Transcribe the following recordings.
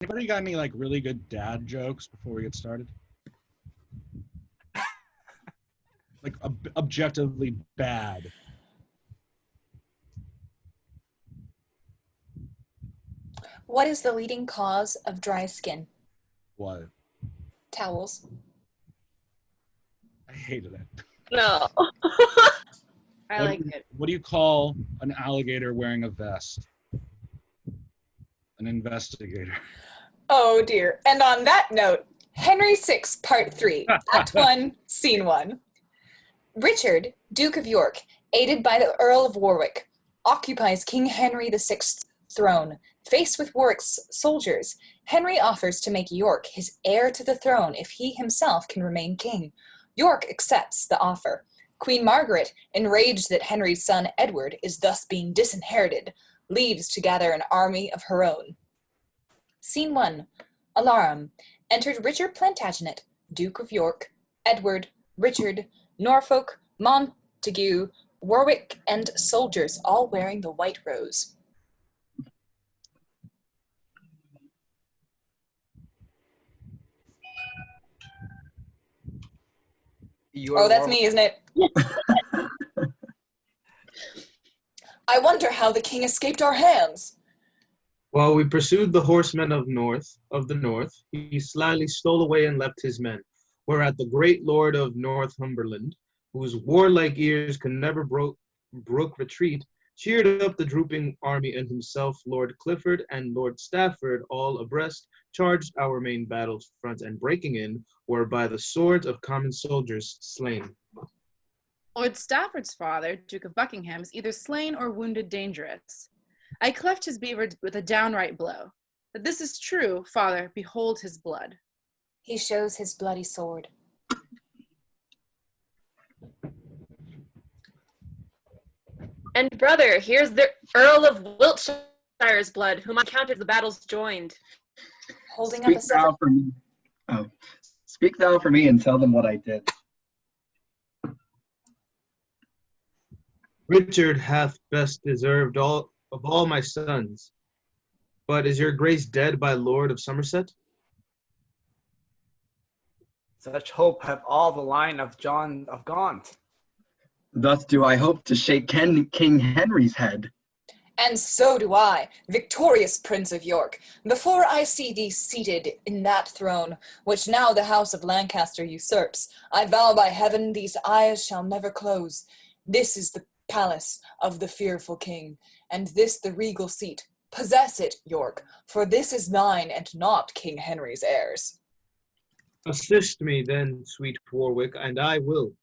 Anybody got any like really good dad jokes before we get started? Like objectively bad. What is the leading cause of dry skin? What? Towels. I hated it. No. I What like do you, it. what do you call an alligator wearing a vest? An investigator. Oh dear. And on that note, Henry VI, Part 3, Act 1, Scene 1. Richard, Duke of York, aided by the Earl of Warwick, occupies King Henry VI's throne. Faced with Warwick's soldiers, Henry offers to make York his heir to the throne if he himself can remain king. York accepts the offer. Queen Margaret, enraged that Henry's son Edward is thus being disinherited, leaves to gather an army of her own. Scene 1. Alarum. Entered Richard Plantagenet, Duke of York, Edward, Richard, Norfolk, Montague, Warwick, and soldiers, all wearing the white rose. That's me, isn't it? I wonder how the king escaped our hands. While we pursued the horsemen of the north, he slyly stole away and left his men. Whereat the great lord of Northumberland, whose warlike ears could never brook retreat, cheered up the drooping army, and himself, Lord Clifford and Lord Stafford, all abreast, charged our main battle front, and breaking in, were by the swords of common soldiers slain. Lord Stafford's father, Duke of Buckingham, is either slain or wounded dangerous. I cleft his beaver with a downright blow. That this is true, father, behold his blood. He shows his bloody sword. And brother, here's the Earl of Wiltshire's blood, whom I counted the battles joined. Holding up a thou for me. Oh, speak thou for me and tell them what I did. Richard hath best deserved of all my sons. But is your grace dead by Lord of Somerset? Such hope have all the line of John of Gaunt. Thus do I hope to shake King Henry's head. And so do I, victorious Prince of York, before I see thee seated in that throne, which now the house of Lancaster usurps. I vow by heaven these eyes shall never close. This is the palace of the fearful king, and this the regal seat. Possess it, York, for this is thine and not King Henry's heirs. Assist me then, sweet Warwick, and I will,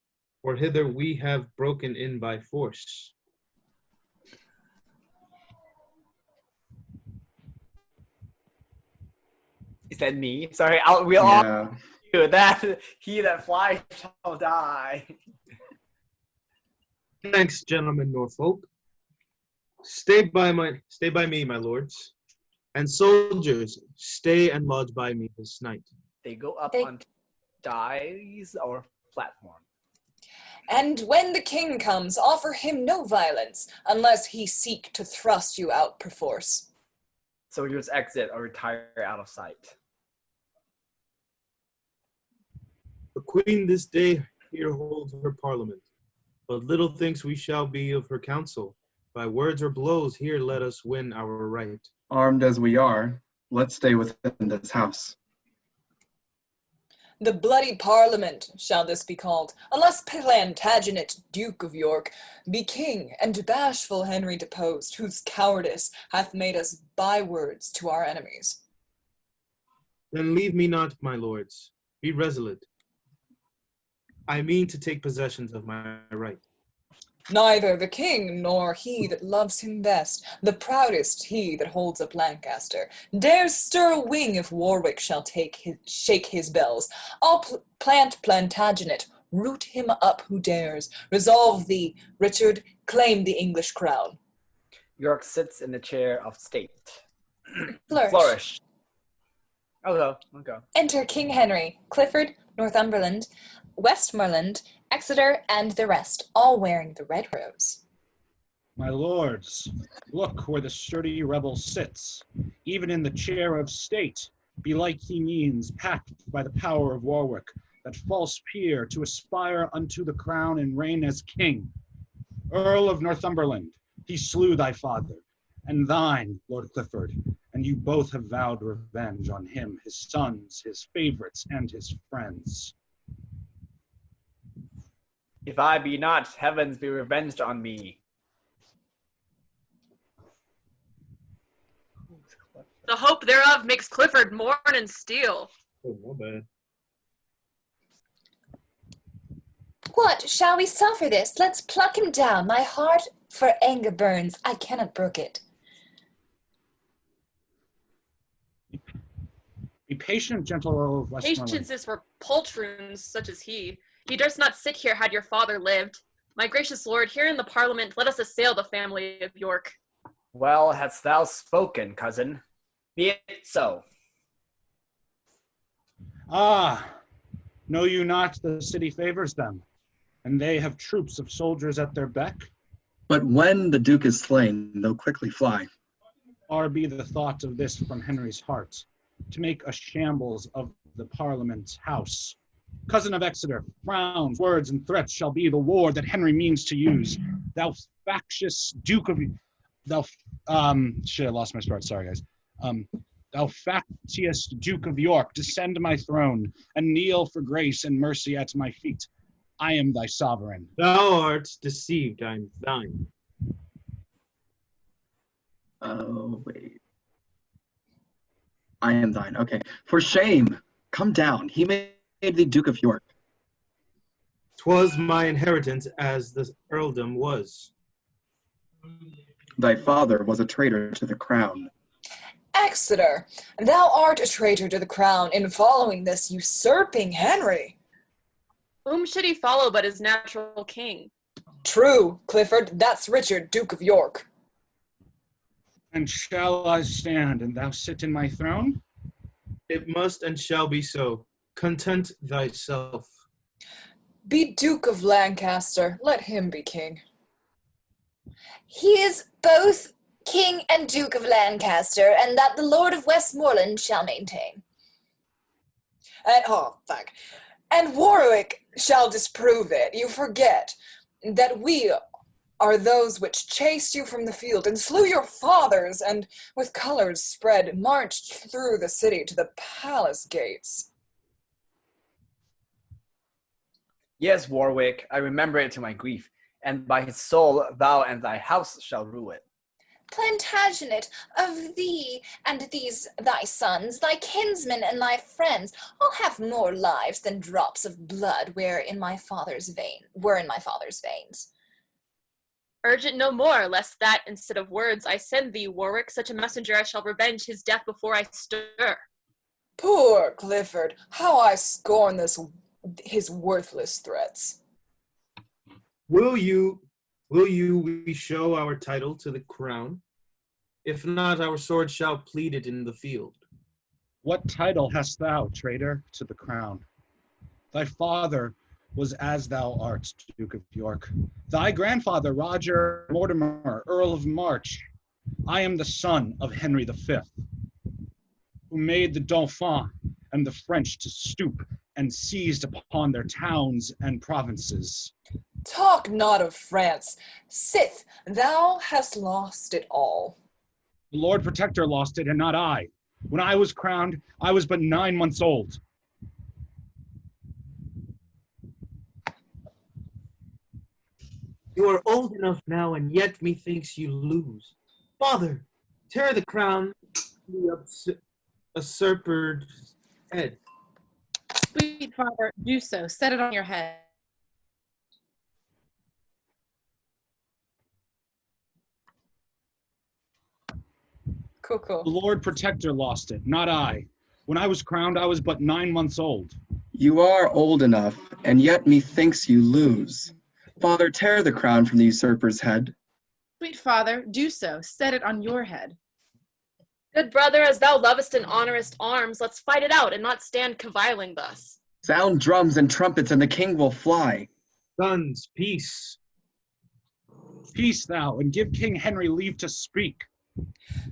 for hither we have broken in by force. Is that me? Sorry, we'll all do that. He that flies shall die. Thanks, gentlemen Norfolk. Stay by me, my lords. And soldiers, stay and lodge by me this night. They go up on dies or platform. And when the king comes, offer him no violence, unless he seek to thrust you out perforce. Soldiers exit or retire out of sight. The queen this day here holds her parliament, but little thinks we shall be of her counsel. By words or blows here let us win our right. Armed as we are, let's stay within this house. The bloody parliament shall this be called, unless Plantagenet, Duke of York, be king, and bashful Henry deposed, whose cowardice hath made us bywords to our enemies. Then leave me not, my lords. Be resolute. I mean to take possession of my right. Neither the king nor he that loves him best, the proudest he that holds up Lancaster, dares stir a wing if Warwick shall shake his bells. I'll plant Plantagenet, root him up who dares. Resolve thee, Richard, claim the English crown. York sits in the chair of state. Flourish. I'll go. Enter King Henry, Clifford, Northumberland, Westmoreland, Exeter, and the rest, all wearing the red rose. My lords, look where the sturdy rebel sits. Even in the chair of state, belike he means, packed by the power of Warwick, that false peer, to aspire unto the crown and reign as king. Earl of Northumberland, he slew thy father, and thine, Lord Clifford, and you both have vowed revenge on him, his sons, his favorites, and his friends. If I be not, heavens be revenged on me. The hope thereof makes Clifford mourn and steal. Oh, my bad. What, shall we suffer this? Let's pluck him down. My heart for anger burns. I cannot brook it. Be patient, gentle Earl of Westmoreland. Patience is for poltroons such as he. He durst not sit here had your father lived. My gracious lord, here in the parliament, let us assail the family of York. Well hast thou spoken, cousin. Be it so. Ah, know you not the city favors them, and they have troops of soldiers at their beck? But when the Duke is slain, they'll quickly fly. Far be the thought of this from Henry's heart, to make a shambles of the Parliament's house. Cousin of Exeter, frowns, words, and threats shall be the war that Henry means to use. Thou factious Duke of... shit, I lost my start, sorry guys. Thou factious Duke of York, descend my throne, and kneel for grace and mercy at my feet. I am thy sovereign. Thou art deceived, I'm thine. Oh, wait. I am thine. Okay. For shame, come down. He made thee Duke of York. 'Twas my inheritance as the earldom was. Thy father was a traitor to the crown. Exeter, thou art a traitor to the crown in following this usurping Henry. Whom should he follow but his natural king? True, Clifford, that's Richard, Duke of York. And shall I stand and thou sit in my throne? It must and shall be so. Content thyself. Be Duke of Lancaster, let him be king. He is both King and Duke of Lancaster, and that the Lord of Westmoreland shall maintain. And Warwick shall disprove it. You forget that we are those which chased you from the field and slew your fathers, and with colors spread marched through the city to the palace gates. Yes, Warwick, I remember it to my grief, and by his soul thou and thy house shall rue it. Plantagenet, of thee and these thy sons, thy kinsmen and thy friends, all have more lives than drops of blood were in my father's veins. Urge it no more, lest that, instead of words, I send thee, Warwick, such a messenger as shall revenge his death before I stir. Poor Clifford, how I scorn his worthless threats. Will we show our title to the crown? If not, our sword shall plead it in the field. What title hast thou, traitor, to the crown? Thy father was as thou art, Duke of York. Thy grandfather, Roger Mortimer, Earl of March. I am the son of Henry V, who made the Dauphin and the French to stoop and seized upon their towns and provinces. Talk not of France. Sith, thou hast lost it all. The Lord Protector lost it, and not I. When I was crowned, I was but 9 months old. You are old enough now, and yet methinks you lose. Father, tear the crown from the usurper's head. Sweet father, do so. Set it on your head. Cool. The Lord Protector lost it, not I. When I was crowned, I was but 9 months old. You are old enough, and yet methinks you lose. Father, tear the crown from the usurper's head. Sweet father, do so. Set it on your head. Good brother, as thou lovest and honorest arms, let's fight it out and not stand caviling thus. Sound drums and trumpets, and the king will fly. Sons, peace. Peace thou, and give King Henry leave to speak.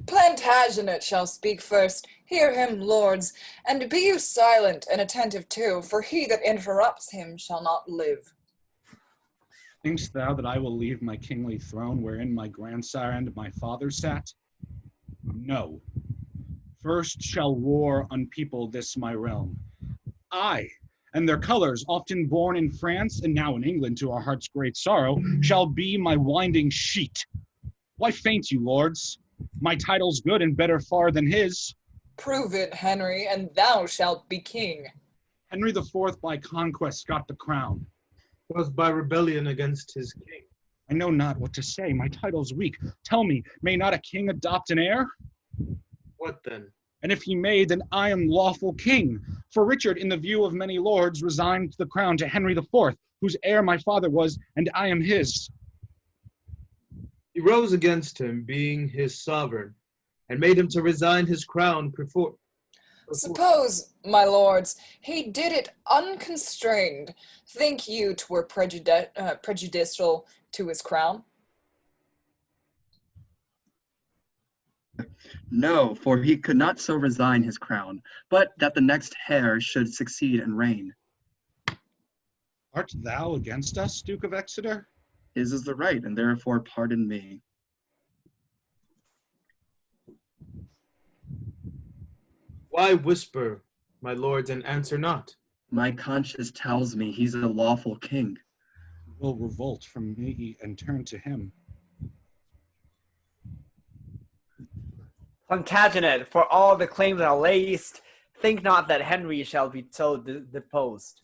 Plantagenet shall speak first. Hear him, lords, and be you silent and attentive too, for he that interrupts him shall not live. Think'st thou that I will leave my kingly throne wherein my grandsire and my father sat? No. First shall war unpeople this my realm. I, and their colors, often born in France and now in England to our heart's great sorrow, shall be my winding sheet. Why faint you, lords? My title's good and better far than his. Prove it, Henry, and thou shalt be king. Henry the Fourth by conquest got the crown. 'Twas by rebellion against his king. I know not what to say, my title's weak. Tell me, may not a king adopt an heir? What then? And if he may, then I am lawful king. For Richard, in the view of many lords, resigned the crown to Henry the Fourth, whose heir my father was, and I am his. He rose against him, being his sovereign, and made him to resign his crown before. Suppose, my lords, he did it unconstrained. Think you 'twere prejudicial to his crown? No, for he could not so resign his crown, but that the next heir should succeed and reign. Art thou against us, Duke of Exeter? His is the right, and therefore pardon me. Why whisper, my lords, and answer not? My conscience tells me he's a lawful king. Will revolt from me and turn to him. Plantagenet, for all the claims thou layest, think not that Henry shall be so deposed.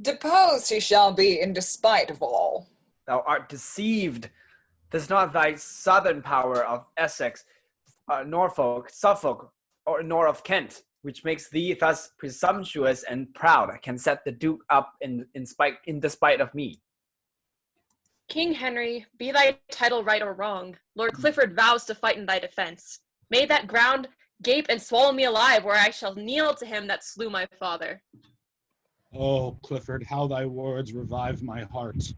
Deposed he shall be in despite of all. Thou art deceived. 'Tis not thy southern power of Essex, Norfolk, Suffolk, nor of Kent, which makes thee thus presumptuous and proud, can set the Duke up in despite of me. King Henry, be thy title right or wrong, Lord Clifford vows to fight in thy defense. May that ground gape and swallow me alive, where I shall kneel to him that slew my father. Oh, Clifford, how thy words revive my heart.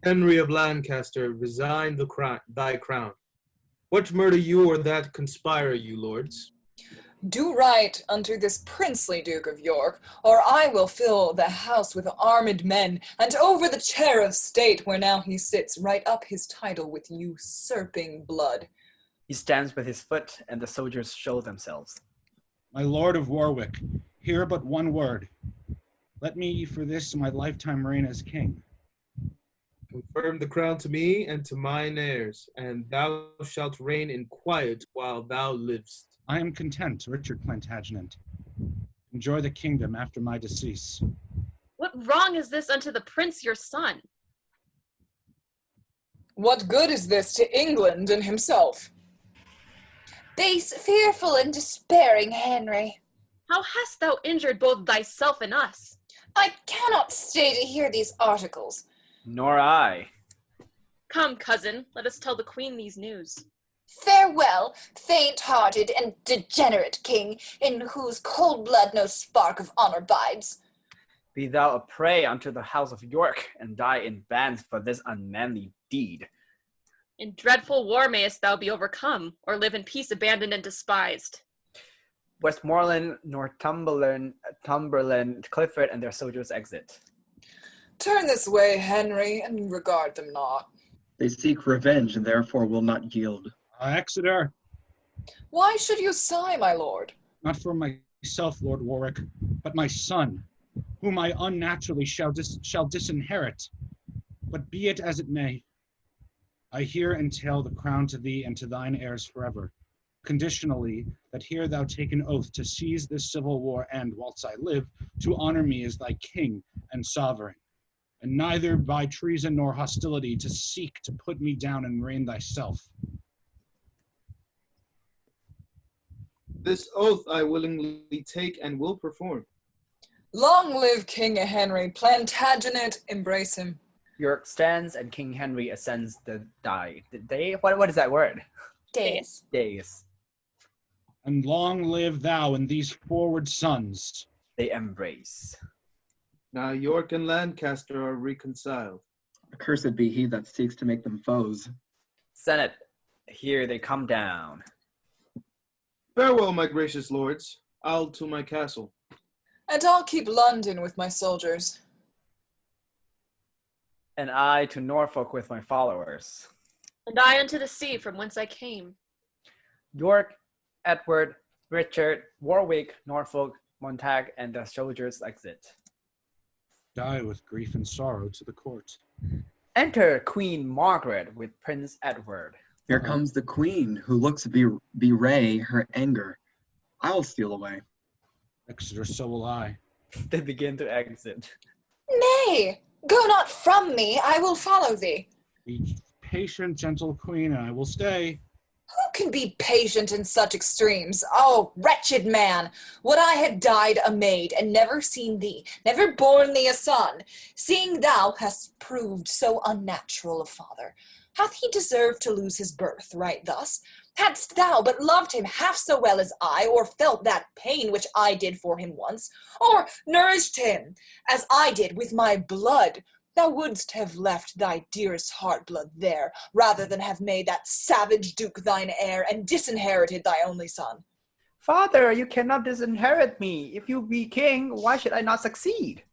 Henry of Lancaster, resign thy crown. What murder you or that conspire you, lords? Do right unto this princely Duke of York, or I will fill the house with armed men, and over the chair of state where now he sits, write up his title with usurping blood. He stands with his foot, and the soldiers show themselves. My Lord of Warwick, hear but one word. Let me for this my lifetime reign as king. Confirm the crown to me and to mine heirs, and thou shalt reign in quiet while thou livest. I am content, Richard Plantagenet. Enjoy the kingdom after my decease. What wrong is this unto the prince your son? What good is this to England and himself? Base, fearful, and despairing Henry. How hast thou injured both thyself and us? I cannot stay to hear these articles. Nor I. Come, cousin, let us tell the queen these news. Farewell, faint-hearted and degenerate king, in whose cold blood no spark of honor bides. Be thou a prey unto the house of York, and die in bands for this unmanly deed. In dreadful war mayest thou be overcome, or live in peace abandoned and despised. Westmoreland, Northumberland, Clifford, and their soldiers exit. Turn this way, Henry, and regard them not. They seek revenge and therefore will not yield. Exeter, Why should you sigh, my lord? not for myself, Lord Warwick, but my son, whom I unnaturally shall disinherit. But be it as it may, I here entail the crown to thee and to thine heirs forever, conditionally that here thou take an oath to seize this civil war and, whilst I live, to honor me as thy king and sovereign, and neither by treason nor hostility to seek to put me down and reign thyself. This oath I willingly take and will perform. Long live King Henry. Plantagenet, embrace him. York stands, and King Henry ascends the day. What is that word? Days. Days. And long live thou and these forward sons. They embrace. Now York and Lancaster are reconciled. Accursed be he that seeks to make them foes. Senate, here they come down. Farewell, my gracious lords. I'll to my castle. And I'll keep London with my soldiers. And I to Norfolk with my followers. And I unto the sea from whence I came. York, Edward, Richard, Warwick, Norfolk, Montague, and the soldiers exit. Die with grief and sorrow to the court. Enter Queen Margaret with Prince Edward. Here comes the queen, who looks bewray her anger. I'll steal away. Exeter, so will I. They begin to exit. Nay, go not from me, I will follow thee. Be patient, gentle queen, and I will stay. Who can be patient in such extremes? Oh, wretched man! Would I had died a maid, and never seen thee, never borne thee a son, seeing thou hast proved so unnatural a father. Hath he deserved to lose his birthright thus? Hadst thou but loved him half so well as I, or felt that pain which I did for him once, or nourished him as I did with my blood, thou wouldst have left thy dearest heart-blood there, rather than have made that savage duke thine heir, and disinherited thy only son. Father, you cannot disinherit me. If you be king, why should I not succeed?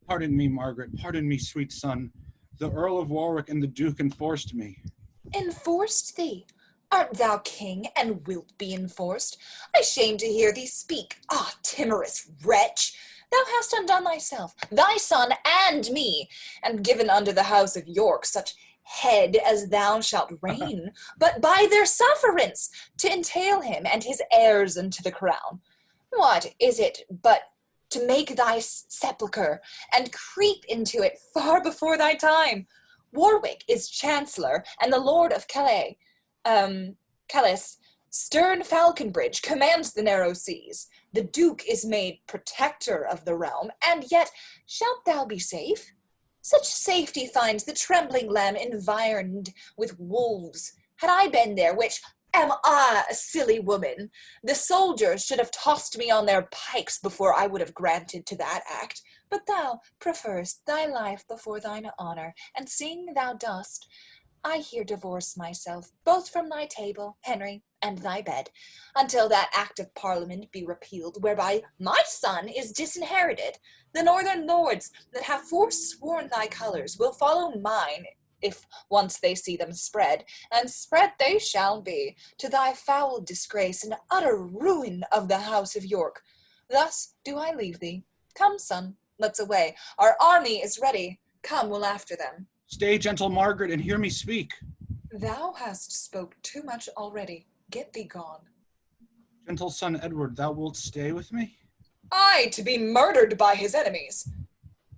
Pardon me, Margaret. Pardon me, sweet son. The Earl of Warwick and the Duke enforced me. Enforced thee? Art thou king, and wilt be enforced? I shame to hear thee speak. Ah, timorous wretch! Thou hast undone thyself, thy son, and me, and given unto the house of York such head as thou shalt reign, but by their sufferance, to entail him and his heirs unto the crown. What is it but to make thy sepulchre, and creep into it far before thy time? Warwick is chancellor, and the Lord of Calais, stern Falconbridge, commands the narrow seas. The Duke is made protector of the realm, and yet shalt thou be safe? Such safety finds the trembling lamb environed with wolves. Had I been there, which am I, a silly woman, the soldiers should have tossed me on their pikes before I would have granted to that act. But thou preferrest thy life before thine honor, and seeing thou dost, I here divorce myself, both from thy table, Henry, and thy bed, until that act of Parliament be repealed, whereby my son is disinherited. The northern lords that have forsworn thy colours will follow mine, if once they see them spread, and spread they shall be, to thy foul disgrace and utter ruin of the house of York. Thus do I leave thee. Come, son, let's away. Our army is ready. Come, we'll after them. Stay, gentle Margaret, and hear me speak. Thou hast spoke too much already. Get thee gone. Gentle son Edward, thou wilt stay with me? Aye, to be murdered by his enemies.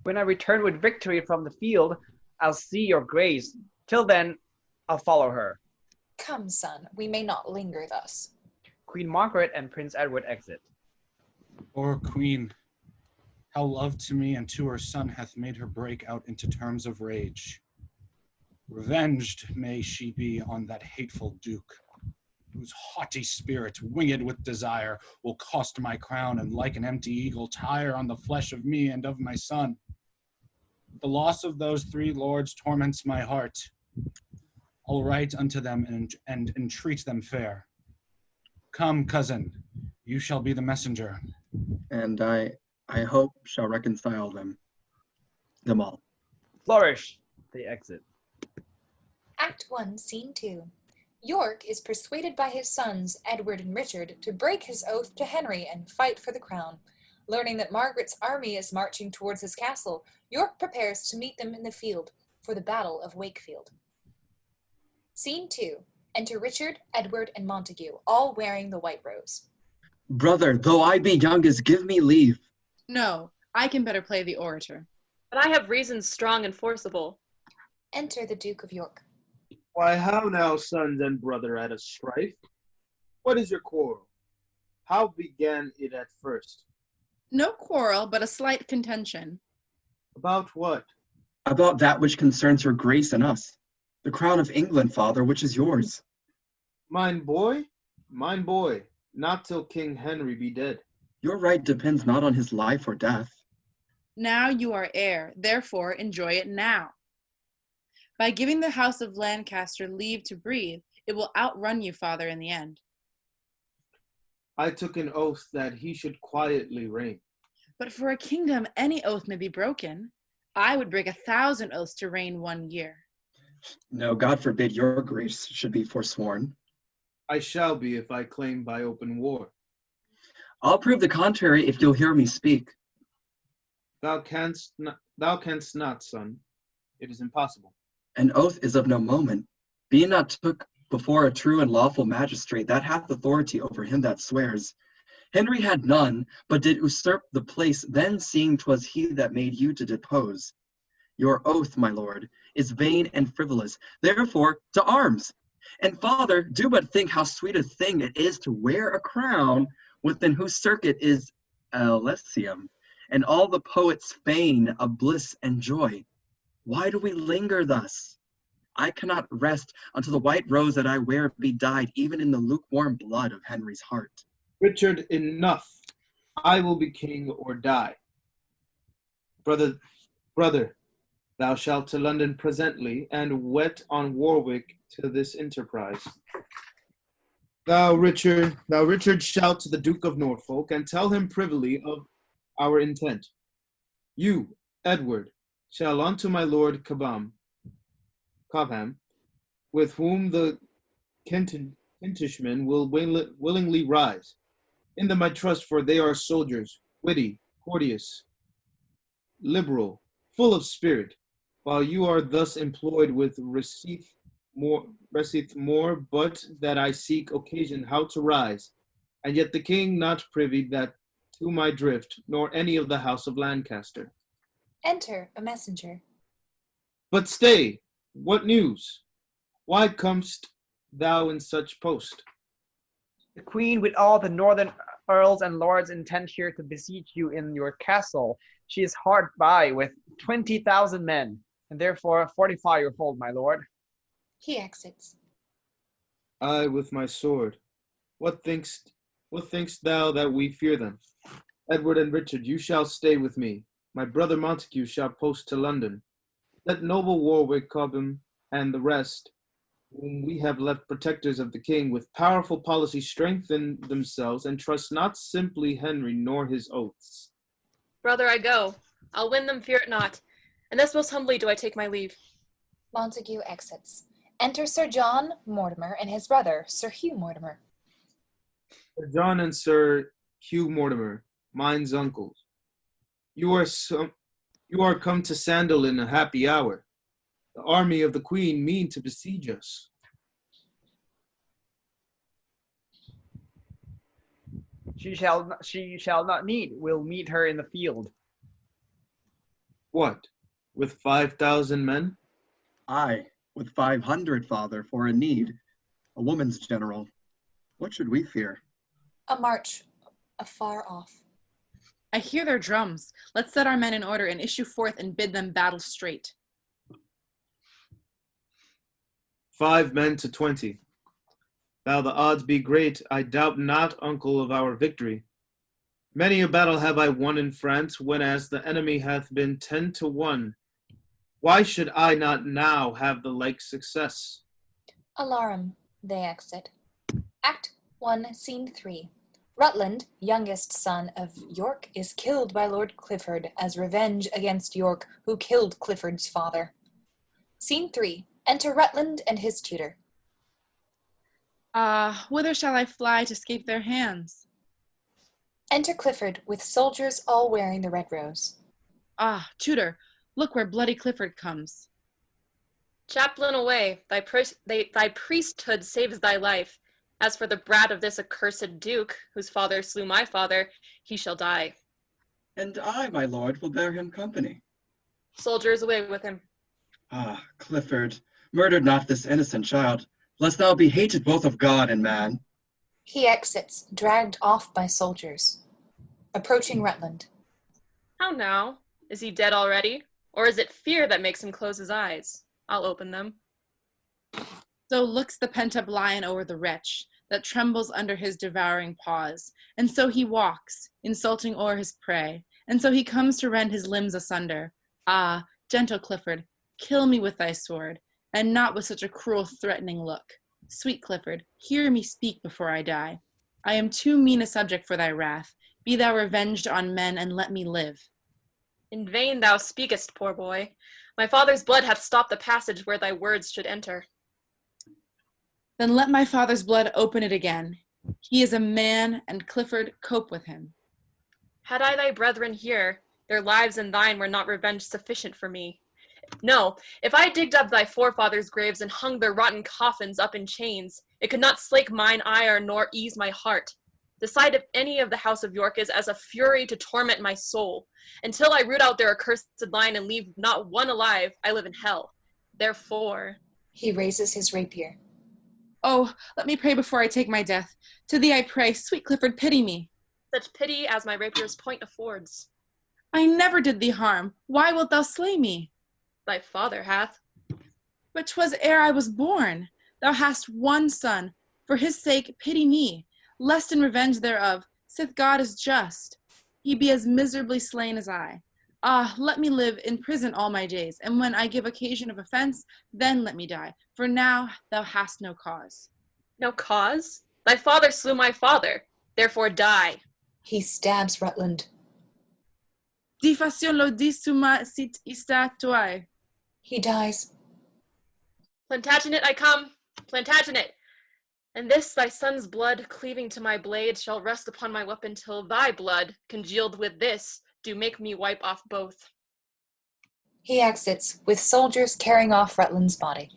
When I return with victory from the field, I'll see your grace. Till then, I'll follow her. Come, son, we may not linger thus. Queen Margaret and Prince Edward exit. Poor queen, how love to me and to her son hath made her break out into terms of rage. Revenged may she be on that hateful duke, whose haughty spirit, winged with desire, will cost my crown and like an empty eagle tire on the flesh of me and of my son. The loss of those 3 lords torments my heart. I'll write unto them and entreat them fair. Come, cousin, you shall be the messenger. And I hope shall reconcile them all. Flourish. They exit. Act 1, Scene 2. York is persuaded by his sons, Edward and Richard, to break his oath to Henry and fight for the crown. Learning that Margaret's army is marching towards his castle, York prepares to meet them in the field for the Battle of Wakefield. Scene 2. Enter Richard, Edward, and Montague, all wearing the white rose. Brother, though I be youngest, give me leave. No, I can better play the orator. But I have reasons strong and forcible. Enter the Duke of York. Why, how now, sons and brother, at a strife? What is your quarrel? How began it at first? No quarrel, but a slight contention. About what? About that which concerns your grace and us. The crown of England, father, which is yours. Mine boy, not till King Henry be dead. Your right depends not on his life or death. Now you are heir, therefore enjoy it now. By giving the house of Lancaster leave to breathe, it will outrun you, father, in the end. I took an oath that he should quietly reign. But for a kingdom, any oath may be broken. I would break 1,000 oaths to reign 1 year. No, God forbid your grace should be forsworn. I shall be if I claim by open war. I'll prove the contrary if you'll hear me speak. Thou canst not, son. It is impossible. An oath is of no moment. Being not took before a true and lawful magistrate, that hath authority over him that swears. Henry had none, but did usurp the place, then seeing 'twas he that made you to depose. Your oath, my lord, is vain and frivolous. Therefore, to arms. And father, do but think how sweet a thing it is to wear a crown within whose circuit is Elysium, and all the poets feign of bliss and joy. Why do we linger thus? I cannot rest until the white rose that I wear be dyed even in the lukewarm blood of Henry's heart. Richard, enough. I will be king or die. Brother, thou shalt to London presently, and wet on Warwick to this enterprise. Thou, Richard, shout to the Duke of Norfolk, and tell him privily of our intent. You, Edward, shall unto my lord Cobham, with whom the Kentishmen will willingly rise. In them I trust, for they are soldiers, witty, courteous, liberal, full of spirit, while you are thus employed with receiveth more, but that I seek occasion how to rise, and yet the king not privy that to my drift, nor any of the house of Lancaster. Enter a messenger. But stay, what news? Why comest thou in such post? The queen with all the northern earls and lords intend here to besiege you in your castle. She is hard by with 20,000 men, and therefore fortify your hold, my lord. He exits. I with my sword. What thinkst thou that we fear them? Edward and Richard, you shall stay with me. My brother Montague shall post to London. Let noble Warwick, Cobham, and the rest, whom we have left protectors of the king, with powerful policy strengthen themselves, and trust not simply Henry nor his oaths. Brother, I go. I'll win them, fear it not. And thus most humbly do I take my leave. Montague exits. Enter Sir John Mortimer and his brother, Sir Hugh Mortimer. Sir John and Sir Hugh Mortimer, mine's uncles. You are come to Sandal in a happy hour. The army of the queen mean to besiege us. She shall not need. We'll meet her in the field. What, with 5,000 men? Aye, with 500, father, for a need. A woman's general. What should we fear? A march afar off. I hear their drums. Let's set our men in order and issue forth and bid them battle straight. 5 men to 20. Though the odds be great, I doubt not, uncle, of our victory. Many a battle have I won in France, whenas the enemy hath been 10 to 1. Why should I not now have the like success? Alarum, they exit. Act 1, Scene 3. Rutland, youngest son of York, is killed by Lord Clifford as revenge against York, who killed Clifford's father. Scene 3. Enter Rutland and his tutor. Whither shall I fly to escape their hands? Enter Clifford with soldiers all wearing the red rose. Tutor, look where bloody Clifford comes. Chaplain away, thy priesthood saves thy life. As for the brat of this accursed duke, whose father slew my father, he shall die. And I, my lord, will bear him company. Soldiers, away with him. Clifford, murdered not this innocent child, lest thou be hated both of God and man. He exits, dragged off by soldiers. Approaching Rutland. How now? Is he dead already? Or is it fear that makes him close his eyes? I'll open them. So looks the pent-up lion o'er the wretch that trembles under his devouring paws, and so he walks, insulting o'er his prey, and so he comes to rend his limbs asunder. Gentle Clifford, kill me with thy sword, and not with such a cruel, threatening look. Sweet Clifford, hear me speak before I die. I am too mean a subject for thy wrath. Be thou revenged on men, and let me live. In vain thou speakest, poor boy. My father's blood hath stopped the passage where thy words should enter. Then let my father's blood open it again. He is a man, and Clifford, cope with him. Had I thy brethren here, their lives and thine were not revenge sufficient for me. No, if I digged up thy forefathers' graves and hung their rotten coffins up in chains, it could not slake mine ire nor ease my heart. The sight of any of the house of York is as a fury to torment my soul. Until I root out their accursed line and leave not one alive, I live in hell. Therefore... He raises his rapier. Oh, let me pray before I take my death. To thee I pray, sweet Clifford, pity me. Such pity as my rapier's point affords. I never did thee harm. Why wilt thou slay me? Thy father hath. But 'twas ere I was born. Thou hast one son. For his sake, pity me, lest in revenge thereof, sith God is just, he be as miserably slain as I. Ah, let me live in prison all my days, and when I give occasion of offense, then let me die, for now thou hast no cause. No cause? Thy father slew my father, therefore die. He stabs Rutland. Diffation lo summa sit ista tuae. He dies. Plantagenet, I come, Plantagenet. And this thy son's blood, cleaving to my blade, shall rest upon my weapon till thy blood, congealed with this, do make me wipe off both. He exits, with soldiers carrying off Rutland's body.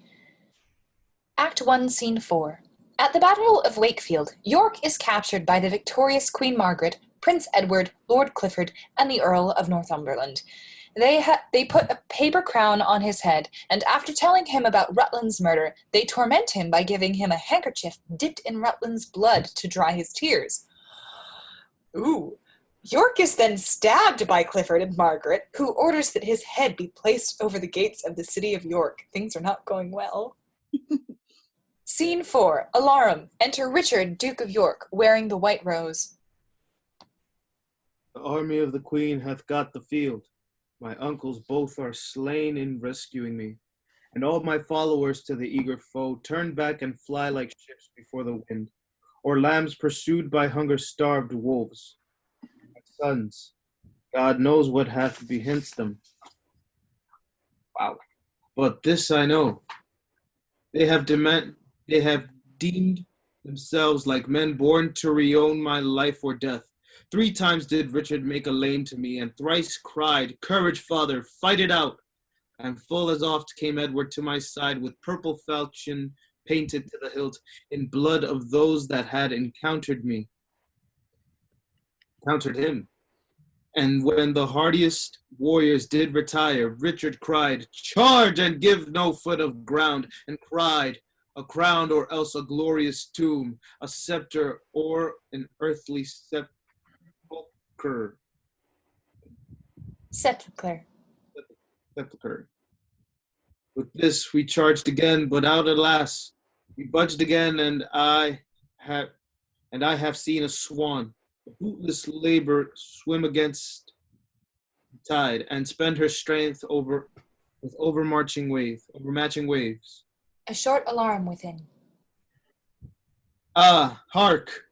Act 1, Scene 4. At the Battle of Wakefield, York is captured by the victorious Queen Margaret, Prince Edward, Lord Clifford, and the Earl of Northumberland. They put a paper crown on his head, and after telling him about Rutland's murder, they torment him by giving him a handkerchief dipped in Rutland's blood to dry his tears. Ooh. York is then stabbed by Clifford and Margaret, who orders that his head be placed over the gates of the city of York. Things are not going well. Scene 4. Alarum. Enter Richard, Duke of York, wearing the white rose. The army of the queen hath got the field. My uncles both are slain in rescuing me, and all my followers to the eager foe turn back and fly like ships before the wind, or lambs pursued by hunger-starved wolves. My sons, God knows what hath behint them. Wow. But this I know, they have deemed themselves like men born to reown my life or death. 3 times did Richard make a lane to me, and thrice cried, "Courage, father, fight it out!" And full as oft came Edward to my side, with purple falchion painted to the hilt, in blood of those that had encountered him. And when the hardiest warriors did retire, Richard cried, "Charge and give no foot of ground," and cried, "A crown or else a glorious tomb, a scepter or an earthly sepulchre." Sepulchre. With this we charged again, but out alas, we budged again, and I have seen a swan, a bootless labor, swim against the tide, and spend her strength with overmatching waves. A short alarm within. Ah, hark!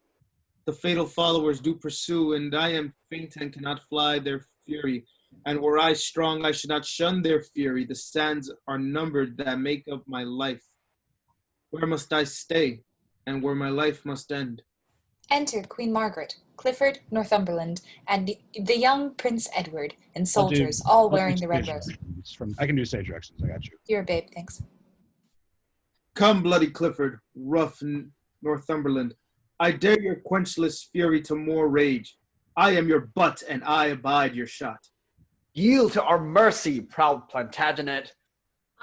The fatal followers do pursue, and I am faint and cannot fly their fury. And were I strong, I should not shun their fury. The sands are numbered that make up my life. Where must I stay, and where my life must end? Enter Queen Margaret, Clifford, Northumberland, and the young Prince Edward, and soldiers, all wearing the red rose. I can do stage directions. I got you. You're a babe, thanks. Come, bloody Clifford, rough Northumberland. I dare your quenchless fury to more rage. I am your butt, and I abide your shot. Yield to our mercy, proud Plantagenet.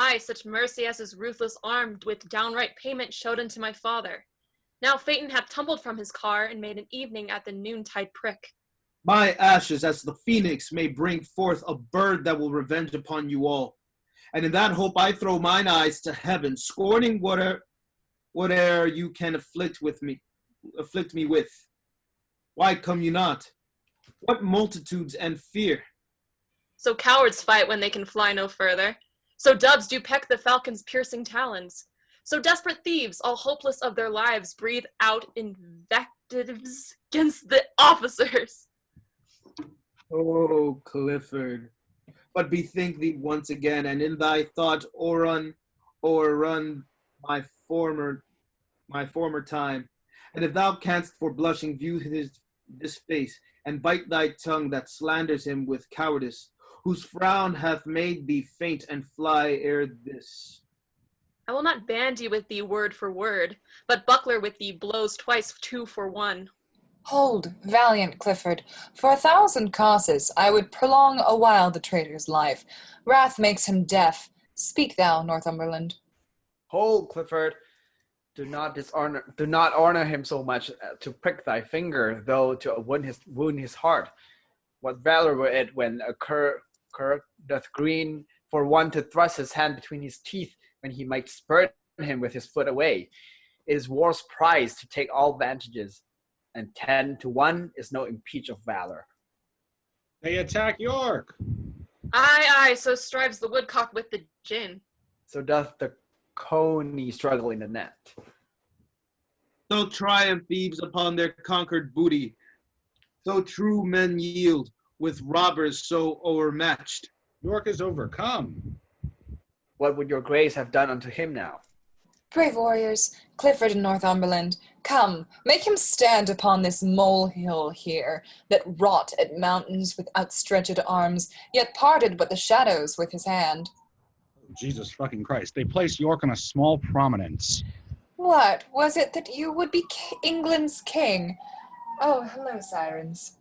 Aye, such mercy as his ruthless arm with downright payment showed unto my father. Now Phaeton hath tumbled from his car and made an evening at the noontide prick. My ashes as the phoenix may bring forth a bird that will revenge upon you all. And in that hope I throw mine eyes to heaven, scorning whate'er you can afflict me with. Why come you not? What multitudes and fear? So cowards fight when they can fly no further. So doves do peck the falcon's piercing talons. So desperate thieves, all hopeless of their lives, breathe out invectives against the officers. Oh, Clifford, but bethink thee once again, and in thy thought o'errun my former time. And if thou canst for blushing view this face, and bite thy tongue that slanders him with cowardice, whose frown hath made thee faint and fly ere this. I will not bandy with thee word for word, but buckler with thee blows twice 2 for 1. Hold, valiant Clifford, for 1,000 causes I would prolong a while the traitor's life. Wrath makes him deaf. Speak thou, Northumberland. Hold, Clifford. Do not honor him so much to prick thy finger, though to wound his heart. What valor were it when a cur doth green for one to thrust his hand between his teeth when he might spurn him with his foot away? It is war's prize to take all vantages, and 10 to 1 is no impeach of valor. They attack York. Aye, so strives the woodcock with the gin. So doth the coney struggle in the net. So triumph thieves upon their conquered booty. So true men yield, with robbers so o'ermatched. York is overcome. What would your grace have done unto him now? Brave warriors, Clifford and Northumberland, come, make him stand upon this molehill here, that wrought at mountains with outstretched arms, yet parted but the shadows with his hand. Jesus fucking Christ. They place York on a small prominence. What, was it that you would be England's king? Oh, hello, sirens.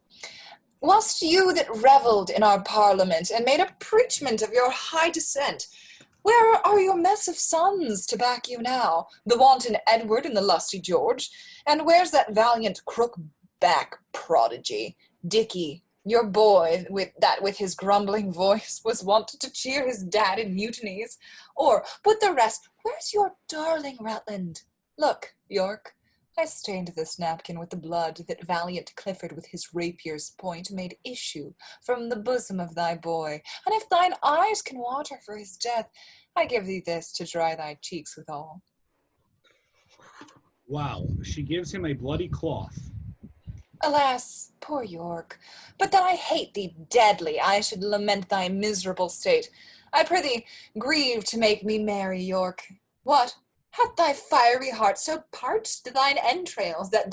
Wast you that revelled in our parliament and made a preachment of your high descent? Where are your mess of sons to back you now, the wanton Edward and the lusty George? And where's that valiant crook-back prodigy, Dicky, your boy, with his grumbling voice was wont to cheer his dad in mutinies? Or, put the rest, where's your darling Rutland? Look, York, I stained this napkin with the blood that valiant Clifford with his rapier's point made issue from the bosom of thy boy. And if thine eyes can water for his death, I give thee this to dry thy cheeks withal. Wow, she gives him a bloody cloth. Alas, poor York, but that I hate thee deadly, I should lament thy miserable state. I prithee, grieve to make me merry, York. What? Hath thy fiery heart so parched thine entrails that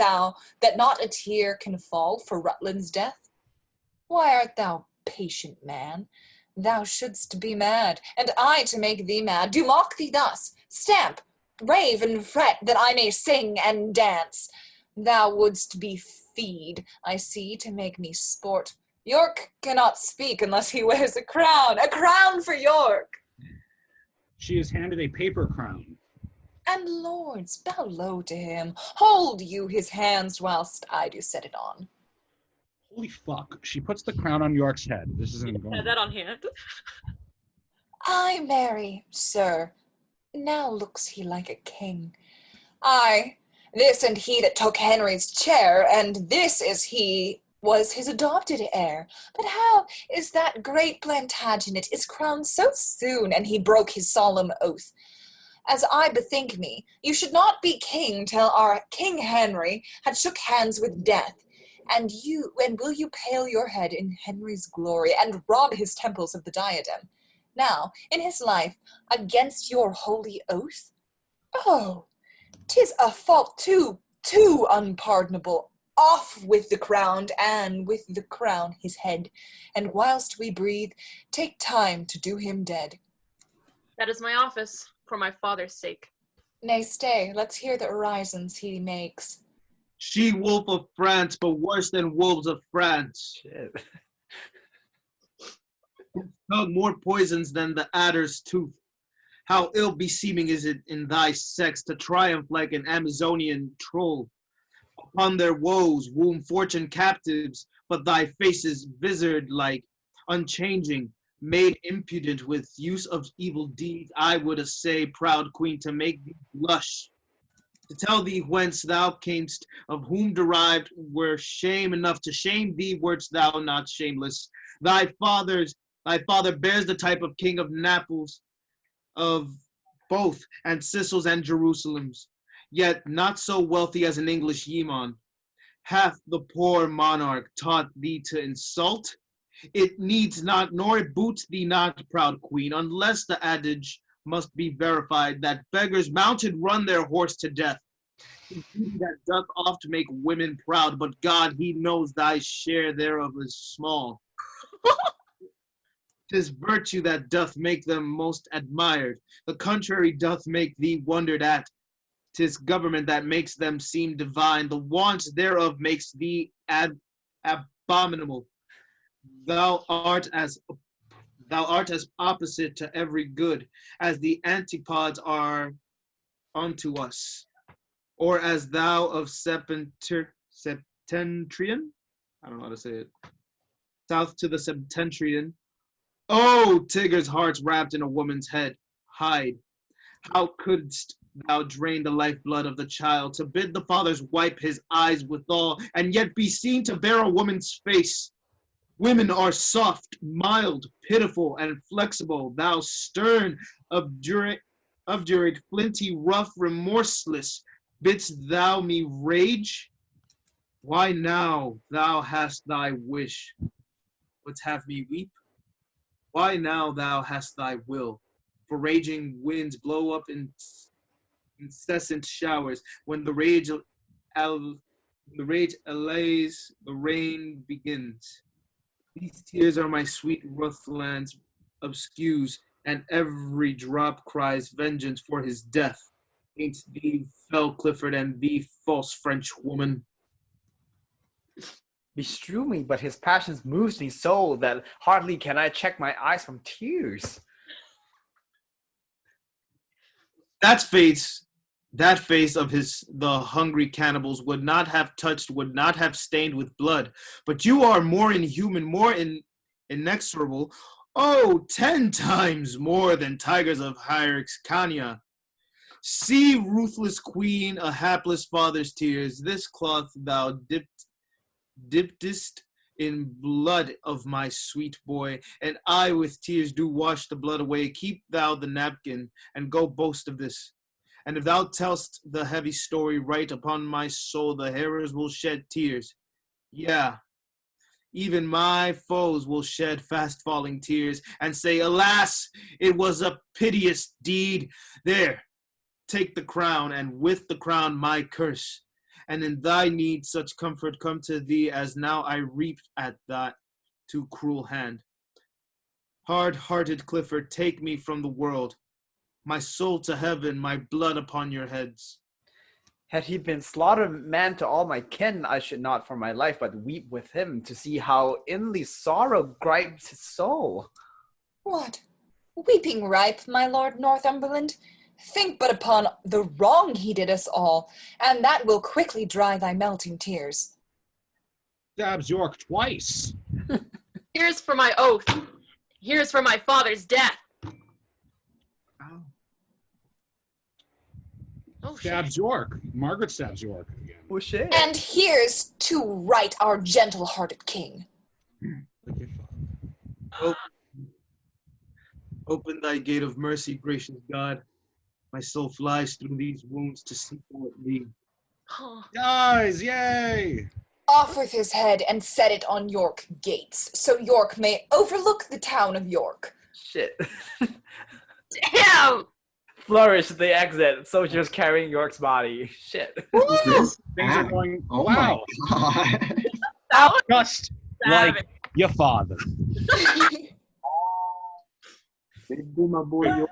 not a tear can fall for Rutland's death? Why art thou patient, man? Thou shouldst be mad, and I to make thee mad do mock thee thus. Stamp, rave and fret, that I may sing and dance. Thou wouldst be feed, I see, to make me sport. York cannot speak unless he wears a crown for York. She is handed a paper crown. And lords, bow low to him. Hold you his hands whilst I do set it on. Holy fuck. She puts the crown on York's head. This isn't going. Had that on hand. Ay, marry, sir, now looks he like a king. Ay, this and he that took Henry's chair, and this is he was his adopted heir. But how is that great Plantagenet is crowned so soon, and he broke his solemn oath? As I bethink me, you should not be king till our King Henry had shook hands with death. And will you pale your head in Henry's glory, and rob his temples of the diadem? Now, in his life, against your holy oath? Oh, 'tis a fault too unpardonable. Off with the crown, and with the crown his head, and whilst we breathe, take time to do him dead. That is my office, for my father's sake. Nay, stay, let's hear the orisons he makes. She wolf of France, but worse than wolves of France. Shit. Tongue more poisons than the adder's tooth. How ill beseeming is it in thy sex to triumph like an Amazonian troll. Upon their woes, womb fortune captives, but thy face is visored-like, unchanging, made impudent with use of evil deeds. I would essay, proud queen, to make thee blush, to tell thee whence thou camest, of whom derived were shame enough to shame thee, wert thou not shameless. Thy father bears the type of king of Naples, of both and Sicils and Jerusalems, yet not so wealthy as an English yeoman. Hath the poor monarch taught thee to insult? It needs not, nor it boots thee not, proud queen, unless the adage must be verified that beggars mounted run their horse to death. That doth oft make women proud, but God, he knows thy share thereof is small. 'Tis virtue that doth make them most admired. The contrary doth make thee wondered at. 'Tis government that makes them seem divine. The want thereof makes thee abominable. Thou art as opposite to every good, as the antipodes are unto us, or as thou of septentrion. I don't know how to say it. South to the septentrion. Oh, Tigger's heart's wrapped in a woman's head. Hide. How couldst thou drain the lifeblood of the child, to bid the father's wipe his eyes withal, and yet be seen to bear a woman's face? Women are soft, mild, pitiful, and flexible. Thou stern, obdurate, flinty, rough, remorseless, bidst thou me rage? Why now thou hast thy wish, wouldst have me weep? Why now thou hast thy will, for raging winds blow up in incessant showers, when the rage allays, the rain begins. These tears are my sweet Ruthland's obscuse, and every drop cries vengeance for his death. Against thee, fell Clifford, and thee, false French woman. Bestrew me, but his passions moves me so that hardly can I check my eyes from tears. That face of the hungry cannibals would not have touched, would not have stained with blood. But you are more inhuman, more inexorable, 10 times more than tigers of Hyrcania. See, ruthless queen, a hapless father's tears. This cloth thou dippedst in blood of my sweet boy, and I with tears do wash the blood away. Keep thou the napkin, and go boast of this. And if thou tell'st the heavy story right, upon my soul the hearers will shed tears. Yeah, even my foes will shed fast-falling tears, and say, alas, it was a piteous deed. There, take the crown, and with the crown my curse. And in thy need such comfort come to thee, as now I reap at that too cruel hand. Hard-hearted Clifford, take me from the world, my soul to heaven, my blood upon your heads. Had he been slaughtered man to all my kin, I should not for my life but weep with him, to see how inly sorrow gripes his soul. What? Weeping ripe, my lord Northumberland? Think but upon the wrong he did us all, and that will quickly dry thy melting tears. Stabs York twice. Here's for my oath. Here's for my father's death. Oh, Stabs York. Margaret stabs York again. Oh shit. And here's to right our gentle-hearted king. Open thy gate of mercy, gracious God. My soul flies through these wounds to seek out thee. Guys, yay! Off with his head and set it on York gates, so York may overlook the town of York. Shit. Damn! Flourish the exit, soldiers carrying York's body. Shit. Things are going, Oh wow. my god. That was Just like savage. your father. My boy,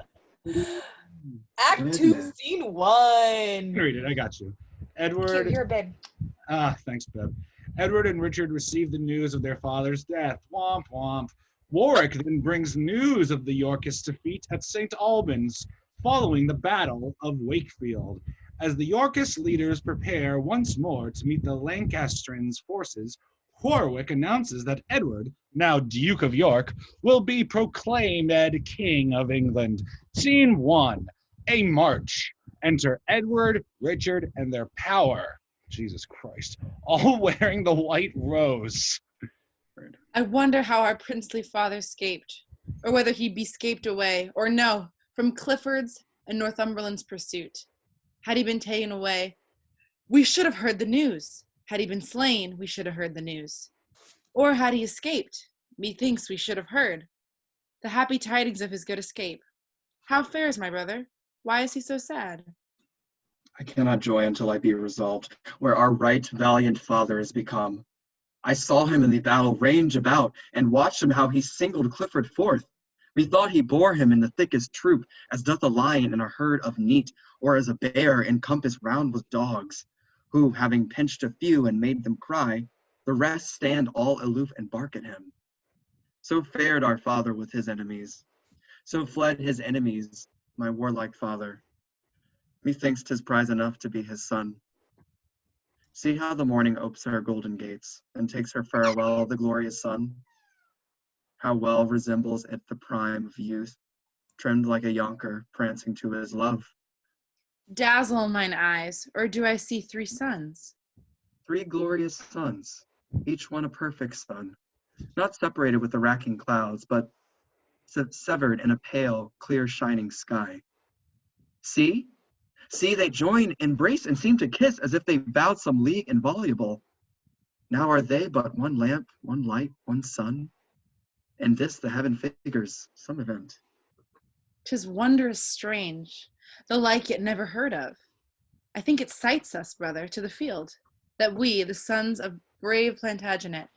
Act 2, Goodness. Scene 1. Read it, I got you. Cute, Edward. you're a babe. Thanks, Beb. Edward and Richard receive the news of their father's death. Womp womp. Warwick then brings news of the Yorkist defeat at St. Albans, following the Battle of Wakefield. As the Yorkist leaders prepare once more to meet the Lancastrians' forces, Warwick announces that Edward, now Duke of York, will be proclaimed King of England. Scene 1, a march. Enter Edward, Richard, and their power. Jesus Christ. All wearing the white rose. I wonder how our princely father escaped, or whether he be scaped away, or no, from Clifford's and Northumberland's pursuit. Had he been taken away, we should have heard the news. Had he been slain, we should have heard the news. Or had he escaped, methinks we should have heard the happy tidings of his good escape. How fares my brother? Why is he so sad? I cannot joy until I be resolved, where our right valiant father is become. I saw him in the battle range about, and watched him how he singled Clifford forth. Methought he bore him in the thickest troop, as doth a lion in a herd of neat, or as a bear encompassed round with dogs, who, having pinched a few and made them cry, the rest stand all aloof and bark at him. So fared our father with his enemies. So fled his enemies, my warlike father. Methinks 'tis prize enough to be his son. See how the morning opes her golden gates, and takes her farewell of the glorious sun. How well resembles it the prime of youth, trimmed like a younker, prancing to his love. Dazzle mine eyes, or do I see 3 suns? 3 glorious suns, each one a perfect sun, not separated with the racking clouds, but severed in a pale, clear shining sky. See, they join, embrace, and seem to kiss as if they vowed some league inviolable. Now are they but one lamp, one light, one sun, and this the heaven figures some event. 'Tis wondrous strange, the like yet never heard of. I think it cites us, brother, to the field, that we, the sons of brave Plantagenet,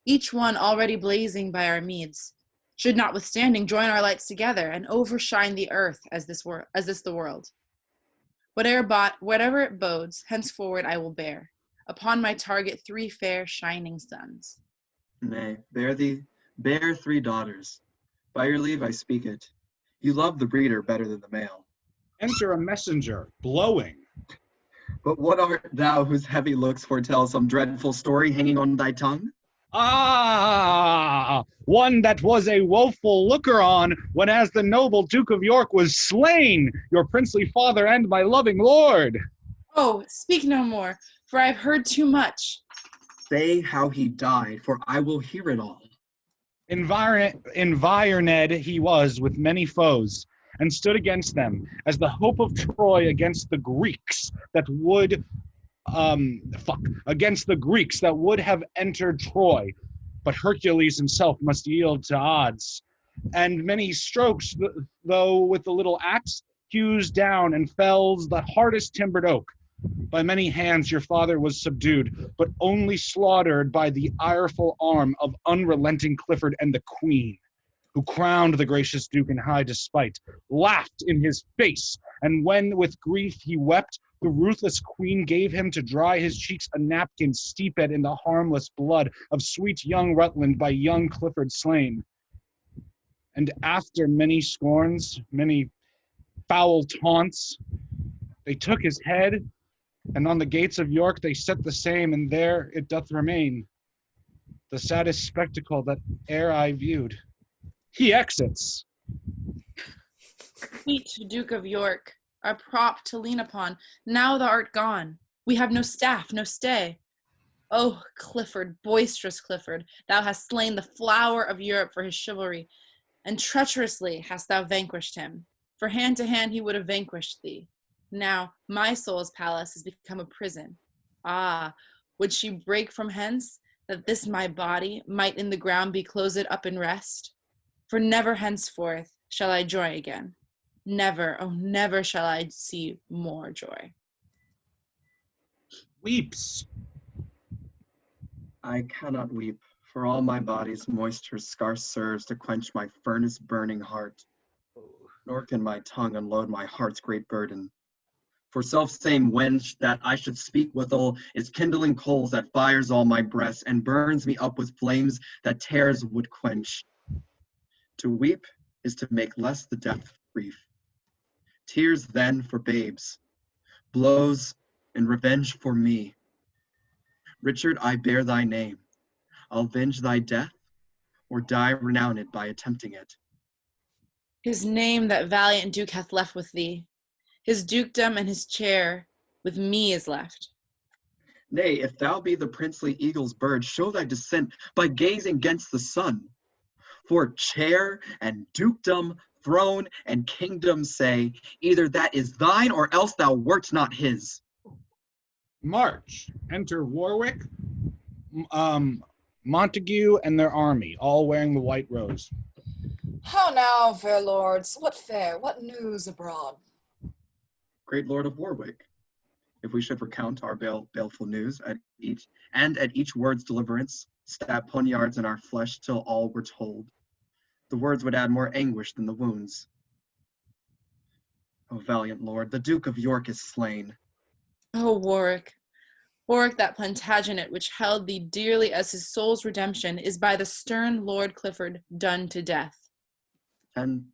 each one already blazing by our meads, should notwithstanding join our lights together and overshine the earth as this the world. Whatever it bodes, henceforward I will bear upon my target 3 fair shining suns. Nay, bear 3 daughters. By your leave I speak it. You love the breeder better than the male. Enter a messenger, blowing. But what art thou whose heavy looks foretell some dreadful story hanging on thy tongue? Ah, one that was a woeful looker-on, when as the noble Duke of York was slain, your princely father and my loving lord. Oh, speak no more, for I have heard too much. Say how he died, for I will hear it all. Environed he was with many foes, and stood against them, as the hope of Troy against the Greeks that would have entered Troy, but Hercules himself must yield to odds. And many strokes, though with the little axe, hews down and fells the hardest timbered oak. By many hands your father was subdued, but only slaughtered by the ireful arm of unrelenting Clifford and the Queen, who crowned the gracious Duke in high despite, laughed in his face, and when with grief he wept, the ruthless Queen gave him to dry his cheeks a napkin steeped in the harmless blood of sweet young Rutland by young Clifford slain. And after many scorns, many foul taunts, they took his head, and on the gates of York they set the same, and there it doth remain, the saddest spectacle that e'er I viewed. He exits. Sweet Duke of York, our prop to lean upon, now thou art gone. We have no staff, no stay. Oh, Clifford, boisterous Clifford, thou hast slain the flower of Europe for his chivalry, and treacherously hast thou vanquished him. For hand to hand he would have vanquished thee. Now my soul's palace has become a prison. Ah, would she break from hence, that this my body might in the ground be closed up in rest? For never henceforth shall I joy again. Never, oh never shall I see more joy. Weeps. I cannot weep, for all my body's moisture scarce serves to quench my furnace burning heart, nor can my tongue unload my heart's great burden. For self-same wench that I should speak withal is kindling coals that fires all my breast and burns me up with flames that tears would quench. To weep is to make less the depth of grief. Tears then for babes, blows and revenge for me. Richard, I bear thy name. I'll venge thy death, or die renowned by attempting it. His name that valiant Duke hath left with thee. His dukedom and his chair with me is left. Nay, if thou be the princely eagle's bird, show thy descent by gazing 'gainst the sun. For chair and dukedom, throne and kingdom say, either that is thine or else thou wert not his. March, enter Warwick, Montague, and their army, all wearing the white rose. How now, fair lords? What news abroad? Great Lord of Warwick, if we should recount our baleful news at each word's deliverance, stab poniards in our flesh till all were told, the words would add more anguish than the wounds. O valiant lord, the Duke of York is slain. Oh, Warwick, Warwick, that Plantagenet which held thee dearly as his soul's redemption, is by the stern Lord Clifford done to death. And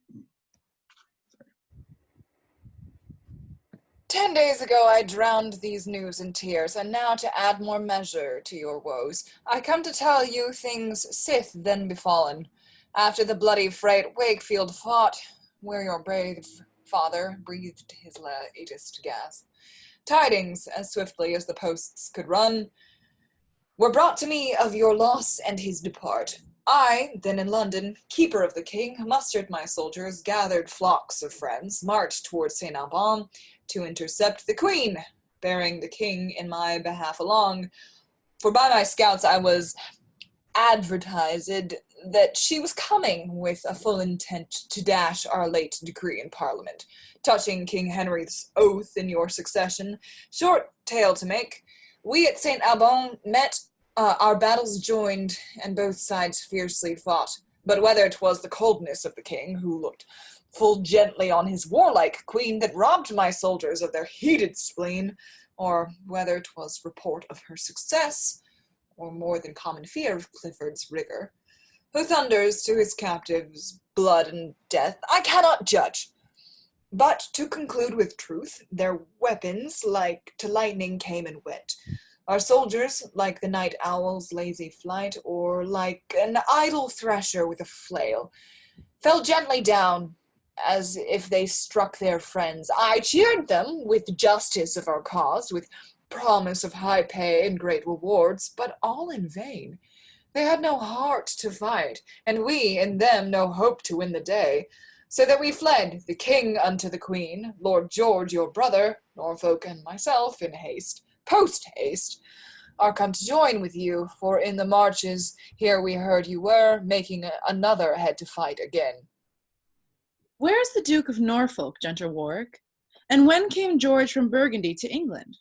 10 days ago I drowned these news in tears, and now to add more measure to your woes, I come to tell you things sith then befallen. After the bloody fray at Wakefield fought, where your brave father breathed his latest gasp, tidings, as swiftly as the posts could run, were brought to me of your loss and his depart. I, then in London, keeper of the king, mustered my soldiers, gathered flocks of friends, marched towards St. Albans to intercept the queen, bearing the king in my behalf along. For by my scouts I was advertised that she was coming with a full intent to dash our late decree in Parliament, touching King Henry's oath in your succession. Short tale to make, we at St. Albans met, our battles joined, and both sides fiercely fought. But whether 'twas the coldness of the king, who looked full gently on his warlike queen, that robbed my soldiers of their heated spleen, or whether 'twas report of her success, or more than common fear of Clifford's rigor, who thunders to his captives blood and death, I cannot judge. But to conclude with truth, their weapons like to lightning came and went. Our soldiers, like the night owl's lazy flight, or like an idle thresher with a flail, fell gently down, as if they struck their friends. I cheered them with justice of our cause, with promise of high pay and great rewards, but all in vain. They had no heart to fight, and we in them no hope to win the day. So that we fled, the king unto the queen, Lord George your brother, Norfolk and myself in haste, post-haste, are come to join with you, for in the marches here we heard you were, making another head to fight again. Where is the Duke of Norfolk, gentle Warwick? And when came George from Burgundy to England?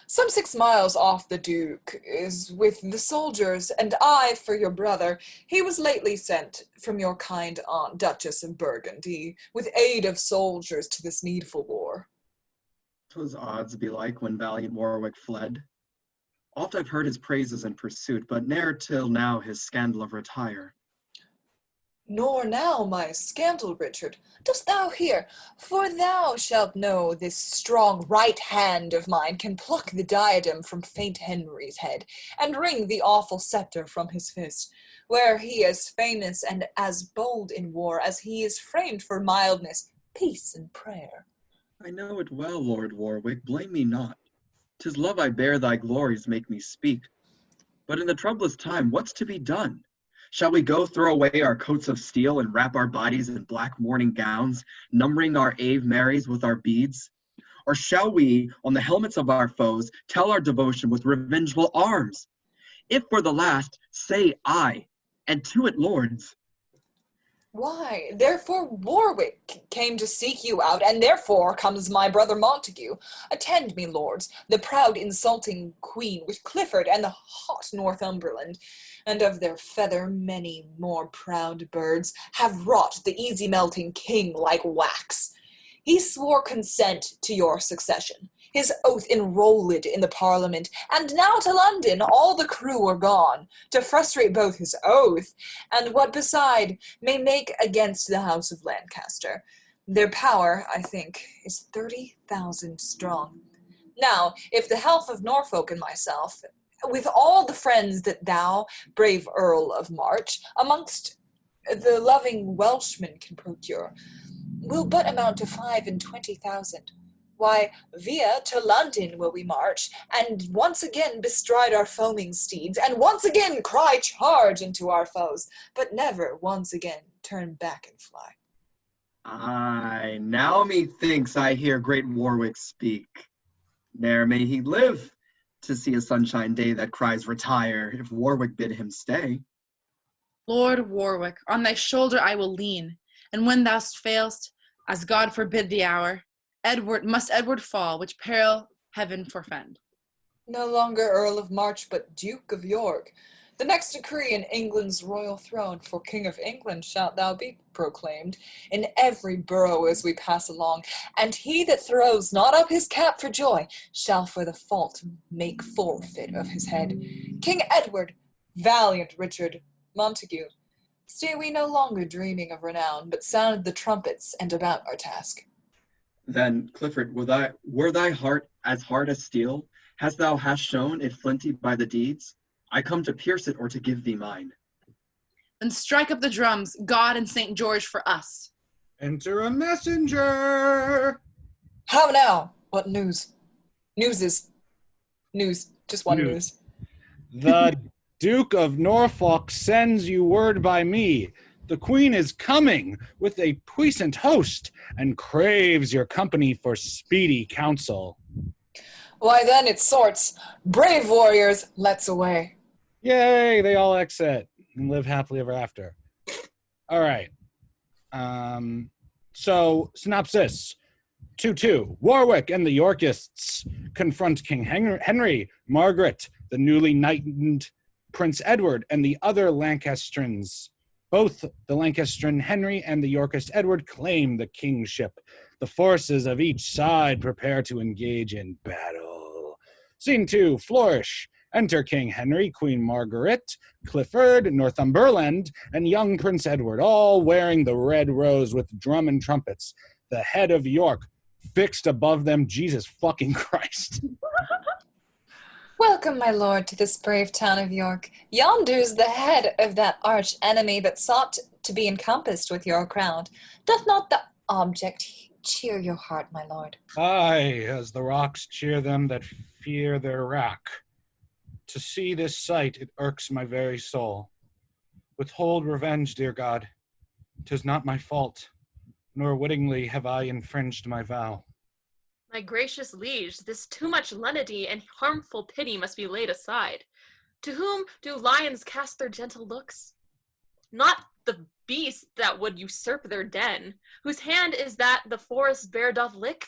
Some 6 miles off the Duke is with the soldiers, and I for your brother. He was lately sent from your kind aunt, Duchess of Burgundy, with aid of soldiers to this needful war. 'Twas odds belike when valiant Warwick fled. Oft I've heard his praises in pursuit, but ne'er till now his scandal of retire. Nor now my scandal, Richard, dost thou hear? For thou shalt know this strong right hand of mine can pluck the diadem from faint Henry's head, and wring the awful scepter from his fist, where he is famous and as bold in war as he is framed for mildness, peace, and prayer. I know it well, Lord Warwick, blame me not. 'Tis love I bear thy glories make me speak. But in the troublous time, what's to be done? Shall we go throw away our coats of steel and wrap our bodies in black mourning gowns, numbering our Ave Marys with our beads? Or shall we, on the helmets of our foes, tell our devotion with revengeful arms? If for the last, say aye, and to it, lords. Why, therefore Warwick came to seek you out, and therefore comes my brother Montague. Attend me, lords, the proud insulting queen, with Clifford and the hot Northumberland, and of their feather many more proud birds, have wrought the easy-melting king like wax. He swore consent to your succession, his oath enrolled in the Parliament, and now to London all the crew are gone, to frustrate both his oath, and what beside may make against the house of Lancaster. Their power, I think, is 30,000 strong. Now, if the health of Norfolk and myself, with all the friends that thou, brave Earl of March, amongst the loving Welshmen can procure, will but amount to 25,000. Why, via to London will we march, and once again bestride our foaming steeds, and once again cry charge into our foes, but never once again turn back and fly. Aye, now methinks I hear great Warwick speak. Ne'er may he live to see a sunshine day that cries retire, if Warwick bid him stay. Lord Warwick, on thy shoulder I will lean, and when thou failst, as God forbid the hour, must Edward fall, which peril heaven forfend. No longer Earl of March, but Duke of York. The next decree in England's royal throne, for King of England shalt thou be proclaimed, in every borough as we pass along, and he that throws not up his cap for joy, shall for the fault make forfeit of his head. King Edward, valiant Richard, Montague, stay we no longer dreaming of renown, but sound the trumpets and about our task. Then, Clifford, were thy heart as hard as steel? Hast thou hast shown it flinty by the deeds? I come to pierce it or to give thee mine. Then strike up the drums, God and St. George for us. Enter a messenger. How now? What news? News. Just one news. The Duke of Norfolk sends you word by me. The Queen is coming with a puissant host and craves your company for speedy counsel. Why then it sorts. Brave warriors, let's away. Yay, they all exit and live happily ever after. All right. So, synopsis. 2-2. Warwick and the Yorkists confront King Henry, Margaret, the newly knighted Prince Edward, and the other Lancastrins. Both the Lancastrin Henry and the Yorkist Edward claim the kingship. The forces of each side prepare to engage in battle. Scene 2. Flourish. Enter King Henry, Queen Margaret, Clifford, Northumberland, and young Prince Edward, all wearing the red rose with drum and trumpets. The head of York fixed above them. Jesus fucking Christ. Welcome, my lord, to this brave town of York. Yonder's the head of that arch enemy that sought to be encompassed with your crown. Doth not the object cheer your heart, my lord? Aye, as the rocks cheer them that fear their wrack. To see this sight, it irks my very soul. Withhold revenge, dear God. 'Tis not my fault, nor wittingly have I infringed my vow. My gracious liege, this too much lenity and harmful pity must be laid aside. To whom do lions cast their gentle looks? Not the beast that would usurp their den, whose hand is that the forest bear doth lick?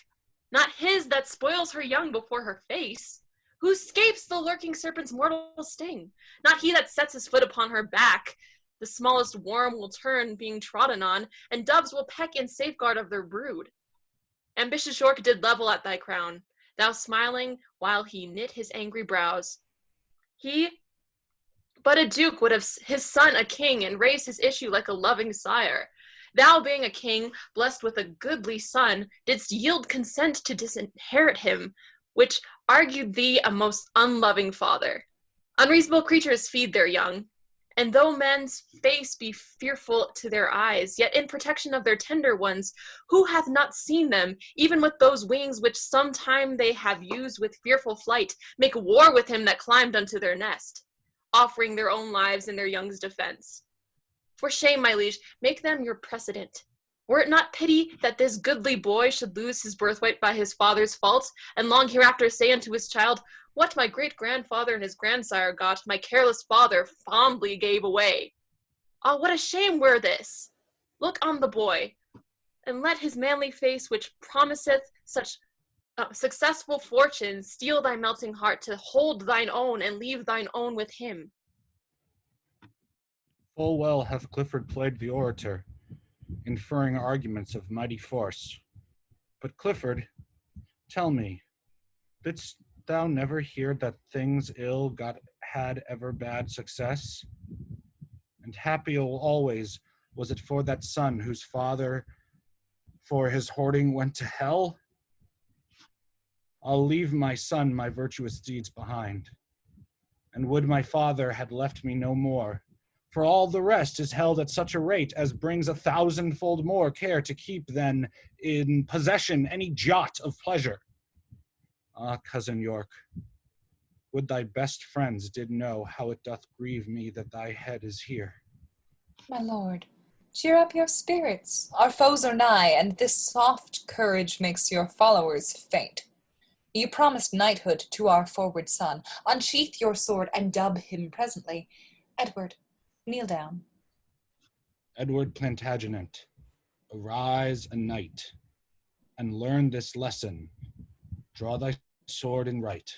Not his that spoils her young before her face? Who scapes the lurking serpent's mortal sting? Not he that sets his foot upon her back. The smallest worm will turn, being trodden on, and doves will peck in safeguard of their brood. Ambitious York did level at thy crown, thou smiling while he knit his angry brows. He, but a duke, would have his son a king, and raise his issue like a loving sire. Thou, being a king, blessed with a goodly son, didst yield consent to disinherit him, which argued thee a most unloving father. Unreasonable creatures feed their young, and though men's face be fearful to their eyes, yet in protection of their tender ones, who hath not seen them, even with those wings which sometime they have used with fearful flight, make war with him that climbed unto their nest, offering their own lives in their young's defense? For shame, my liege, make them your precedent. Were it not pity that this goodly boy should lose his birthright by his father's fault, and long hereafter say unto his child, what my great-grandfather and his grandsire got, my careless father fondly gave away. Ah, what a shame were this! Look on the boy, and let his manly face, which promiseth such successful fortune, steel thy melting heart to hold thine own and leave thine own with him. Full well hath Clifford played the orator, inferring arguments of mighty force. But Clifford, tell me, didst thou never hear that things ill had ever bad success? And happy always was it for that son whose father for his hoarding went to hell? I'll leave my son my virtuous deeds behind, and would my father had left me no more, for all the rest is held at such a rate as brings 1,000-fold more care to keep than in possession any jot of pleasure. Ah, cousin York, would thy best friends did know how it doth grieve me that thy head is here. My lord, Cheer up your spirits. Our foes are nigh, and this soft courage makes your followers faint. You promised knighthood to our forward son. Unsheath your sword and dub him presently. Edward, kneel down. Edward Plantagenet, arise a knight, and learn this lesson. Draw thy sword and right.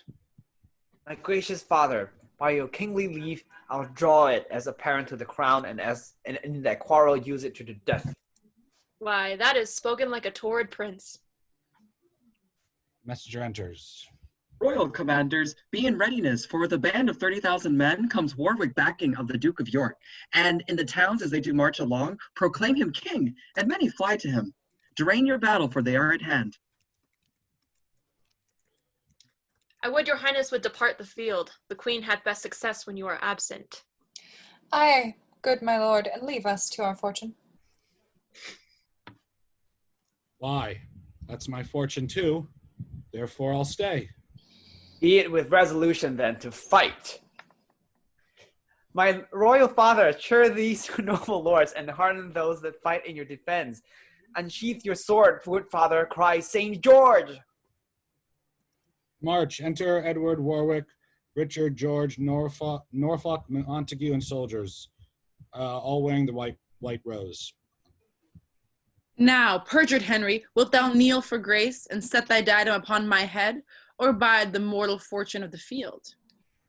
My gracious father, by your kingly leave, I'll draw it as a parent to the crown, and in that quarrel use it to the death. Why, that is spoken like a torrid prince. Messenger enters. Royal commanders, be in readiness, for with a band of 30,000 men comes Warwick backing of the Duke of York, and in the towns as they do march along, proclaim him king, and many fly to him. Darraign your battle, for they are at hand. I would your highness would depart the field. The queen had best success when you are absent. Aye, good my lord, and leave us to our fortune. Why? That's my fortune too. Therefore I'll stay. Be it with resolution then to fight. My royal father, cheer these noble lords, and hearten those that fight in your defense. Unsheath your sword, good father, cry St. George! March, enter Edward, Warwick, Richard, George, Norfolk, Montague, and soldiers, all wearing the white rose. Now, perjured Henry, wilt thou kneel for grace and set thy diadem upon my head, or bide the mortal fortune of the field?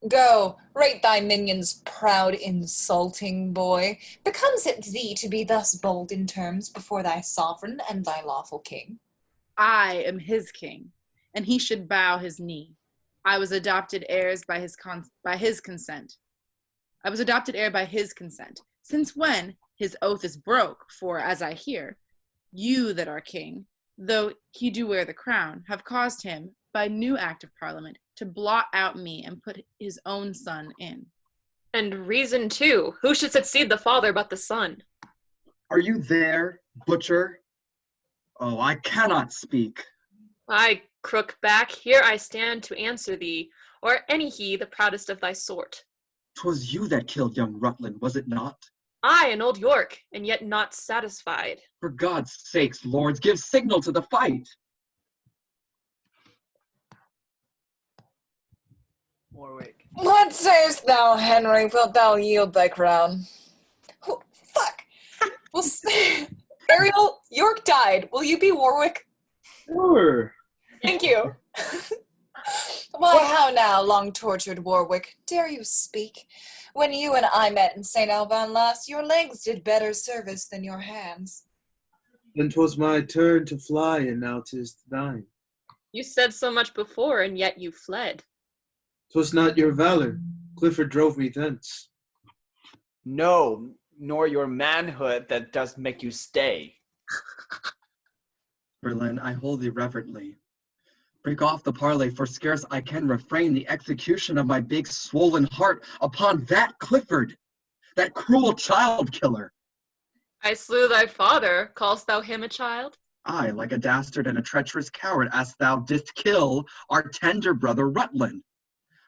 Go, rate thy minions, proud insulting boy. Becomes it thee to be thus bold in terms before thy sovereign and thy lawful king? I am his king, and he should bow his knee. I was adopted heirs by his consent. I was adopted heir by his consent. Since when his oath is broke, for, as I hear, you that are king, though he do wear the crown, have caused him, by new act of parliament, to blot out me and put his own son in. And reason too. Who should succeed the father but the son? Are you there, butcher? Oh, I cannot speak. I, crookback, here I stand to answer thee, or any he, the proudest of thy sort. 'Twas you that killed young Rutland, was it not? I, an old York, and yet not satisfied. For God's sakes, lords, give signal to the fight. Warwick. What sayest thou, Henry? Wilt thou yield thy crown? Oh, fuck! Ariel, York died. Will you be Warwick? Sure. Thank you. Why, how now, long-tortured Warwick? Dare you speak? When you and I met in St. Alban last, your legs did better service than your hands. Then 'twas my turn to fly, and now 'tis thine. You said so much before, and yet you fled. 'Twas not your valor. Clifford drove me thence. No, nor your manhood that does make you stay. Berlin, I hold thee reverently. Break off the parley, for scarce I can refrain the execution of my big swollen heart upon that Clifford, that cruel child killer. I slew thy father. Call'st thou him a child? I, like a dastard and a treacherous coward, as thou didst kill our tender brother Rutland.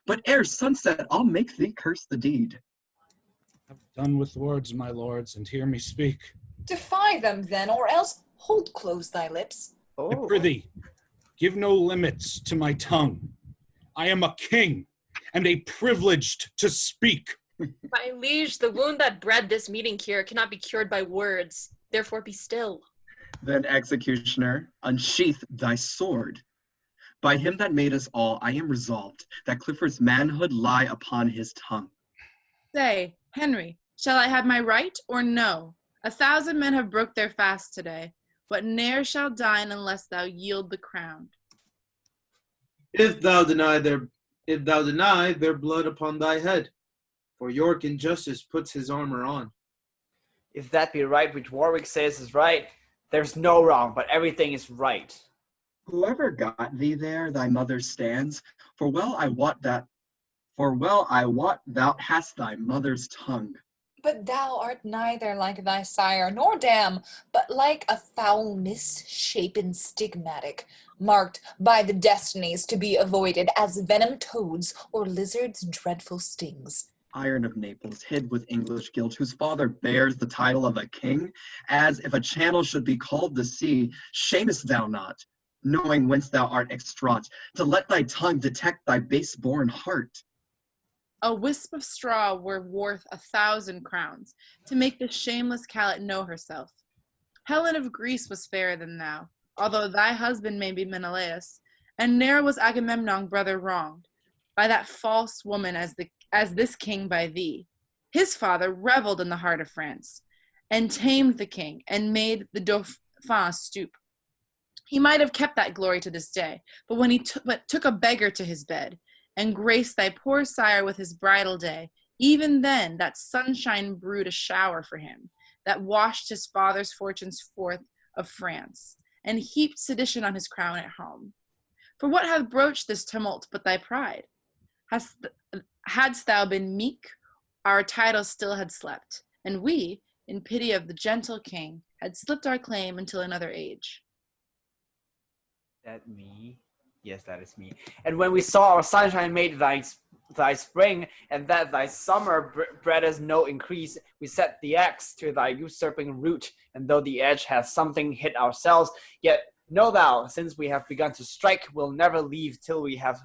But ere sunset, I'll make thee curse the deed. Have done with words, my lords, and hear me speak. Defy them, then, or else hold close thy lips. I prithee, give no limits to my tongue. I am a king, and a privileged to speak. My liege, the wound that bred this meeting here cannot be cured by words. Therefore be still. Then, executioner, unsheath thy sword. By him that made us all, I am resolved that Clifford's manhood lie upon his tongue. Say, Henry, shall I have my right or no? 1,000 men have broke their fast today, but ne'er shall dine unless thou yield the crown. If thou deny their blood upon thy head, for York in justice puts his armor on. If that be right which Warwick says is right, there's no wrong, but everything is right. Whoever got thee there, thy mother stands, for well I wot thou hast thy mother's tongue. But thou art neither like thy sire, nor damn, but like a foul misshapen stigmatic, marked by the destinies to be avoided as venom toads or lizards' dreadful stings. Iron of Naples, hid with English guilt, whose father bears the title of a king, as if a channel should be called the sea, shamest thou not, knowing whence thou art extraught, to let thy tongue detect thy base-born heart? A wisp of straw were worth 1,000 crowns, to make the shameless callet know herself. Helen of Greece was fairer than thou, although thy husband may be Menelaus, and ne'er was Agamemnon brother wronged by that false woman as this king by thee. His father reveled in the heart of France, and tamed the king, and made the Dauphin stoop. He might have kept that glory to this day, but when he took a beggar to his bed, and graced thy poor sire with his bridal day, even then that sunshine brewed a shower for him, that washed his father's fortunes forth of France, and heaped sedition on his crown at home. For what hath broached this tumult but thy pride? Hadst thou been meek, our titles still had slept, and we, in pity of the gentle king, had slipped our claim until another age. That me? Yes, that is me. And when we saw our sunshine made thy spring, and that thy summer bred us no increase, we set the axe to thy usurping root, and though the edge hath something hit ourselves, yet know thou, since we have begun to strike, we'll never leave till we have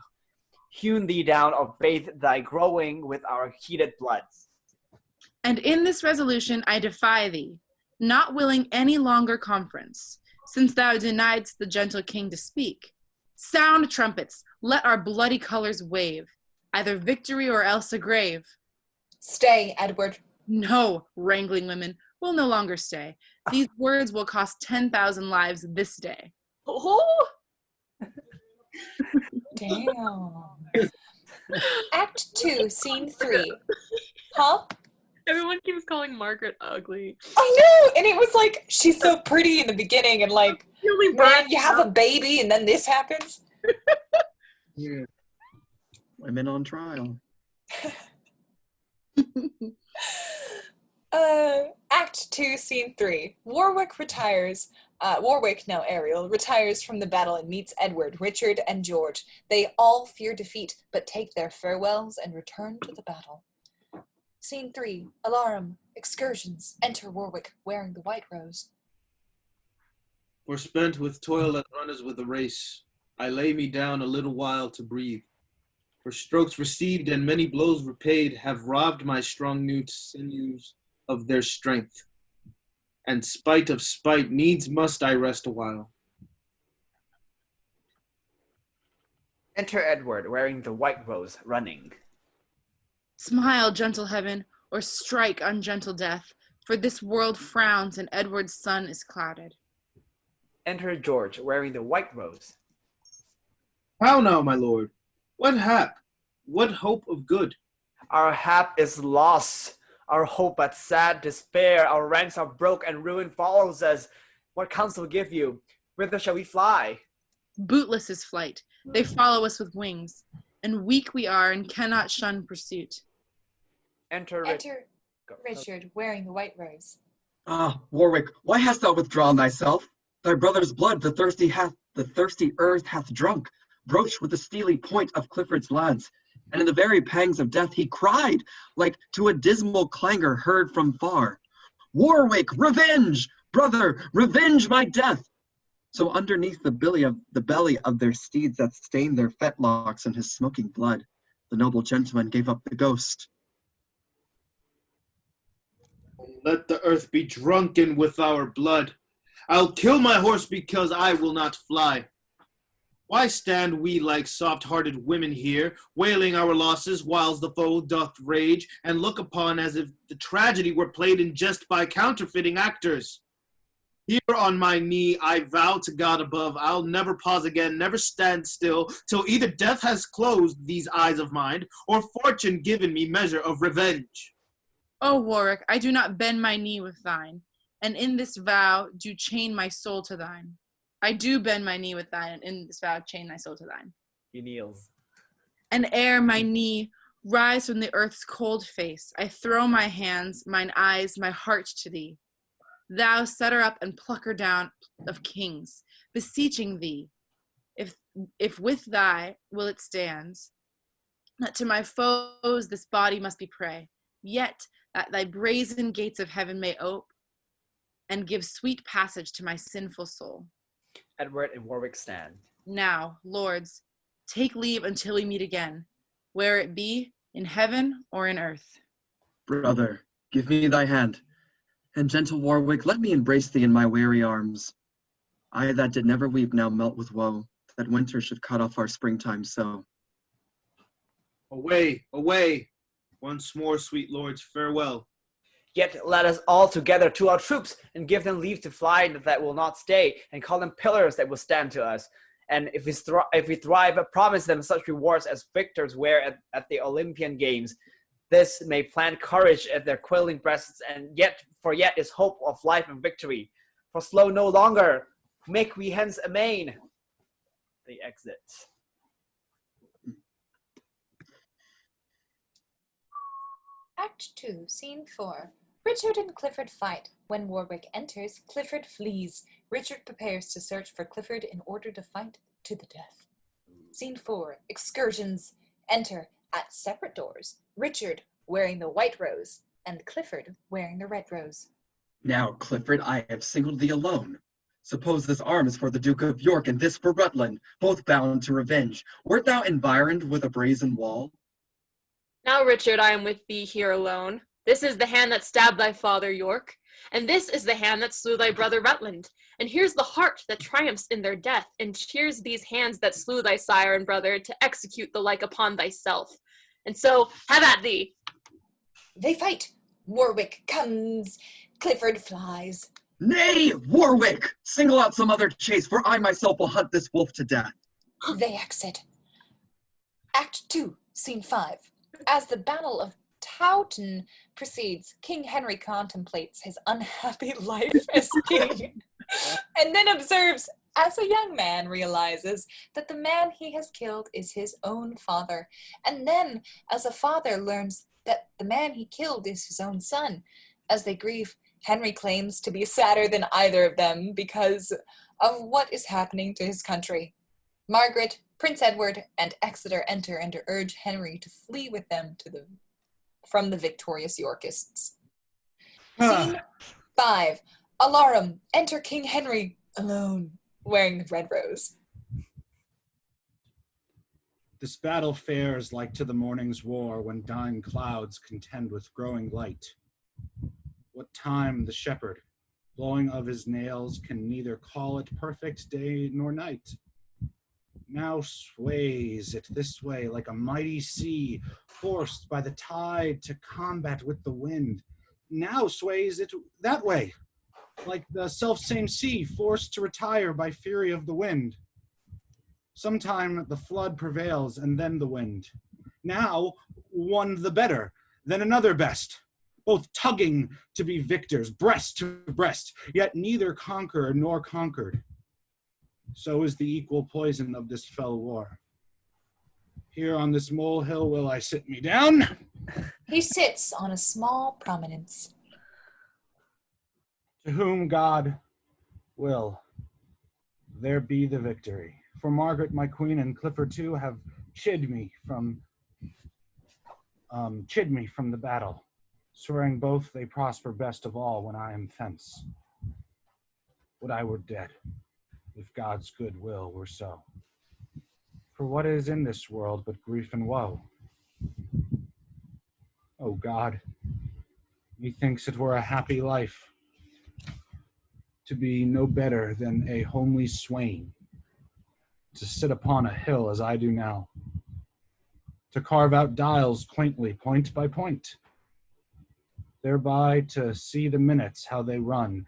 hewn thee down or bathed thy growing with our heated bloods. And in this resolution I defy thee, not willing any longer conference, since thou deniedst the gentle king to speak. Sound trumpets, let our bloody colors wave, either victory or else a grave. Stay, Edward. No, wrangling women, we'll no longer stay. These words will cost 10,000 lives this day. Oh, Damn. Act 2, Scene 3. Huh? everyone keeps calling Margaret ugly. I know! And it was like, she's so pretty in the beginning, and like, Really man, you have a baby, and then this happens? Yeah. Women on trial. Act 2, Scene 3. Ariel retires from the battle and meets Edward, Richard, and George. They all fear defeat, but take their farewells and return to the battle. Scene 3. Alarum. Excursions. Enter Warwick, wearing the white rose. Forspent with toil that runneth with the race, I lay me down a little while to breathe. For strokes received and many blows repaid have robbed my strong new sinews of their strength. And spite of spite, needs must I rest a while. Enter Edward, wearing the white rose, running. Smile, gentle heaven, or strike, ungentle death, for this world frowns and Edward's sun is clouded. Enter George, wearing the white rose. How now, my lord? What hap? What hope of good? Our hap is lost, our hope but sad despair. Our ranks are broke and ruin follows us. What counsel give you? Whither shall we fly? Bootless is flight. They follow us with wings, and weak we are and cannot shun pursuit. Enter Richard, wearing the white rose. Ah, Warwick, why hast thou withdrawn thyself? Thy brother's blood the thirsty earth hath drunk, broached with the steely point of Clifford's lance, and in the very pangs of death he cried, like to a dismal clangor heard from far, Warwick, revenge! Brother, revenge my death! So underneath the belly of their steeds that stained their fetlocks in his smoking blood, the noble gentleman gave up the ghost. Let the earth be drunken with our blood. I'll kill my horse because I will not fly. Why stand we like soft-hearted women here, wailing our losses whiles the foe doth rage, and look upon as if the tragedy were played in jest by counterfeiting actors? Here on my knee I vow to God above, I'll never pause again, never stand still, till either death has closed these eyes of mine, or fortune given me measure of revenge. O Warwick, I do not bend my knee with thine, and in this vow do chain my soul to thine. I do bend my knee with thine, and in this vow chain thy soul to thine. He kneels. And ere my knee rise from the earth's cold face, I throw my hands, mine eyes, my heart to thee. Thou set her up and plucker down of kings, beseeching thee, if with thy will it stands, that to my foes this body must be prey, yet that thy brazen gates of heaven may ope, and give sweet passage to my sinful soul. Edward and Warwick stand. Now, lords, take leave until we meet again, where it be, in heaven or in earth. Brother, give me thy hand, and gentle Warwick, let me embrace thee in my weary arms. I that did never weep now melt with woe, that winter should cut off our springtime so. Away, away! Once more, sweet lords, farewell. Yet let us all together to our troops and give them leave to fly that will not stay, and call them pillars that will stand to us. And if we thrive, promise them such rewards as victors wear at the Olympian Games. This may plant courage at their quailing breasts, and yet is hope of life and victory. For slow no longer, make we hence amain. They exit. Act 2, Scene 4. Richard and Clifford fight. When Warwick enters, Clifford flees. Richard prepares to search for Clifford in order to fight to the death. Scene 4. Excursions. Enter, at separate doors, Richard wearing the white rose and Clifford wearing the red rose. Now, Clifford, I have singled thee alone. Suppose this arm is for the Duke of York and this for Rutland, both bound to revenge. Wert thou environed with a brazen wall? Now, Richard, I am with thee here alone. This is the hand that stabbed thy father York, and this is the hand that slew thy brother Rutland. And here's the heart that triumphs in their death, and cheers these hands that slew thy sire and brother to execute the like upon thyself. And so, have at thee. They fight. Warwick comes. Clifford flies. Nay, Warwick! Single out some other chase, for I myself will hunt this wolf to death. They exit. Act 2, Scene 5. As the Battle of Towton proceeds, King Henry contemplates his unhappy life as king, and then observes, as a young man realizes, that the man he has killed is his own father, and then, as a father learns that the man he killed is his own son. As they grieve, Henry claims to be sadder than either of them because of what is happening to his country. Margaret, Prince Edward, and Exeter enter and urge Henry to flee with them from the victorious Yorkists. Scene 5. Alarum. Enter King Henry alone, wearing the red rose. This battle fares like to the morning's war when dying clouds contend with growing light. What time the shepherd, blowing of his nails, can neither call it perfect day nor night. Now sways it this way like a mighty sea, forced by the tide to combat with the wind. Now sways it that way, like the selfsame sea, forced to retire by fury of the wind. Sometime the flood prevails, and then the wind. Now one the better, then another best, both tugging to be victors, breast to breast, yet neither conqueror nor conquered. So is the equal poison of this fell war. Here on this molehill will I sit me down. He sits on a small prominence. To whom God will, there be the victory. For Margaret, my queen, and Clifford too have chid me from the battle, swearing both they prosper best of all when I am thence. Would I were dead, if God's good will were so. For what is in this world but grief and woe? O God, methinks it were a happy life to be no better than a homely swain, to sit upon a hill as I do now, to carve out dials quaintly, point by point, thereby to see the minutes how they run.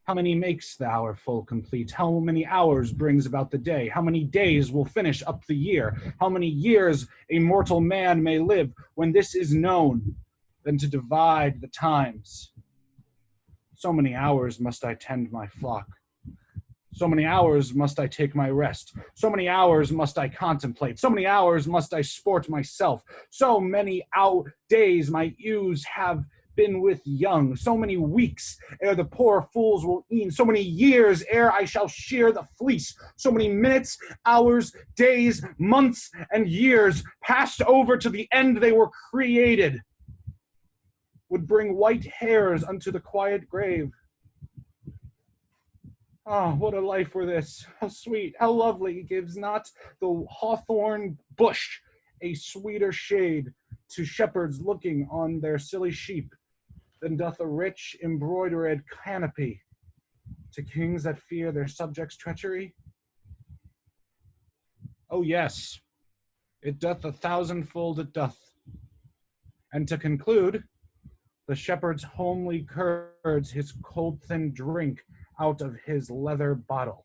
How many makes the hour full complete? How many hours brings about the day? How many days will finish up the year? How many years a mortal man may live when this is known, than to divide the times? So many hours must I tend my flock. So many hours must I take my rest. So many hours must I contemplate. So many hours must I sport myself. So many days my ewes have been with young, so many weeks ere the poor fools will eat, so many years ere I shall shear the fleece, so many minutes, hours, days, months, and years passed over to the end they were created, would bring white hairs unto the quiet grave. Ah, what a life were this! How sweet, how lovely, gives not the hawthorn bush a sweeter shade to shepherds looking on their silly sheep than doth a rich embroidered canopy to kings that fear their subjects' treachery? Oh yes, it doth a thousandfold it doth. And to conclude, the shepherd's homely curds his cold thin drink out of his leather bottle,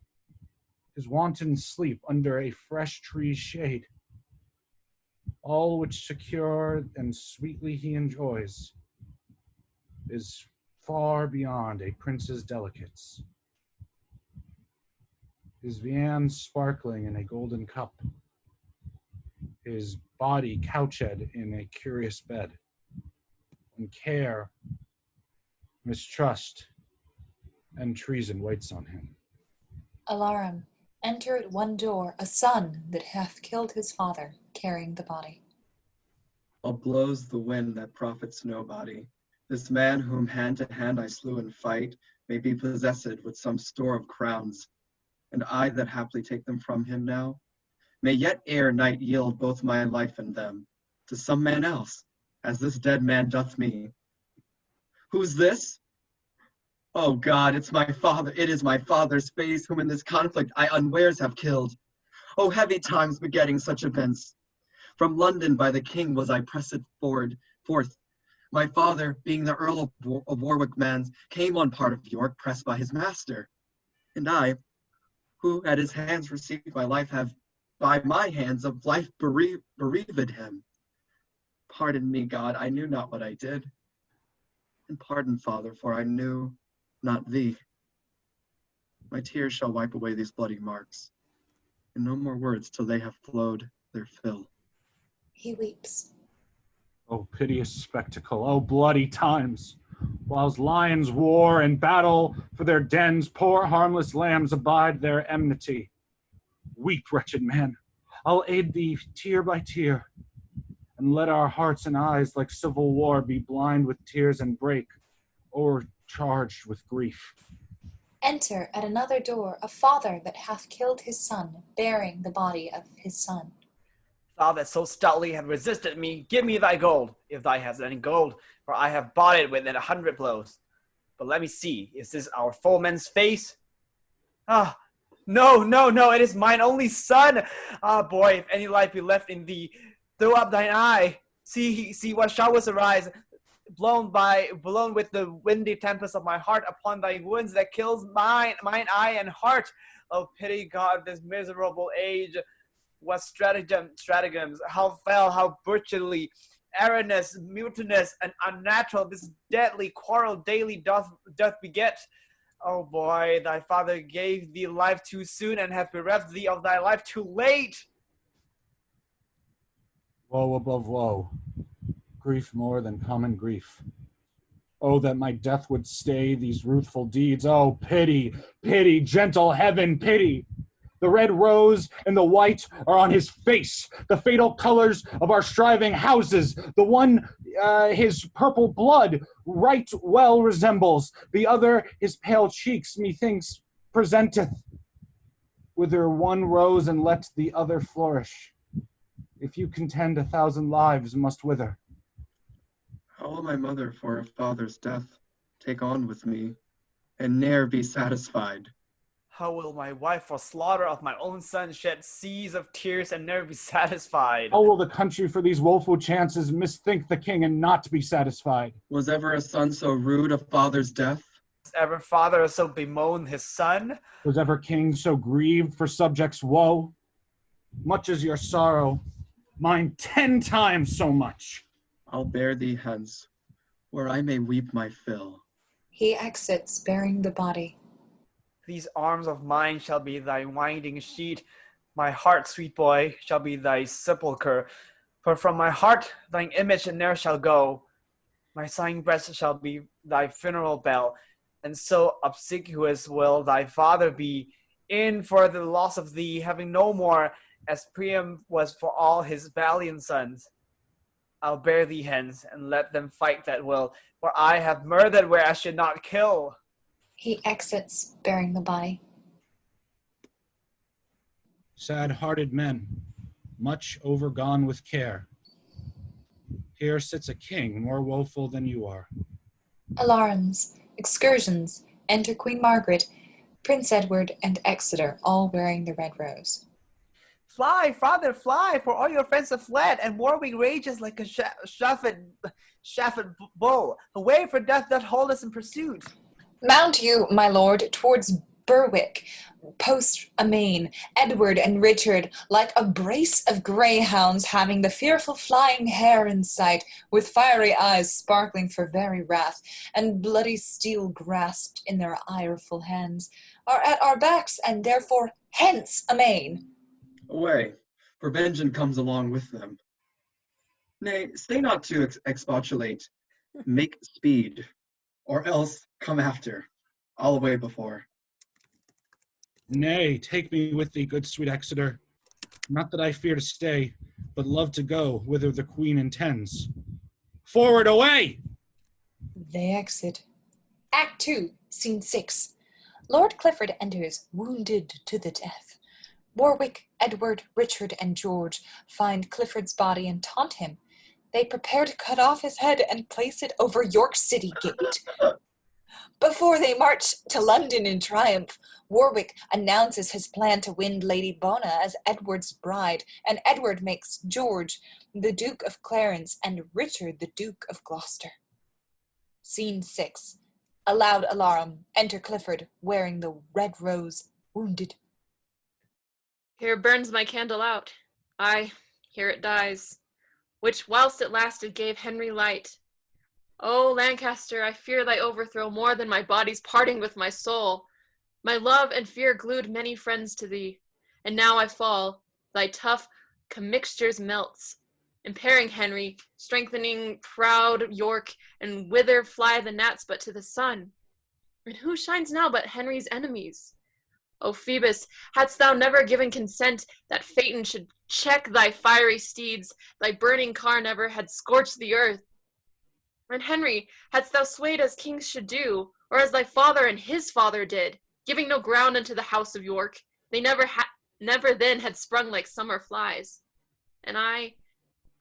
his wanton sleep under a fresh tree's shade, all which secure and sweetly he enjoys, is far beyond a prince's delicates. His viands sparkling in a golden cup, his body couched in a curious bed, when care, mistrust, and treason waits on him. Alarum, enter at one door a son that hath killed his father, carrying the body. All blows the wind that profits nobody. This man whom hand to hand I slew in fight may be possessed with some store of crowns, and I that haply take them from him now, may yet ere night yield both my life and them to some man else, as this dead man doth me. Who's this? Oh God, it's my father, it is my father's face, whom in this conflict I unawares have killed. Oh, heavy times begetting such events. From London by the king was I pressed forth. My father, being the Earl of Warwick man's, came on part of York, pressed by his master. And I, who at his hands received my life, have by my hands of life bereaved him. Pardon me, God, I knew not what I did. And pardon, Father, for I knew not thee. My tears shall wipe away these bloody marks, and no more words till they have flowed their fill. He weeps. Oh, piteous spectacle, oh, bloody times! Whilst lions war and battle for their dens, poor harmless lambs abide their enmity. Weep, wretched man, I'll aid thee tear by tear, and let our hearts and eyes like civil war be blind with tears and break, o'ercharged with grief. Enter at another door a father that hath killed his son, bearing the body of his son. Thou that so stoutly have resisted me, give me thy gold, if thou hast any gold, for I have bought it within 100 blows. But let me see, is this our foeman's face? Ah, no, it is mine only son. Ah, boy, if any life be left in thee, throw up thine eye. See what showers arise, blown with the windy tempest of my heart upon thy wounds that kills mine eye and heart. Oh, pity God, this miserable age. What stratagems, how fell, how brutally, erroneous, mutinous, and unnatural this deadly quarrel daily doth beget. Oh boy, thy father gave thee life too soon and hath bereft thee of thy life too late. Woe above woe, grief more than common grief. Oh, that my death would stay these ruthful deeds. Oh, pity, pity, gentle heaven, pity. The red rose and the white are on his face, the fatal colors of our striving houses. The one his purple blood right well resembles, the other his pale cheeks methinks presenteth. Wither one rose and let the other flourish. If you contend 1,000 lives must wither. How will my mother for her father's death take on with me, and ne'er be satisfied? How will my wife for slaughter of my own son shed seas of tears and never be satisfied? How will the country for these woeful chances misthink the king and not be satisfied? Was ever a son so rude of father's death? Was ever father so bemoan his son? Was ever king so grieved for subjects' woe? Much is your sorrow, mine 10 times so much. I'll bear thee hence, where I may weep my fill. He exits, bearing the body. These arms of mine shall be thy winding sheet. My heart, sweet boy, shall be thy sepulchre. For from my heart thine image ne'er shall go. My sighing breast shall be thy funeral bell, and so obsequious will thy father be, in for the loss of thee, having no more, as Priam was for all his valiant sons. I'll bear thee hence, and let them fight that will, for I have murdered where I should not kill. He exits, bearing the body. Sad-hearted men, much overgone with care. Here sits a king more woeful than you are. Alarums, excursions, enter Queen Margaret, Prince Edward, and Exeter, all wearing the red rose. Fly, father, fly, for all your friends have fled, and Warwick rages like a shafted bull. Away for death that hold us in pursuit. Mount you, my lord, towards Berwick, post amain, Edward and Richard, like a brace of greyhounds, having the fearful flying hare in sight, with fiery eyes sparkling for very wrath, and bloody steel grasped in their ireful hands, are at our backs, and therefore hence amain. Away, for vengeance comes along with them. Nay, stay not to expostulate. Make speed, or else come after. I'll away before. Nay, take me with thee, good sweet Exeter. Not that I fear to stay, but love to go whither the queen intends. Forward, away! They exit. Act 2, Scene 6. Lord Clifford enters, wounded to the death. Warwick, Edward, Richard, and George find Clifford's body and taunt him. They prepare to cut off his head and place it over York City Gate. Before they march to London in triumph, Warwick announces his plan to win Lady Bona as Edward's bride, and Edward makes George the Duke of Clarence and Richard the Duke of Gloucester. Scene 6. A loud alarum. Enter Clifford, wearing the red rose, wounded. Here burns my candle out. Aye, here it dies, which whilst it lasted gave Henry light. O Lancaster, I fear thy overthrow more than my body's parting with my soul. My love and fear glued many friends to thee, and now I fall, thy tough commixtures melts, impairing Henry, strengthening proud York, and whither fly the gnats but to the sun? And who shines now but Henry's enemies? O Phoebus, hadst thou never given consent that Phaeton should check thy fiery steeds, thy burning car never had scorched the earth. And Henry, hadst thou swayed as kings should do, or as thy father and his father did, giving no ground unto the house of York, they never then had sprung like summer flies. And I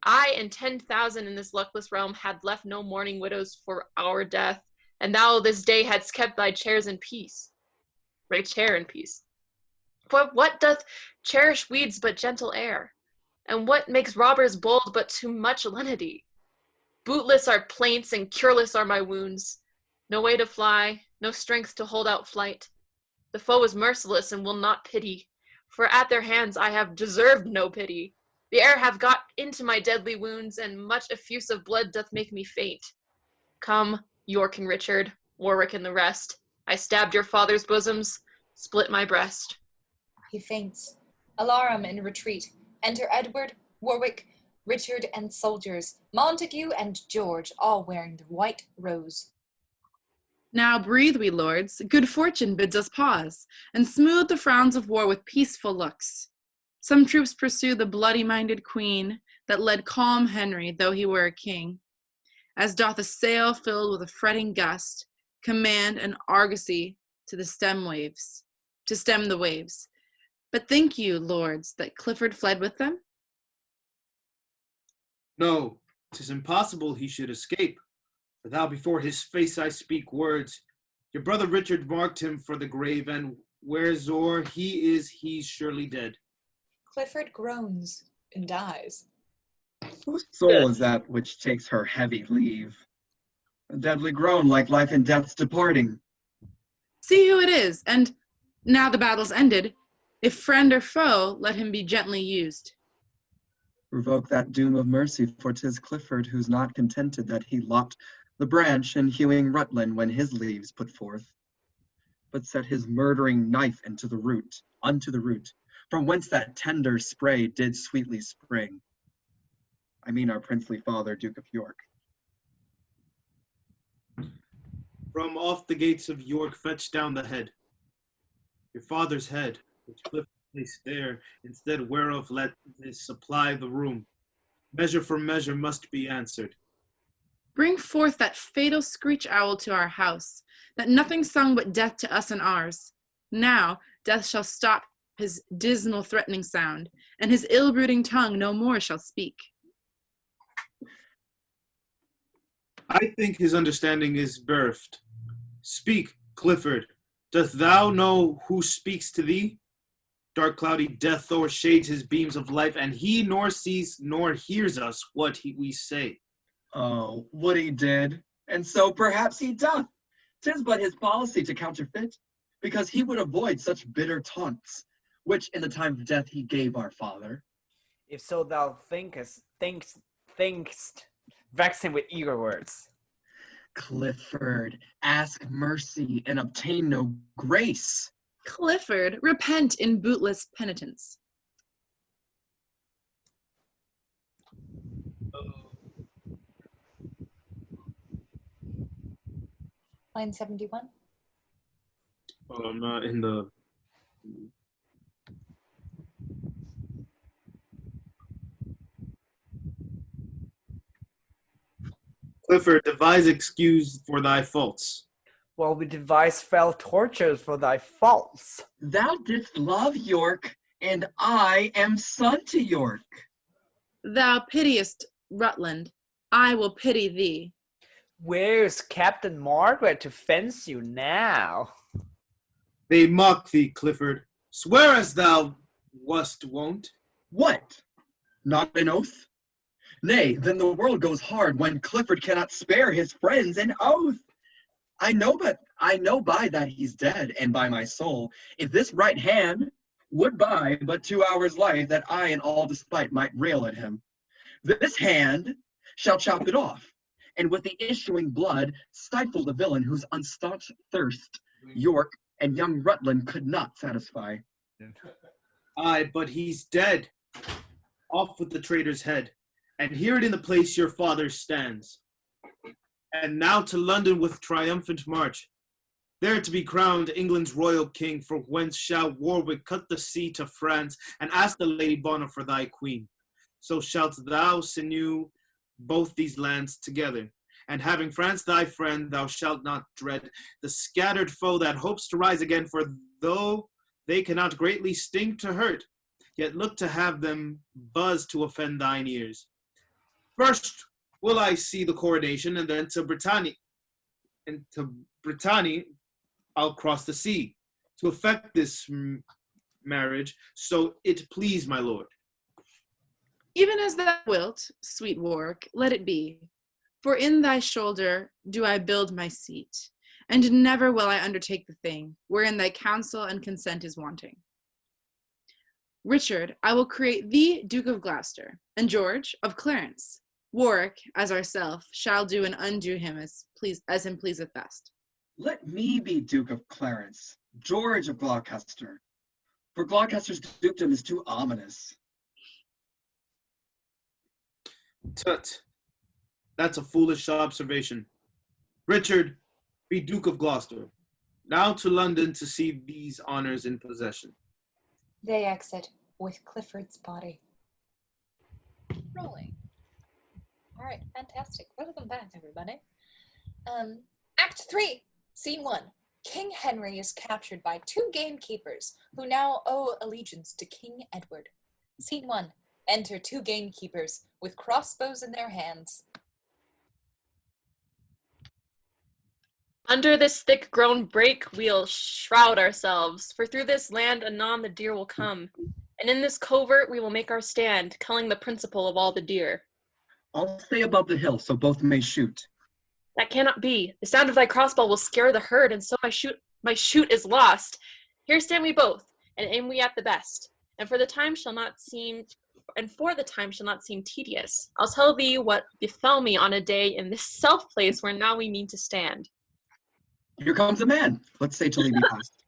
and 10,000 in this luckless realm had left no mourning widows for our death, and thou this day hadst kept thy chairs in peace. Right chair in peace. For what doth cherish weeds but gentle air? And what makes robbers bold but too much lenity? Bootless are plaints and cureless are my wounds. No way to fly, no strength to hold out flight. The foe is merciless and will not pity, for at their hands I have deserved no pity. The air hath got into my deadly wounds, and much effusive blood doth make me faint. Come, York and Richard, Warwick and the rest, I stabbed your father's bosoms, split my breast. He faints. Alarum in retreat. Enter Edward, Warwick, Richard, and soldiers, Montague and George, all wearing the white rose. Now breathe we, lords. Good fortune bids us pause, and smooth the frowns of war with peaceful looks. Some troops pursue the bloody-minded queen, that led calm Henry, though he were a king. As doth a sail filled with a fretting gust, command an argosy to stem the waves. But think you, lords, that Clifford fled with them? No, 'tis impossible he should escape. For thou before his face I speak words. Your brother Richard marked him for the grave, and wheresoe'er he is, he's surely dead. Clifford groans and dies. Whose soul is that which takes her heavy leave? A deadly groan like life and death's departing. See who it is, and, now the battle's ended, if friend or foe, let him be gently used. Revoke that doom of mercy, for 'tis Clifford who's not contented that he lopped the branch in hewing Rutland when his leaves put forth, but set his murdering knife unto the root, from whence that tender spray did sweetly spring. I mean our princely father, Duke of York. From off the gates of York fetch down the head, your father's head, which Clifford placed there, instead whereof let this supply the room. Measure for measure must be answered. Bring forth that fatal screech owl to our house, that nothing sung but death to us and ours. Now death shall stop his dismal threatening sound, and his ill-brooding tongue no more shall speak. I think his understanding is bereft. Speak, Clifford. Dost thou know who speaks to thee? Dark cloudy death o'ershades his beams of life, and he nor sees nor hears us what we say. Oh, would he did, and so perhaps he doth. 'Tis but his policy to counterfeit, because he would avoid such bitter taunts, which in the time of death he gave our father. If so thou thinkest, vex him with eager words. Clifford, ask mercy and obtain no grace. Clifford, repent in bootless penitence. Line 71. I'm not in the... Clifford, devise excuse for thy faults. While we devise fell tortures for thy faults. Thou didst love York, and I am son to York. Thou pitiest Rutland, I will pity thee. Where's Captain Margaret to fence you now? They mock thee, Clifford. Swear as thou wont. What? Not an oath? Nay, then the world goes hard when Clifford cannot spare his friends an oath. I know by that he's dead, and by my soul, if this right hand would buy but 2 hours' life, that I in all despite might rail at him. This hand shall chop it off, and with the issuing blood stifle the villain whose unstaunch thirst York and young Rutland could not satisfy. Aye, but he's dead. Off with the traitor's head, and here it in the place your father stands. And now to London with triumphant march, there to be crowned England's royal king, for whence shall Warwick cut the sea to France, and ask the Lady Bona for thy queen. So shalt thou sinew both these lands together, and having France thy friend, thou shalt not dread the scattered foe that hopes to rise again, for though they cannot greatly sting to hurt, yet look to have them buzz to offend thine ears. First will I see the coronation, and then to Brittany, I'll cross the sea to effect this marriage, so it please my lord. Even as thou wilt, sweet Warwick, let it be. For in thy shoulder do I build my seat, and never will I undertake the thing wherein thy counsel and consent is wanting. Richard, I will create thee Duke of Gloucester, and George of Clarence. Warwick, as ourself, shall do and undo him as him pleaseth best. Let me be Duke of Clarence, George of Gloucester, for Gloucester's dukedom is too ominous. Tut, that's a foolish observation. Richard, be Duke of Gloucester. Now to London to see these honors in possession. They exit with Clifford's body. Rolling. All right, fantastic. Welcome back, everybody. Act 3, Scene 1. King Henry is captured by 2 gamekeepers who now owe allegiance to King Edward. Scene 1. Enter 2 gamekeepers with crossbows in their hands. Under this thick-grown brake we'll shroud ourselves, for through this land anon the deer will come, and in this covert we will make our stand, culling the principal of all the deer. I'll stay above the hill so both may shoot. That cannot be. The sound of thy crossbow will scare the herd, and so my shoot is lost. Here stand we both, and aim we at the best, and for the time shall not seem tedious. I'll tell thee what befell me on a day in this self place where now we mean to stand. Here comes a man. Let's say till he be past.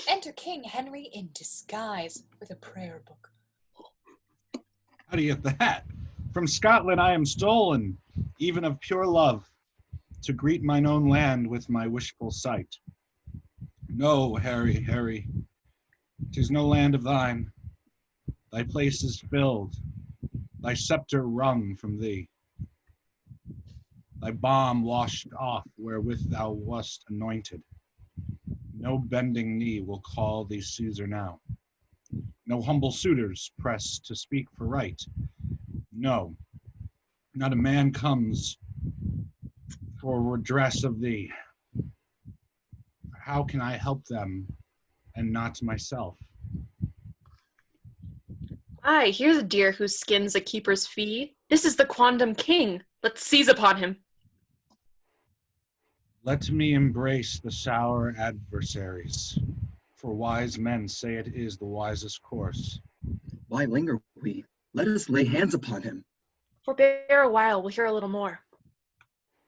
Enter King Henry in disguise with a prayer book. How do you get that? From Scotland I am stolen, even of pure love. to greet mine own land with my wishful sight. No, Harry, Harry, 'tis no land of thine. Thy place is filled, thy scepter wrung from thee, thy balm washed off wherewith thou wast anointed. No bending knee will call thee Caesar now. No humble suitors press to speak for right. No, not a man comes for redress of thee. How can I help them and not myself? Aye, here's a deer whose skin's a keeper's fee. This is the quondam king. Let's seize upon him. Let me embrace the sour adversaries, for wise men say it is the wisest course. Why linger we? Let us lay hands upon him. Forbear a while, we'll hear a little more.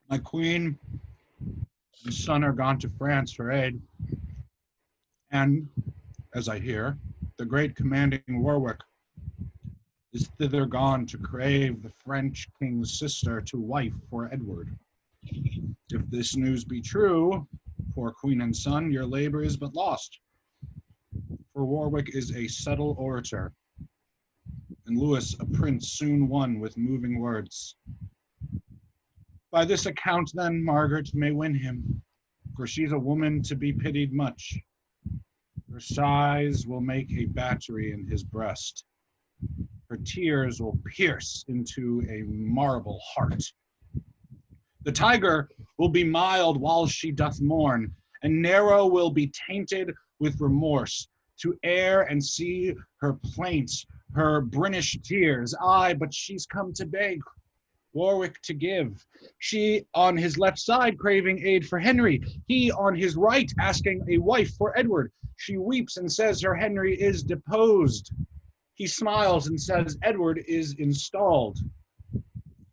My queen and son are gone to France for aid, and, as I hear, the great commanding Warwick is thither gone to crave the French king's sister to wife for Edward. If this news be true, poor queen and son, your labor is but lost. For Warwick is a subtle orator, and Lewis a prince soon won with moving words. By this account, then, Margaret may win him, for she's a woman to be pitied much. Her sighs will make a battery in his breast. Her tears will pierce into a marble heart. The tiger will be mild while she doth mourn, and narrow will be tainted with remorse, to air and see her plaints, her British tears. Aye, but she's come to beg, Warwick to give. She on his left side craving aid for Henry, he on his right asking a wife for Edward. She weeps and says her Henry is deposed. He smiles and says Edward is installed.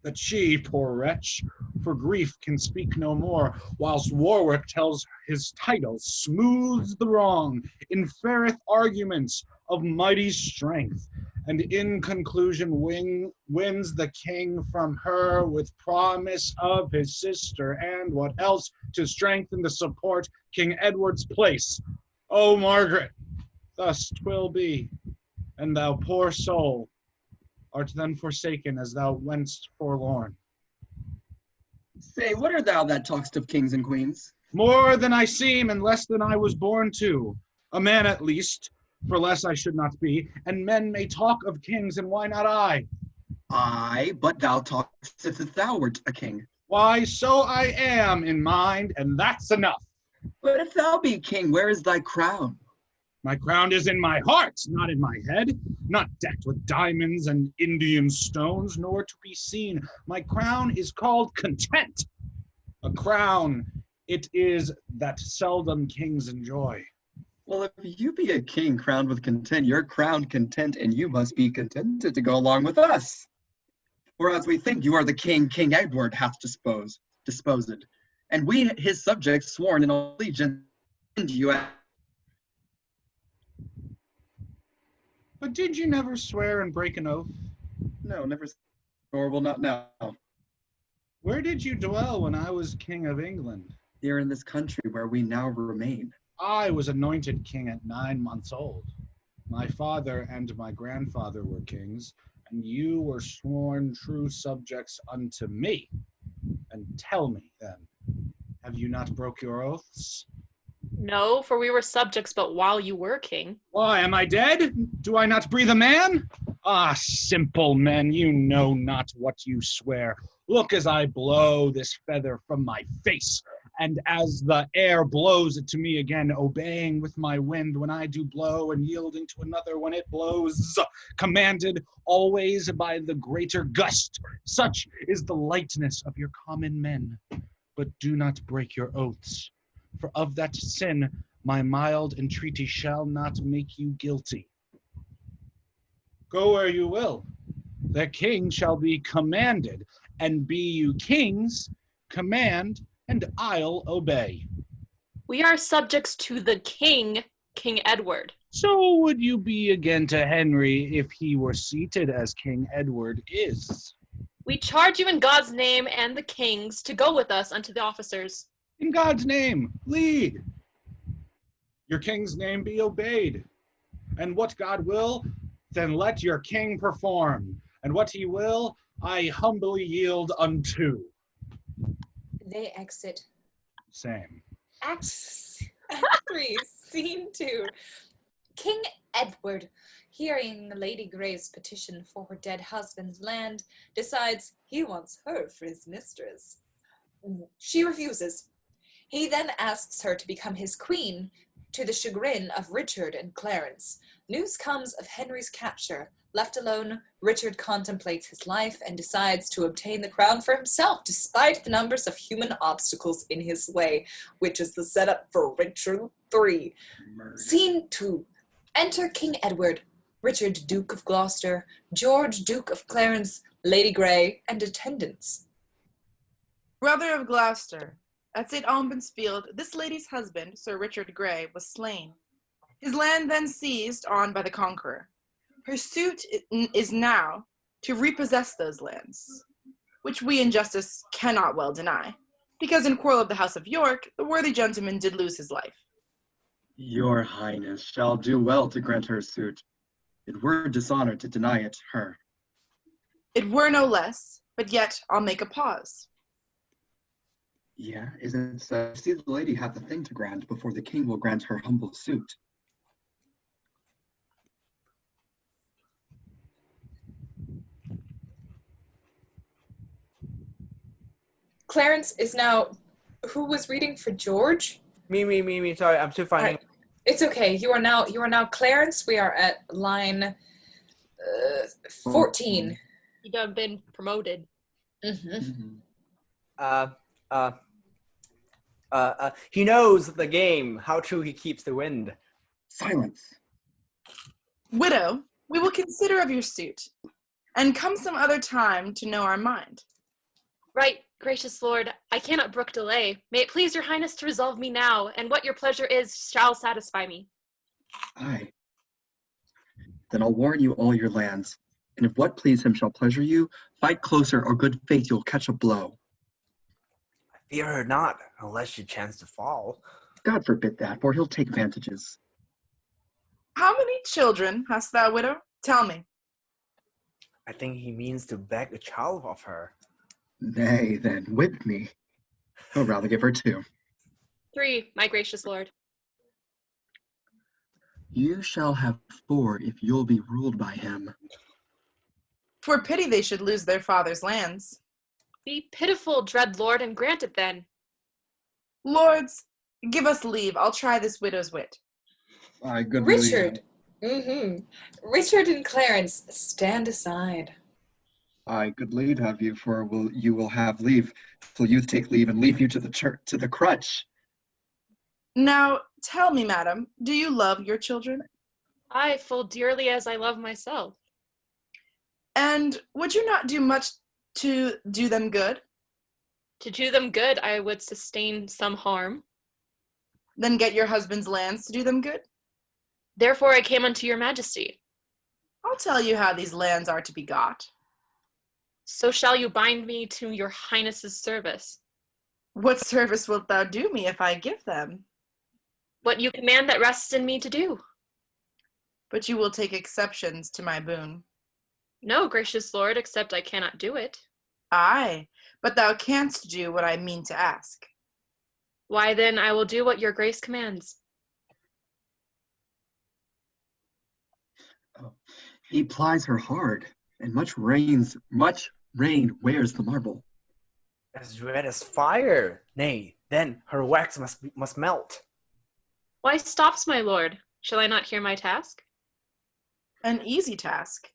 That she, poor wretch, for grief can speak no more, whilst Warwick tells his title, smooths the wrong, inferreth arguments of mighty strength, and in conclusion wins the king from her with promise of his sister, and what else to strengthen the support King Edward's place. O Margaret, thus 'twill be, and thou poor soul art then forsaken as thou wentst forlorn. Say, what art thou that talkst of kings and queens? More than I seem and less than I was born to. A man at least, for less I should not be, and men may talk of kings, and why not I? Aye, but thou talkst as if thou wert a king. Why, so I am in mind, and that's enough. But if thou be king, where is thy crown? My crown is in my heart, not in my head, not decked with diamonds and Indian stones, nor to be seen. My crown is called content. A crown it is that seldom kings enjoy. Well, if you be a king crowned with content, you're crowned content, and you must be contented to go along with us. Whereas we think you are the king King Edward hath disposed, and we his subjects sworn in allegiance to you. But did you never swear and break an oath? No, never, or will not now. Where did you dwell when I was king of England? Here in this country where we now remain. I was anointed king at 9 months old. My father and my grandfather were kings, and you were sworn true subjects unto me. And tell me, then, have you not broke your oaths? No, for we were subjects but while you were king. Why, am I dead? Do I not breathe a man? Ah, simple men, you know not what you swear. Look as I blow this feather from my face, and as the air blows it to me again, obeying with my wind when I do blow, and yielding to another when it blows, commanded always by the greater gust. Such is the lightness of your common men. But do not break your oaths, for of that sin my mild entreaty shall not make you guilty. Go where you will, the king shall be commanded, and be you kings, command, and I'll obey. We are subjects to the king, King Edward. So would you be again to Henry if he were seated as King Edward is? We charge you in God's name and the king's to go with us unto the officers. In God's name, lead. Your king's name be obeyed. And what God will, then let your king perform. And what he will, I humbly yield unto. They exit. Same. Act 3, Scene 2. King Edward, hearing Lady Grey's petition for her dead husband's land, decides he wants her for his mistress. She refuses. He then asks her to become his queen, to the chagrin of Richard and Clarence. News comes of Henry's capture. Left alone, Richard contemplates his life and decides to obtain the crown for himself, despite the numbers of human obstacles in his way, which is the setup for Richard 3. Scene 2. Enter King Edward, Richard, Duke of Gloucester, George, Duke of Clarence, Lady Grey, and attendants. Brother of Gloucester, at St. Albans Field, this lady's husband, Sir Richard Grey, was slain. His land then seized on by the Conqueror. Her suit is now to repossess those lands, which we in justice cannot well deny, because in quarrel of the House of York, the worthy gentleman did lose his life. Your Highness shall do well to grant her suit. It were dishonor to deny it her. It were no less, but yet I'll make a pause. Yeah, isn't so? See, the lady hath a thing to grant before the king will grant her humble suit. Clarence is now... Who was reading for George? Me. Sorry, I'm still finding. Right. It's okay. You are now Clarence. We are at line 14. You have been promoted. He knows the game. How true he keeps the wind. Silence. Widow, we will consider of your suit, and come some other time to know our mind. Right, gracious lord, I cannot brook delay. May it please your highness to resolve me now, and what your pleasure is shall satisfy me. Aye. Then I'll warrant you all your lands, and if what please him shall pleasure you, fight closer, or good faith you'll catch a blow. I fear her not, unless you chance to fall. God forbid that, for he'll take vantages. How many children hast thou, widow? Tell me. I think he means to beg a child of her. Nay, then, whip me. I'll rather give her 2. 3, my gracious lord. You shall have 4 if you'll be ruled by him. 'Twere pity they should lose their father's lands. Be pitiful, dread lord, and grant it then. Lords, give us leave. I'll try this widow's wit. Aye, good Richard. Richard and Clarence, stand aside. Aye, good lead have you, for you will have leave till youth take leave and leave you to the church, to the crutch. Now, tell me, madam, do you love your children? I full dearly as I love myself. And would you not do much to do them good? To do them good, I would sustain some harm. Then get your husband's lands to do them good? Therefore I came unto your majesty. I'll tell you how these lands are to be got. So shall you bind me to your highness's service. What service wilt thou do me if I give them? What you command that rests in me to do. But you will take exceptions to my boon. No, gracious lord, except I cannot do it. Aye, but thou canst do what I mean to ask. Why then I will do what your grace commands. Oh, he plies her hard, and much rain wears the marble. As red as fire. Nay, then her wax must melt. Why stops, my lord? Shall I not hear my task? An easy task.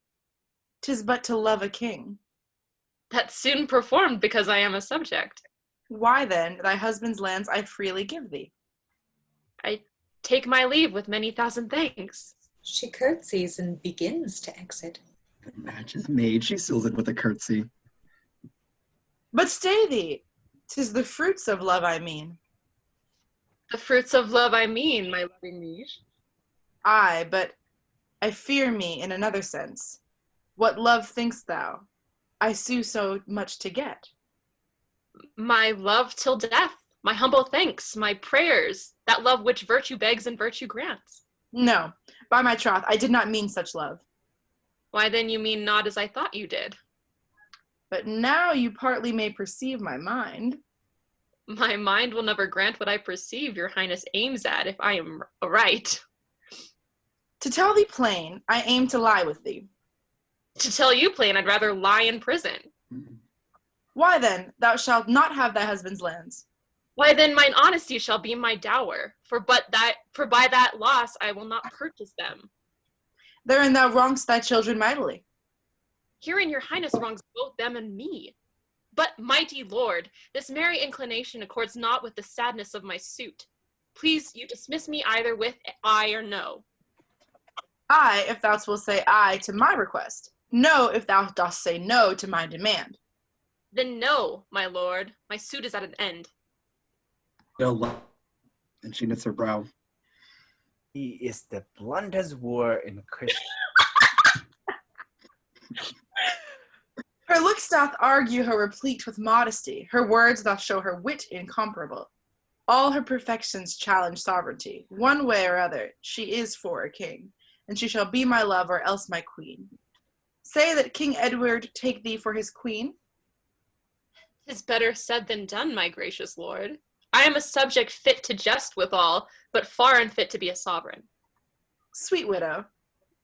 'Tis but to love a king. That's soon performed because I am a subject. Why then, thy husband's lands I freely give thee. I take my leave with many thousand thanks. She curtsies and begins to exit. The match is made, she seals it with a curtsy. But stay thee, 'tis the fruits of love I mean. The fruits of love I mean, my loving liege. Aye, but I fear me in another sense. What love thinkst thou? I sue so much to get? My love till death, my humble thanks, my prayers, that love which virtue begs and virtue grants. No, by my troth, I did not mean such love. Why then you mean not as I thought you did. But now you partly may perceive my mind. My mind will never grant what I perceive your highness aims at, if I am right. To tell thee plain, I aim to lie with thee. To tell you plain, I'd rather lie in prison. Why then, thou shalt not have thy husband's lands. Why then mine honesty shall be my dower, for by that loss I will not purchase them. Therein thou wrongst thy children mightily. Herein your highness wrongs both them and me. But, mighty lord, this merry inclination accords not with the sadness of my suit. Please you dismiss me either with aye or no. Aye, if thou wilt say aye to my request. No, if thou dost say no to my demand. Then no, my lord, my suit is at an end. And she knits her brow. He is the bluntest word in Christian. Her looks doth argue her replete with modesty. Her words doth show her wit incomparable. All her perfections challenge sovereignty. One way or other, she is for a king, and she shall be my love or else my queen. Say that King Edward take thee for his queen. 'Tis better said than done, my gracious lord. I am a subject fit to jest withal, but far unfit to be a sovereign. Sweet widow,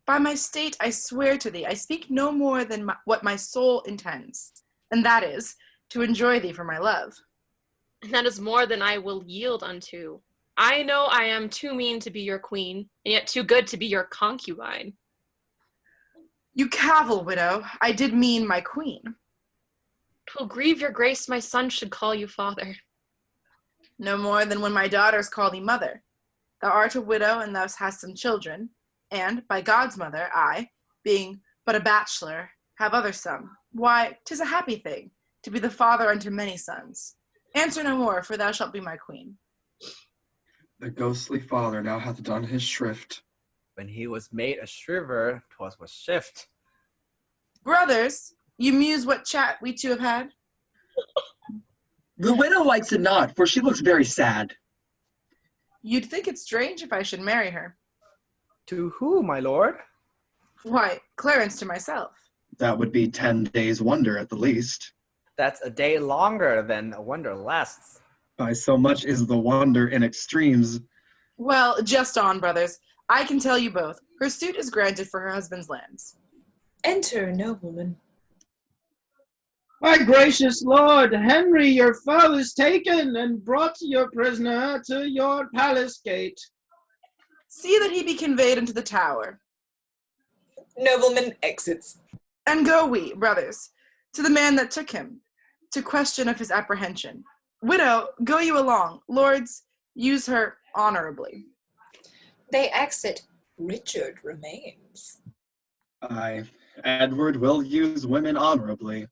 by my state I swear to thee, I speak no more than what my soul intends, and that is, to enjoy thee for my love. And that is more than I will yield unto. I know I am too mean to be your queen, and yet too good to be your concubine. You cavil, widow, I did mean my queen. 'Twill grieve your grace my son should call you father. No more than when my daughters call thee mother. Thou art a widow, and thou hast some children, and, by God's mother, I, being but a bachelor, have other some. Why, 'tis a happy thing, to be the father unto many sons. Answer no more, for thou shalt be my queen. The ghostly father now hath done his shrift. When he was made a shriver, 'twas with shift. Brothers, you muse what chat we two have had? The widow likes it not, for she looks very sad. You'd think it strange if I should marry her. To who, my lord? Why, Clarence to myself. That would be 10 days' wonder at the least. That's a day longer than a wonder lasts. By so much is the wonder in extremes. Well, just on, brothers. I can tell you both. Her suit is granted for her husband's lands. Enter, nobleman. My gracious lord, Henry, your foe is taken and brought your prisoner to your palace gate. See that he be conveyed into the tower. Nobleman exits. And go we, brothers, to the man that took him, to question of his apprehension. Widow, go you along. Lords, use her honorably. They exit. Richard remains. Aye, Edward will use women honorably.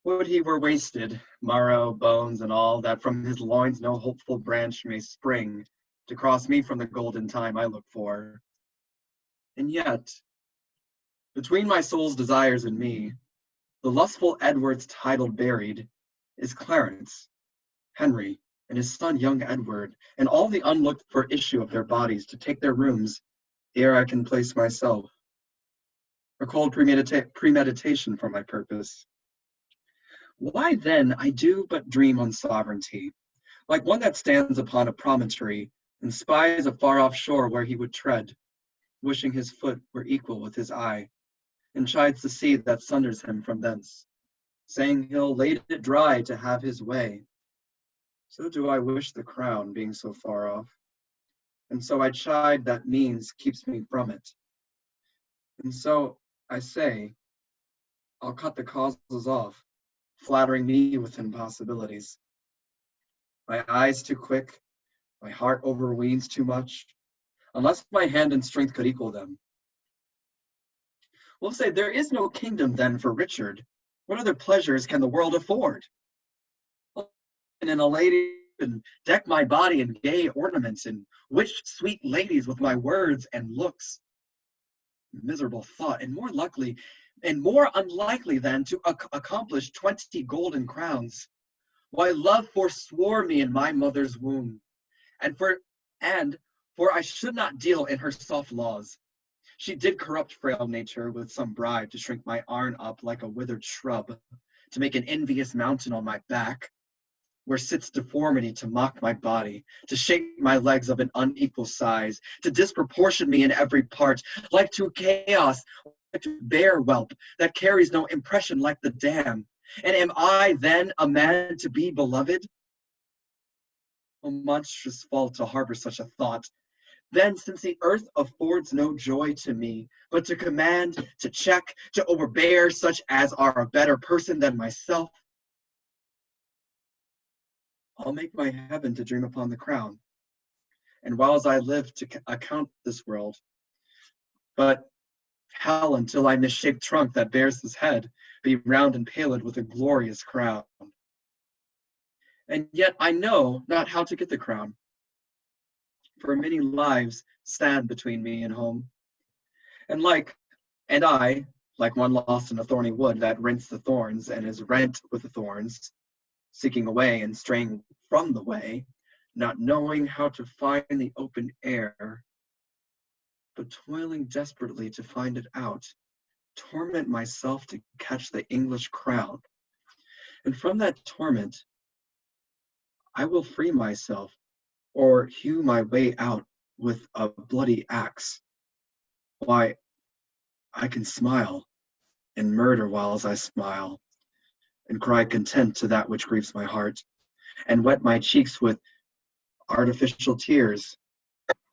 Would he were wasted, marrow, bones, and all, that from his loins no hopeful branch may spring, to cross me from the golden time I look for. And yet, between my soul's desires and me, the lustful Edward's title buried is Clarence, Henry, and his son young Edward, and all the unlooked-for issue of their bodies to take their rooms, ere I can place myself. A cold premeditation for my purpose. Why then I do but dream on sovereignty, like one that stands upon a promontory and spies a far-off shore where he would tread, wishing his foot were equal with his eye, and chides the sea that sunders him from thence, saying he'll lade it dry to have his way. So do I wish the crown, being so far off, and so I chide that means keeps me from it. And so I say, I'll cut the causes off, flattering me with impossibilities. My eyes too quick, my heart overweens too much, unless my hand and strength could equal them. We'll say there is no kingdom then for Richard. What other pleasures can the world afford? And in a lady and deck my body in gay ornaments and wish sweet ladies with my words and looks. Miserable thought, and more luckily, and more unlikely than to accomplish 20 golden crowns. Why love forswore me in my mother's womb, and for I should not deal in her soft laws. She did corrupt frail nature with some bribe to shrink my arm up like a withered shrub, to make an envious mountain on my back, where sits deformity to mock my body, to shape my legs of an unequal size, to disproportion me in every part, like to chaos, like to bear whelp that carries no impression like the dam. And am I then a man to be beloved? A monstrous fault to harbor such a thought. Then, since the earth affords no joy to me, but to command, to check, to overbear such as are a better person than myself, I'll make my heaven to dream upon the crown, and whiles I live to account this world, but hell until I misshaped trunk that bears this head be round and paled with a glorious crown. And yet I know not how to get the crown, for many lives stand between me and home, and I, like one lost in a thorny wood that rents the thorns and is rent with the thorns, seeking a way and straying from the way, not knowing how to find the open air, but toiling desperately to find it out, torment myself to catch the English crown. And from that torment, I will free myself, or hew my way out with a bloody axe. Why, I can smile and murder whiles I smile, and cry content to that which grieves my heart, and wet my cheeks with artificial tears,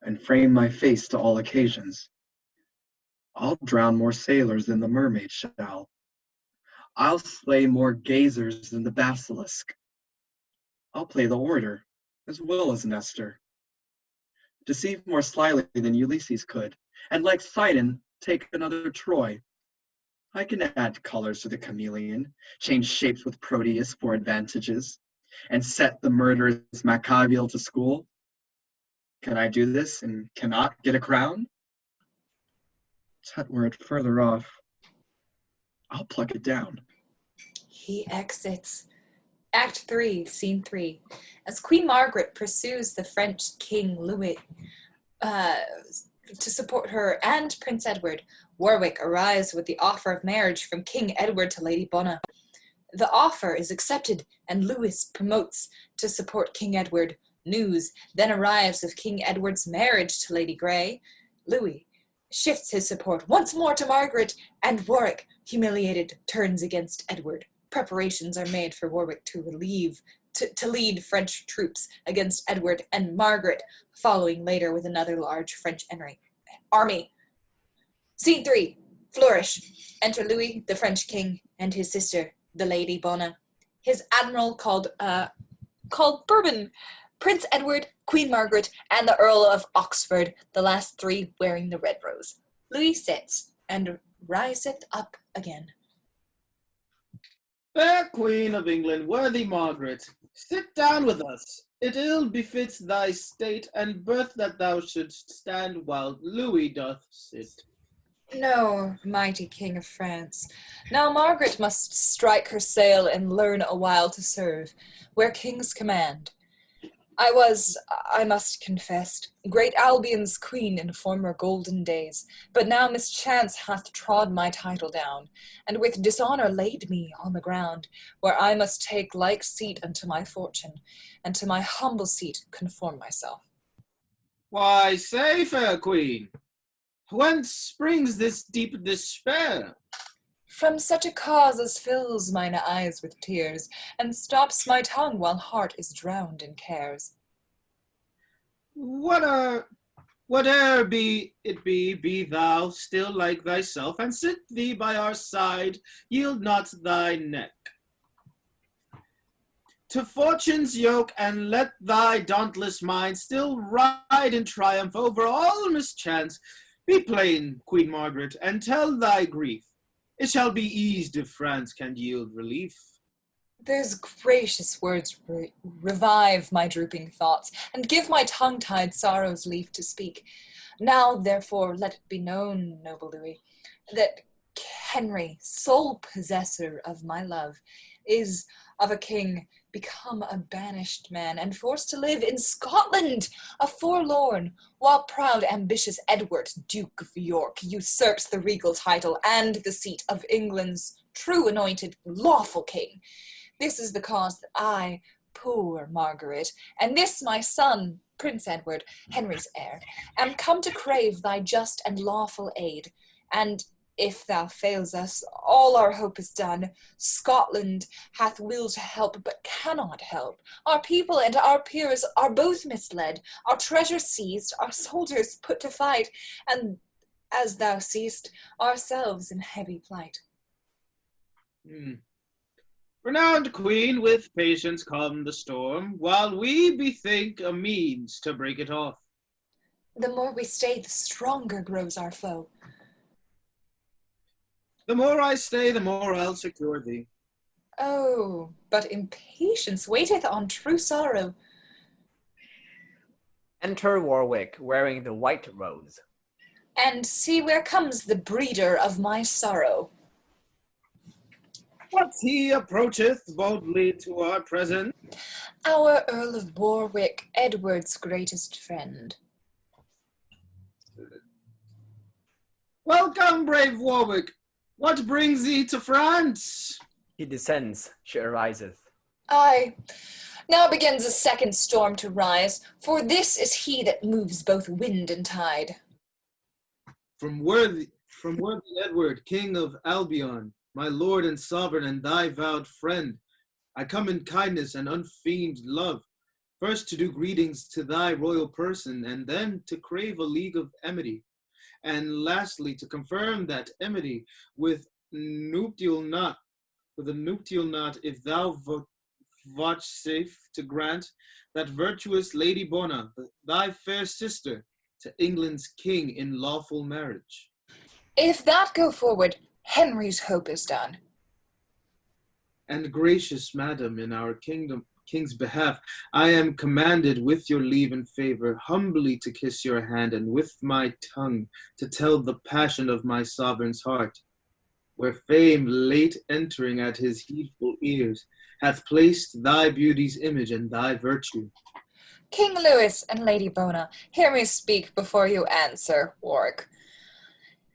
and frame my face to all occasions. I'll drown more sailors than the mermaid shall. I'll slay more gazers than the basilisk. I'll play the orator as well as Nestor, deceive more slyly than Ulysses could, and like Sidon, take another Troy. I can add colors to the chameleon, change shapes with Proteus for advantages, and set the murderous Machiavel to school. Can I do this and cannot get a crown? Tut, were it further off, I'll pluck it down. He exits. Act 3, Scene 3. As Queen Margaret pursues the French King Louis to support her and Prince Edward, Warwick arrives with the offer of marriage from King Edward to Lady Bona. The offer is accepted, and Louis promotes to support King Edward. News then arrives of King Edward's marriage to Lady Grey. Louis shifts his support once more to Margaret, and Warwick, humiliated, turns against Edward. Preparations are made for Warwick to lead French troops against Edward and Margaret, following later with another large French army. Scene 3. Flourish. Enter Louis, the French king, and his sister, the Lady Bona. His admiral called Bourbon, Prince Edward, Queen Margaret, and the Earl of Oxford, the last three wearing the red rose. Louis sits and riseth up again. Fair Queen of England, worthy Margaret, sit down with us. It ill befits thy state and birth that thou shouldst stand while Louis doth sit. No, mighty King of France. Now Margaret must strike her sail and learn a while to serve, where kings command. I was, I must confess, great Albion's queen in former golden days, but now mischance hath trod my title down, and with dishonour laid me on the ground, where I must take like seat unto my fortune, and to my humble seat conform myself. Why, say, fair queen, whence springs this deep despair? From such a cause as fills mine eyes with tears, and stops my tongue while heart is drowned in cares. Whate'er be it be thou still like thyself, and sit thee by our side, yield not thy neck to fortune's yoke, and let thy dauntless mind still ride in triumph over all mischance. Be plain, Queen Margaret, and tell thy grief. It shall be eased if France can yield relief. Those gracious words revive my drooping thoughts, and give my tongue-tied sorrows leave to speak. Now, therefore, let it be known, noble Louis, that Henry, sole possessor of my love, is of a king become a banished man and forced to live in Scotland, a forlorn, while proud ambitious Edward, Duke of York, usurps the regal title and the seat of England's true anointed lawful king. This is the cause that I, poor Margaret, and this my son, Prince Edward, Henry's heir, am come to crave thy just and lawful aid, and if thou fails us, all our hope is done. Scotland hath will to help, but cannot help. Our people and our peers are both misled, our treasure seized, our soldiers put to fight, and, as thou seest, ourselves in heavy plight. Renowned queen, with patience calm the storm, while we bethink a means to break it off. The more we stay, the stronger grows our foe. The more I stay, the more I'll secure thee. Oh, but impatience waiteth on true sorrow. Enter Warwick, wearing the white rose. And see where comes the breeder of my sorrow. What he approacheth boldly to our presence. Our Earl of Warwick, Edward's greatest friend. Welcome, brave Warwick. What brings thee to France? He descends, she ariseth. Aye, now begins a second storm to rise, for this is he that moves both wind and tide. From worthy Edward, King of Albion, my lord and sovereign and thy vowed friend, I come in kindness and unfeigned love, first to do greetings to thy royal person, and then to crave a league of amity, and lastly to confirm that amity with a nuptial knot, if thou vouchsafe to grant that virtuous Lady Bona, thy fair sister, to England's king in lawful marriage. If that go forward, Henry's hope is done. And gracious madam, in our king's behalf, I am commanded with your leave and favor humbly to kiss your hand, and with my tongue to tell the passion of my sovereign's heart, where fame late entering at his heedful ears hath placed thy beauty's image and thy virtue. King Louis and Lady Bona, hear me speak before you answer, Warwick.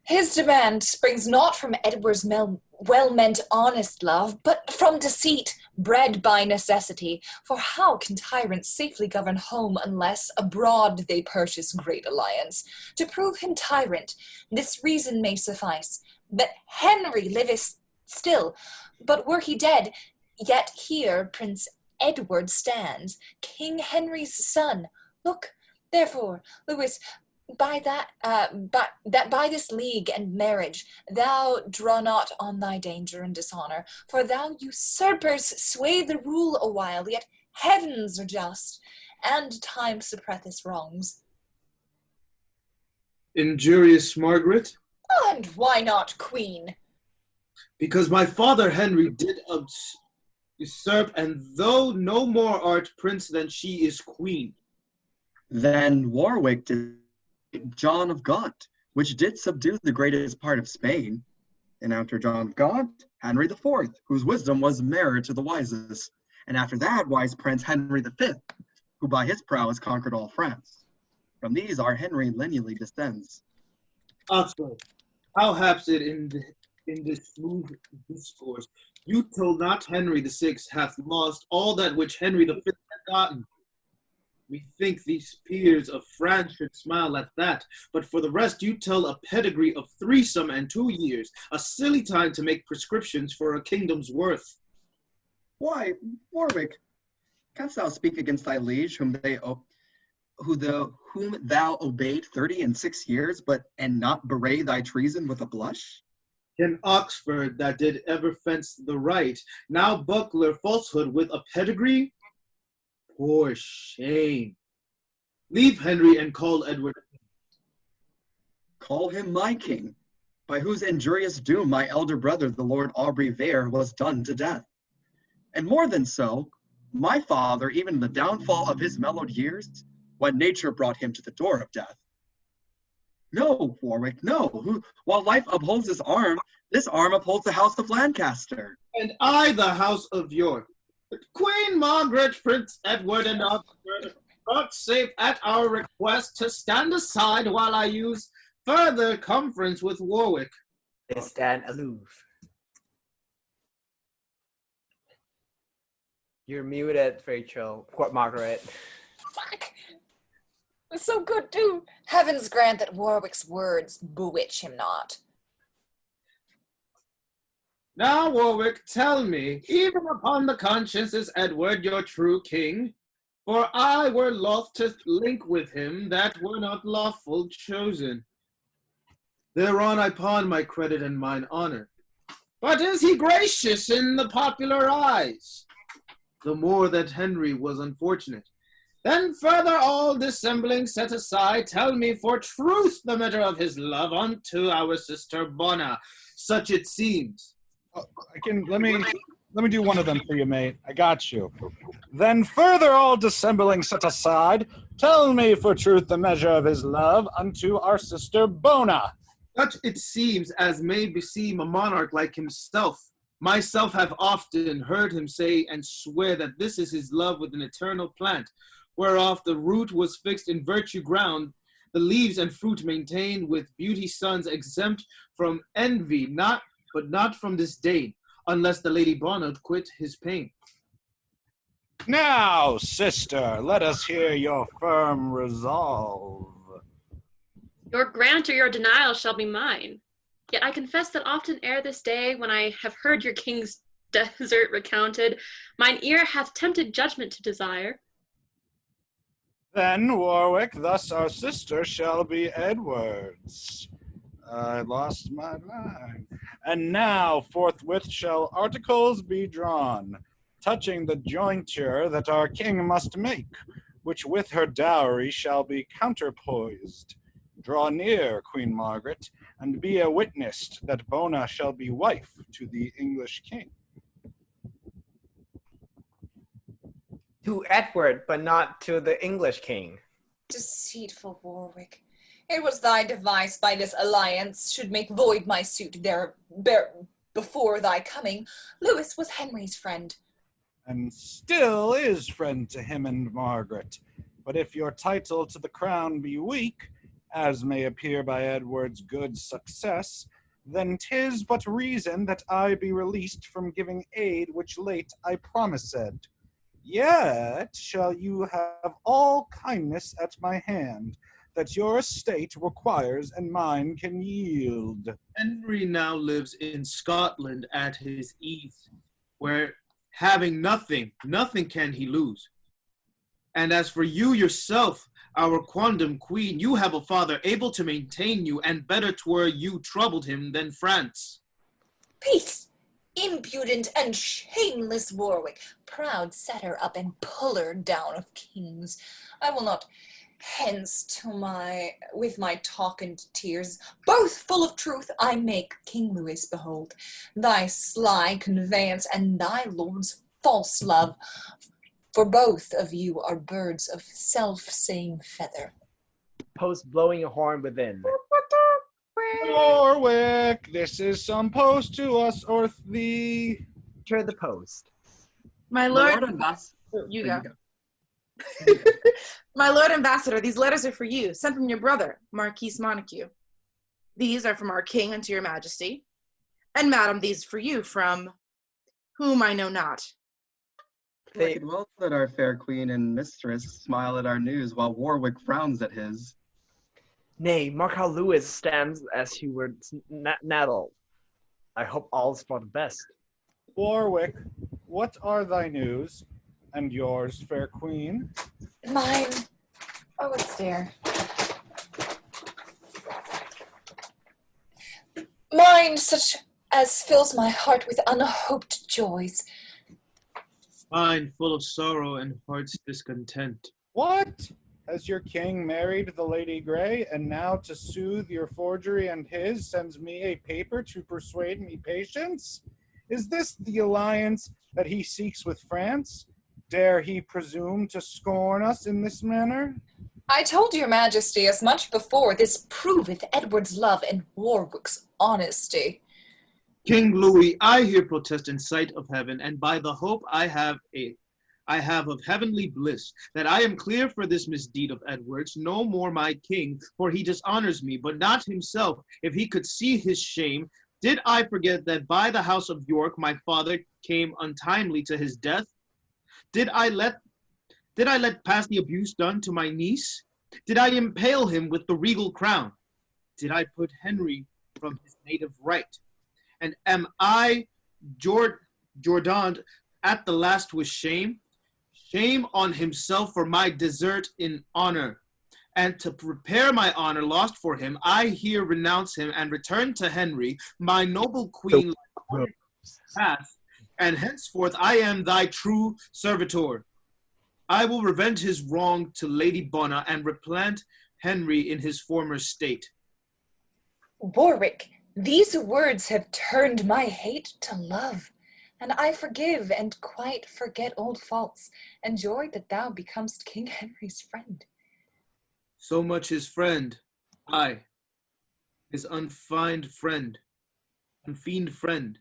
His demand springs not from Edward's well-meant honest love, but from deceit, bred by necessity. For how can tyrants safely govern home unless abroad they purchase great alliance? To prove him tyrant, this reason may suffice, that Henry liveth still, but were he dead, yet here Prince Edward stands, King Henry's son. Look, therefore, Louis, by this league and marriage thou draw not on thy danger and dishonor, for thou usurpers sway the rule a while, yet heavens are just, and time suppresseth wrongs. Injurious Margaret? And why not queen? Because my father Henry did usurp, and though no more art prince than she is queen. Then Warwick did John of Gaunt, which did subdue the greatest part of Spain. And after John of Gaunt, Henry IV, whose wisdom was mirror to the wisest. And after that, wise Prince Henry V, who by his prowess conquered all France. From these our Henry lineally descends. Oxford, how haps it in this smooth discourse, you told not Henry VI hath lost all that which Henry V had gotten. Methinks these peers of France should smile at that, but for the rest you tell a pedigree of threesome and 2 years, a silly time to make prescriptions for a kingdom's worth. Why, Warwick, canst thou speak against thy liege, whom thou obeyed 36 years, and not bewray thy treason with a blush? Can Oxford, that did ever fence the right, now buckler falsehood with a pedigree? Poor shame. Leave Henry and call Edward. Call him my king, by whose injurious doom my elder brother, the Lord Aubrey Vere, was done to death. And more than so, my father, even in the downfall of his mellowed years, when nature brought him to the door of death. No, Warwick, no. While life upholds this arm upholds the house of Lancaster. And I the house of York. But Queen Margaret, Prince Edward, and Oxford vouchsafe at our request to stand aside while I use further conference with Warwick. They stand aloof. You're muted, Rachel. Court Margaret. Fuck! It's so good too. Heavens grant that Warwick's words bewitch him not. Now, Warwick, tell me, even upon the conscience is Edward your true king? For I were loth to link with him that were not lawful chosen. Thereon I pawn my credit and mine honor. But is he gracious in the popular eyes? The more that Henry was unfortunate. Then further all dissembling set aside, tell me for truth the matter of his love unto our sister Bona. Such it seems. Let me do one of them for you, mate. I got you. Then further all dissembling set aside, tell me for truth the measure of his love unto our sister Bona. Such it seems as may beseem a monarch like himself. Myself have often heard him say and swear that this is his love with an eternal plant, whereof the root was fixed in virtue ground, the leaves and fruit maintained with beauty sons exempt from envy, but not from disdain, unless the Lady Bonnet quit his pain. Now, sister, let us hear your firm resolve. Your grant or your denial shall be mine. Yet I confess that often ere this day, when I have heard your king's desert recounted, mine ear hath tempted judgment to desire. Then, Warwick, thus our sister shall be Edward's. I lost my line. And now forthwith shall articles be drawn, touching the jointure that our king must make, which with her dowry shall be counterpoised. Draw near, Queen Margaret, and be a witness that Bona shall be wife to the English king. To Edward, but not to the English king. Deceitful Warwick, it was thy device by this alliance should make void my suit there before thy coming. Lewis was Henry's friend. And still is friend to him and Margaret. But if your title to the crown be weak, as may appear by Edward's good success, then 'tis but reason that I be released from giving aid which late I promised. Yet shall you have all kindness at my hand, that your estate requires and mine can yield. Henry now lives in Scotland at his ease, where having nothing can he lose. And as for you yourself, our quondam queen, you have a father able to maintain you, and better 'twere you troubled him than France. Peace! Impudent and shameless Warwick, proud setter up and puller down of kings. I will not hence with my talk and tears, both full of truth, I make King Louis behold thy sly conveyance and thy lord's false love. For both of you are birds of self-same feather. Post blowing a horn within. Warwick, this is some post to us, or thee. Enter the post. My Lord lord, Ambassador. you go. My lord ambassador, these letters are for you, sent from your brother, Marquis Montague. These are from our king unto your majesty. And madam, these for you from whom I know not. They well that our fair queen and mistress smile at our news, while Warwick frowns at his. Nay, mark how Lewis stands as he were nettled. I hope all's for the best. Warwick, what are thy news, and yours, fair queen? Mine. Oh, it's there. Mine, such as fills my heart with unhoped joys. Mine full of sorrow and heart's discontent. What? Has your king married the Lady Grey, and now to soothe your forgery and his sends me a paper to persuade me patience? Is this the alliance that he seeks with France? Dare he presume to scorn us in this manner? I told your majesty as much before. This proveth Edward's love and Warwick's honesty. King Louis, I here protest in sight of heaven, and by the hope I have of heavenly bliss, that I am clear for this misdeed of Edward's, no more my king, for he dishonors me, but not himself, if he could see his shame. Did I forget that by the house of York my father came untimely to his death? Did I let pass the abuse done to my niece? Did I impale him with the regal crown? Did I put Henry from his native right? And am I Jordaned at the last with shame? Shame on himself for my desert in honor. And to prepare my honor lost for him, I here renounce him and return to Henry, my noble queen, path, and henceforth I am thy true servitor. I will revenge his wrong to Lady Bona and replant Henry in his former state. Warwick, these words have turned my hate to love, and I forgive and quite forget old faults, and joy that thou becomest King Henry's friend. So much his friend, I, his unfeigned friend, unfeigned friend,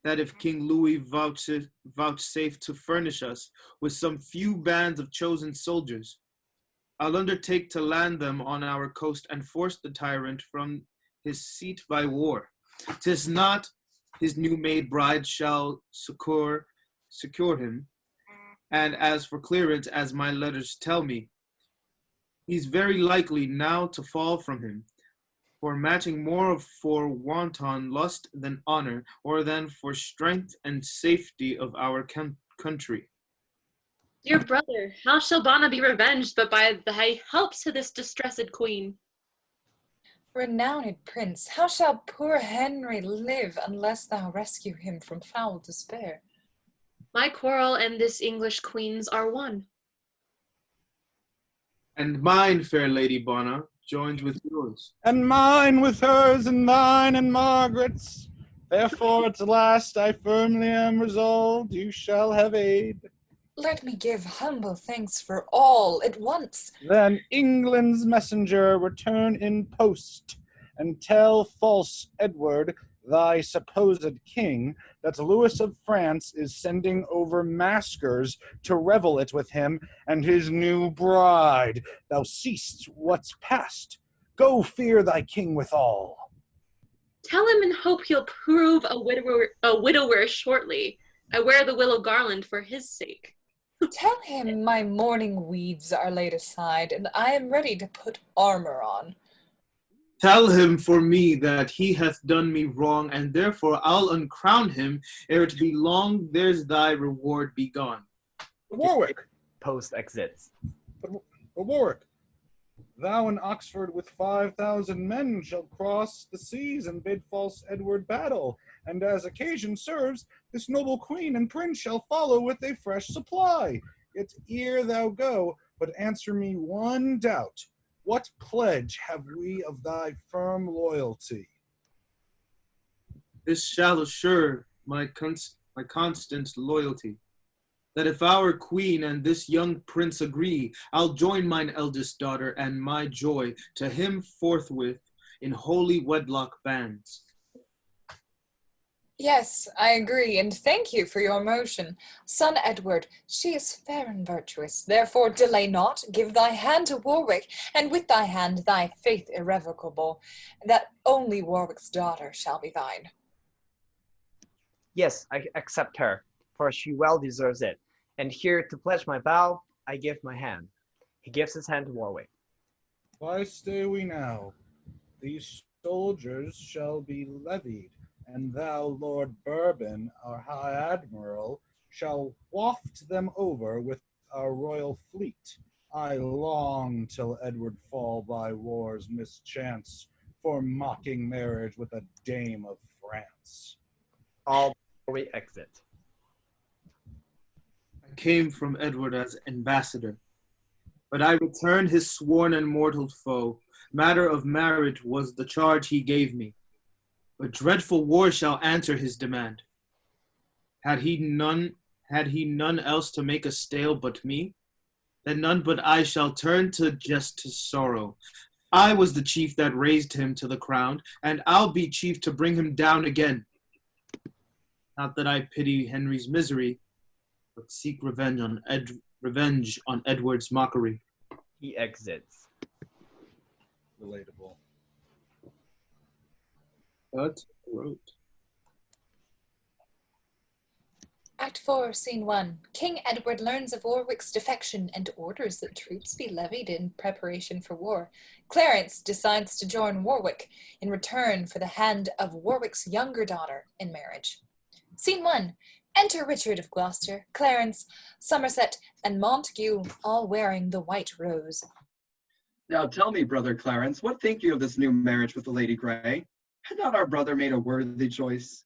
that if King Louis vouchsafe to furnish us with some few bands of chosen soldiers, I'll undertake to land them on our coast and force the tyrant from his seat by war. 'Tis not his new-made bride shall secure him, and as for clearance, as my letters tell me, he's very likely now to fall from him, for matching more for wanton lust than honor, or than for strength and safety of our country. Dear brother, how shall Bona be revenged but by thy help to this distressed queen? Renowned prince, how shall poor Henry live unless thou rescue him from foul despair? My quarrel and this English queen's are one. And mine, fair Lady Bona, joins with yours. And mine with hers, and thine and Margaret's. Therefore at last I firmly am resolved you shall have aid. Let me give humble thanks for all at once. Then England's messenger return in post, and tell false Edward, thy supposed king, that Louis of France is sending over maskers to revel it with him and his new bride. Thou seest what's past. Go fear thy king withal. Tell him in hope he'll prove a widower shortly. I wear the willow garland for his sake. Tell him my mourning weeds are laid aside, and I am ready to put armor on. Tell him for me that he hath done me wrong, and therefore I'll uncrown him ere it be long. There's thy reward be gone. Warwick, Post exits. but Warwick, thou in Oxford with 5,000 men shall cross the seas and bid false Edward battle, and as occasion serves, this noble queen and prince shall follow with a fresh supply. Yet ere thou go, but answer me one doubt. What pledge have we of thy firm loyalty? This shall assure my constant loyalty, that if our queen and this young prince agree, I'll join mine eldest daughter and my joy to him forthwith in holy wedlock bands. Yes, I agree, and thank you for your motion. Son Edward, she is fair and virtuous, therefore delay not, give thy hand to Warwick, and with thy hand thy faith irrevocable, that only Warwick's daughter shall be thine. Yes, I accept her, for she well deserves it. And here to pledge my vow, I give my hand. He gives his hand to Warwick. Why stay we now? These soldiers shall be levied, and thou, Lord Bourbon, our High Admiral, shall waft them over with our royal fleet. I long till Edward fall by war's mischance, for mocking marriage with a dame of France. All we exit. I came from Edward as ambassador, but I return his sworn and mortal foe. Matter of marriage was the charge he gave me. But dreadful war shall answer his demand. Had he none else to make a stale but me? then none but I shall turn to just his sorrow. I was the chief that raised him to the crown, and I'll be chief to bring him down again. Not that I pity Henry's misery, but seek revenge on Edward's mockery. He exits. Relatable. What wrote? Act 4, Scene 1. King Edward learns of Warwick's defection and orders that troops be levied in preparation for war. Clarence decides to join Warwick in return for the hand of Warwick's younger daughter in marriage. Scene 1. Enter Richard of Gloucester, Clarence, Somerset, and Montague, all wearing the white rose. Now tell me, brother Clarence, what think you of this new marriage with the Lady Grey? Had not our brother made a worthy choice?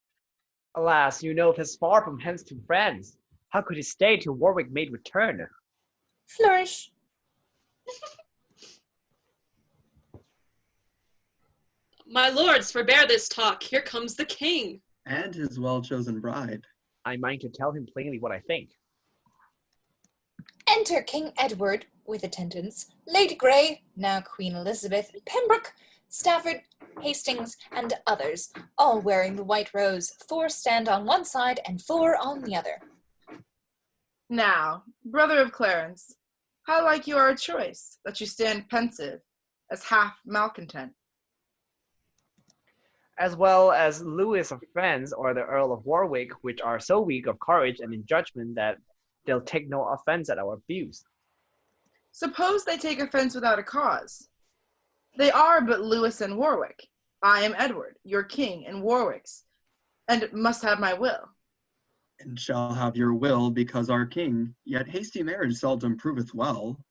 Alas, you know 'tis far from hence to France. How could he stay till Warwick made return? Flourish. My lords, forbear this talk. Here comes the king. And his well-chosen bride. I mind to tell him plainly what I think. Enter King Edward with attendants, Lady Grey, now Queen Elizabeth, Pembroke, Stafford, Hastings, and others, all wearing the white rose. 4 stand on one side and 4 on the other. Now, brother of Clarence, how like you our choice, that you stand pensive, as half malcontent? As well as Lewis of France or the Earl of Warwick, which are so weak of courage and in judgment that they'll take no offense at our views. Suppose they take offense without a cause. They are but Lewis and Warwick. I am Edward, your king and Warwick's, and must have my will. And shall have your will because our king, yet hasty marriage seldom proveth well.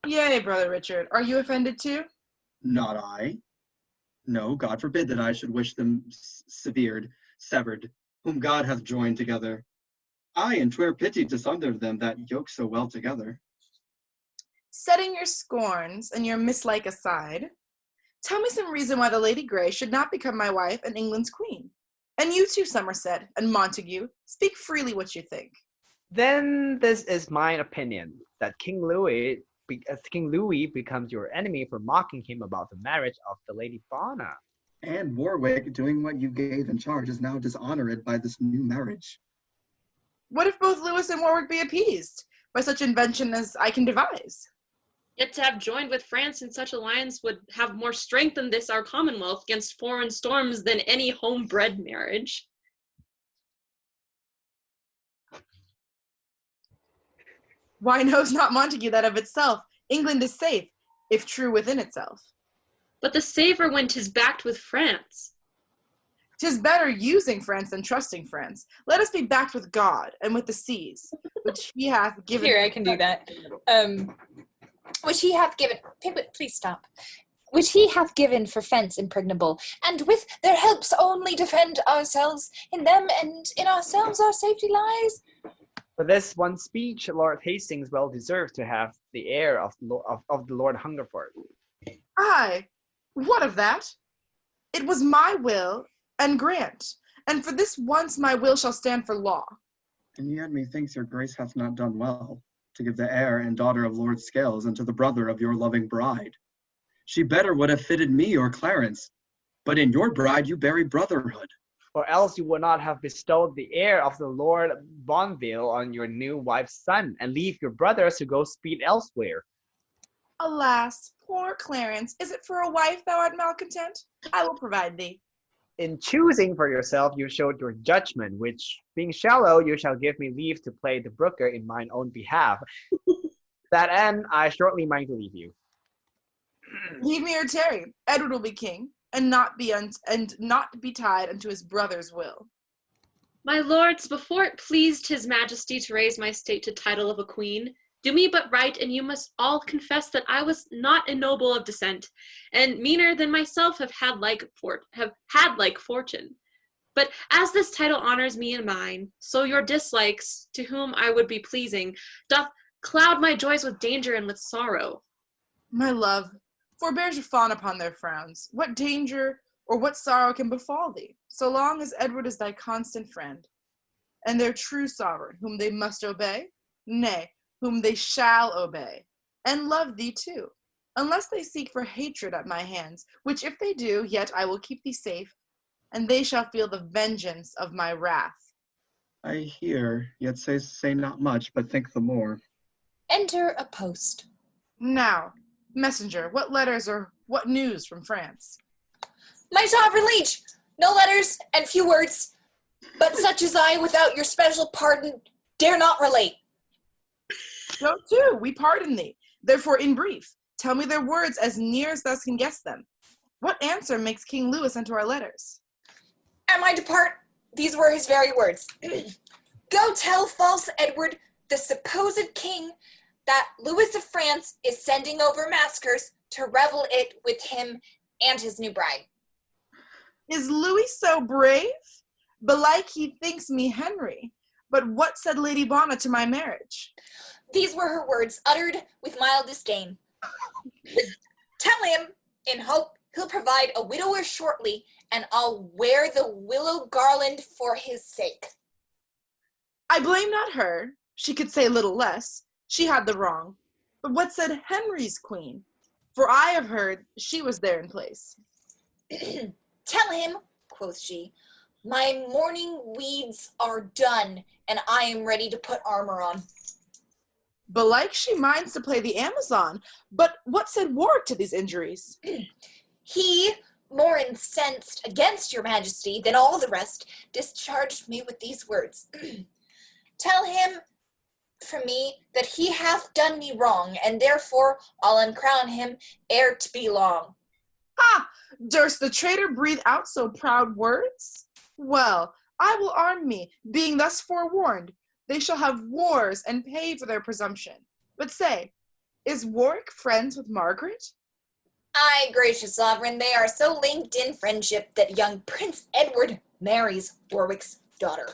Yea, brother Richard, are you offended too? Not I. No, God forbid that I should wish them severed, whom God hath joined together. Aye, and 'twere pity to sunder them that yoke so well together. Setting your scorns and your mislike aside, tell me some reason why the Lady Grey should not become my wife and England's queen. And you too, Somerset and Montague, speak freely what you think. Then this is mine opinion, that King Louis becomes your enemy for mocking him about the marriage of the Lady Fauna. And Warwick, doing what you gave in charge, is now dishonored by this new marriage. What if both Lewis and Warwick be appeased by such invention as I can devise? Yet to have joined with France in such alliance would have more strength than this our commonwealth against foreign storms than any homebred marriage. Why knows not Montague that of itself England is safe, if true within itself? But the saver when 'tis backed with France. 'Tis better using France than trusting France. Let us be backed with God and with the seas, which he hath given. Here, I can do that. Which he hath given. Piglet, please stop. Which he hath given for fence impregnable, and with their helps only defend ourselves. In them and in ourselves our safety lies. For this one speech, Lord Hastings well deserves to have the heir of the Lord Hungerford. Aye, what of that? It was my will and grant, and for this once my will shall stand for law. And yet methinks your grace hath not done well, to give the heir and daughter of Lord Scales unto the brother of your loving bride. She better would have fitted me or Clarence, but in your bride you bury brotherhood. Or else you would not have bestowed the heir of the Lord Bonville on your new wife's son, and leave your brothers to go speed elsewhere. Alas, poor Clarence, is it for a wife thou art malcontent? I will provide thee. In choosing for yourself, you showed your judgment, which, being shallow, you shall give me leave to play the brooker in mine own behalf. That end, I shortly mind to leave you. Leave me or tarry. Edward will be king, and not be tied unto his brother's will. My lords, before it pleased his majesty to raise my state to title of a queen, do me but right, and you must all confess that I was not ennoble of descent, and meaner than myself have had like fortune. But as this title honors me and mine, so your dislikes, to whom I would be pleasing, doth cloud my joys with danger and with sorrow. My love, forbear to fawn upon their frowns. What danger or what sorrow can befall thee, so long as Edward is thy constant friend, and their true sovereign, whom they must obey? Nay, whom they shall obey, and love thee too, unless they seek for hatred at my hands, which if they do, yet I will keep thee safe, and they shall feel the vengeance of my wrath. I hear, yet say not much, but think the more. Enter a post. Now, messenger, what letters or what news from France? My sovereign liege, no letters and few words, but such as I, without your special pardon, dare not relate. So too, we pardon thee. Therefore, in brief, tell me their words as near as thou can guess them. What answer makes King Louis unto our letters? Am I depart? These were his very words. Go tell false Edward, the supposed king, that Louis of France is sending over maskers to revel it with him and his new bride. Is Louis so brave? Belike he thinks me Henry. But what said Lady Bona to my marriage? These were her words, uttered with mild disdain. Tell him, in hope, he'll provide a widower shortly, and I'll wear the willow garland for his sake. I blame not her. She could say little less. She had the wrong. But what said Henry's queen? For I have heard she was there in place. Tell him, quoth she, my mourning weeds are done, and I am ready to put armor on. Belike she minds to play the Amazon. But what said Warwick to these injuries? He, more incensed against your majesty than all the rest, discharged me with these words. Tell him from me that he hath done me wrong, and therefore I'll uncrown him ere 'tbe long. Ha! Durst the traitor breathe out so proud words? Well, I will arm me, being thus forewarned. They shall have wars and pay for their presumption. But say, is Warwick friends with Margaret? Aye, gracious sovereign, they are so linked in friendship that young Prince Edward marries Warwick's daughter.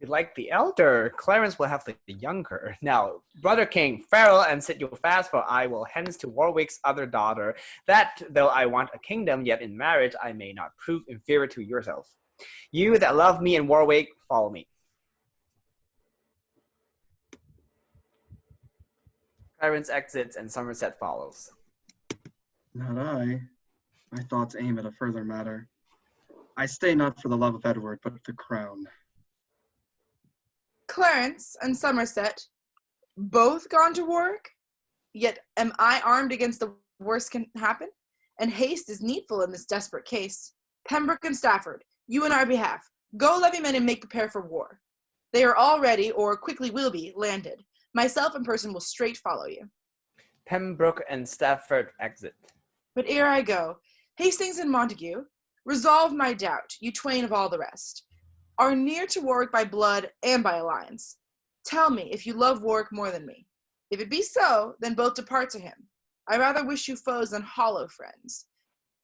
Like the elder, Clarence will have the younger. Now, brother king, farewell and sit you fast, for I will hence to Warwick's other daughter, that though I want a kingdom, yet in marriage I may not prove inferior to yourself. You that love me and Warwick, follow me. Clarence exits and Somerset follows. Not I. My thoughts aim at a further matter. I stay not for the love of Edward, but the crown. Clarence and Somerset, both gone to Warwick? Yet am I armed against the worst can happen? And haste is needful in this desperate case. Pembroke and Stafford, you in our behalf, go levy men and make prepare for war. They are already, or quickly will be, landed. Myself in person will straight follow you. Pembroke and Stafford exit. But ere I go, Hastings and Montague, resolve my doubt, you twain of all the rest, are near to Warwick by blood and by alliance. Tell me if you love Warwick more than me. If it be so, then both depart to him. I rather wish you foes than hollow friends.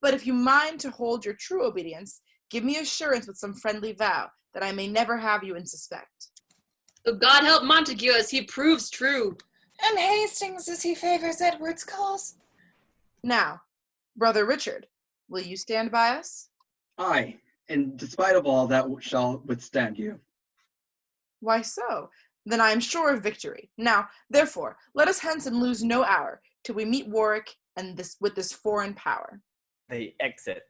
But if you mind to hold your true obedience, give me assurance with some friendly vow, that I may never have you in suspect. So God help Montague as he proves true. And Hastings as he favors Edward's cause. Now, brother Richard, will you stand by us? Aye, and despite of all, that shall withstand you. Why so? Then I am sure of victory. Now, therefore, let us hence and lose no hour, till we meet Warwick and with this foreign power. They exit.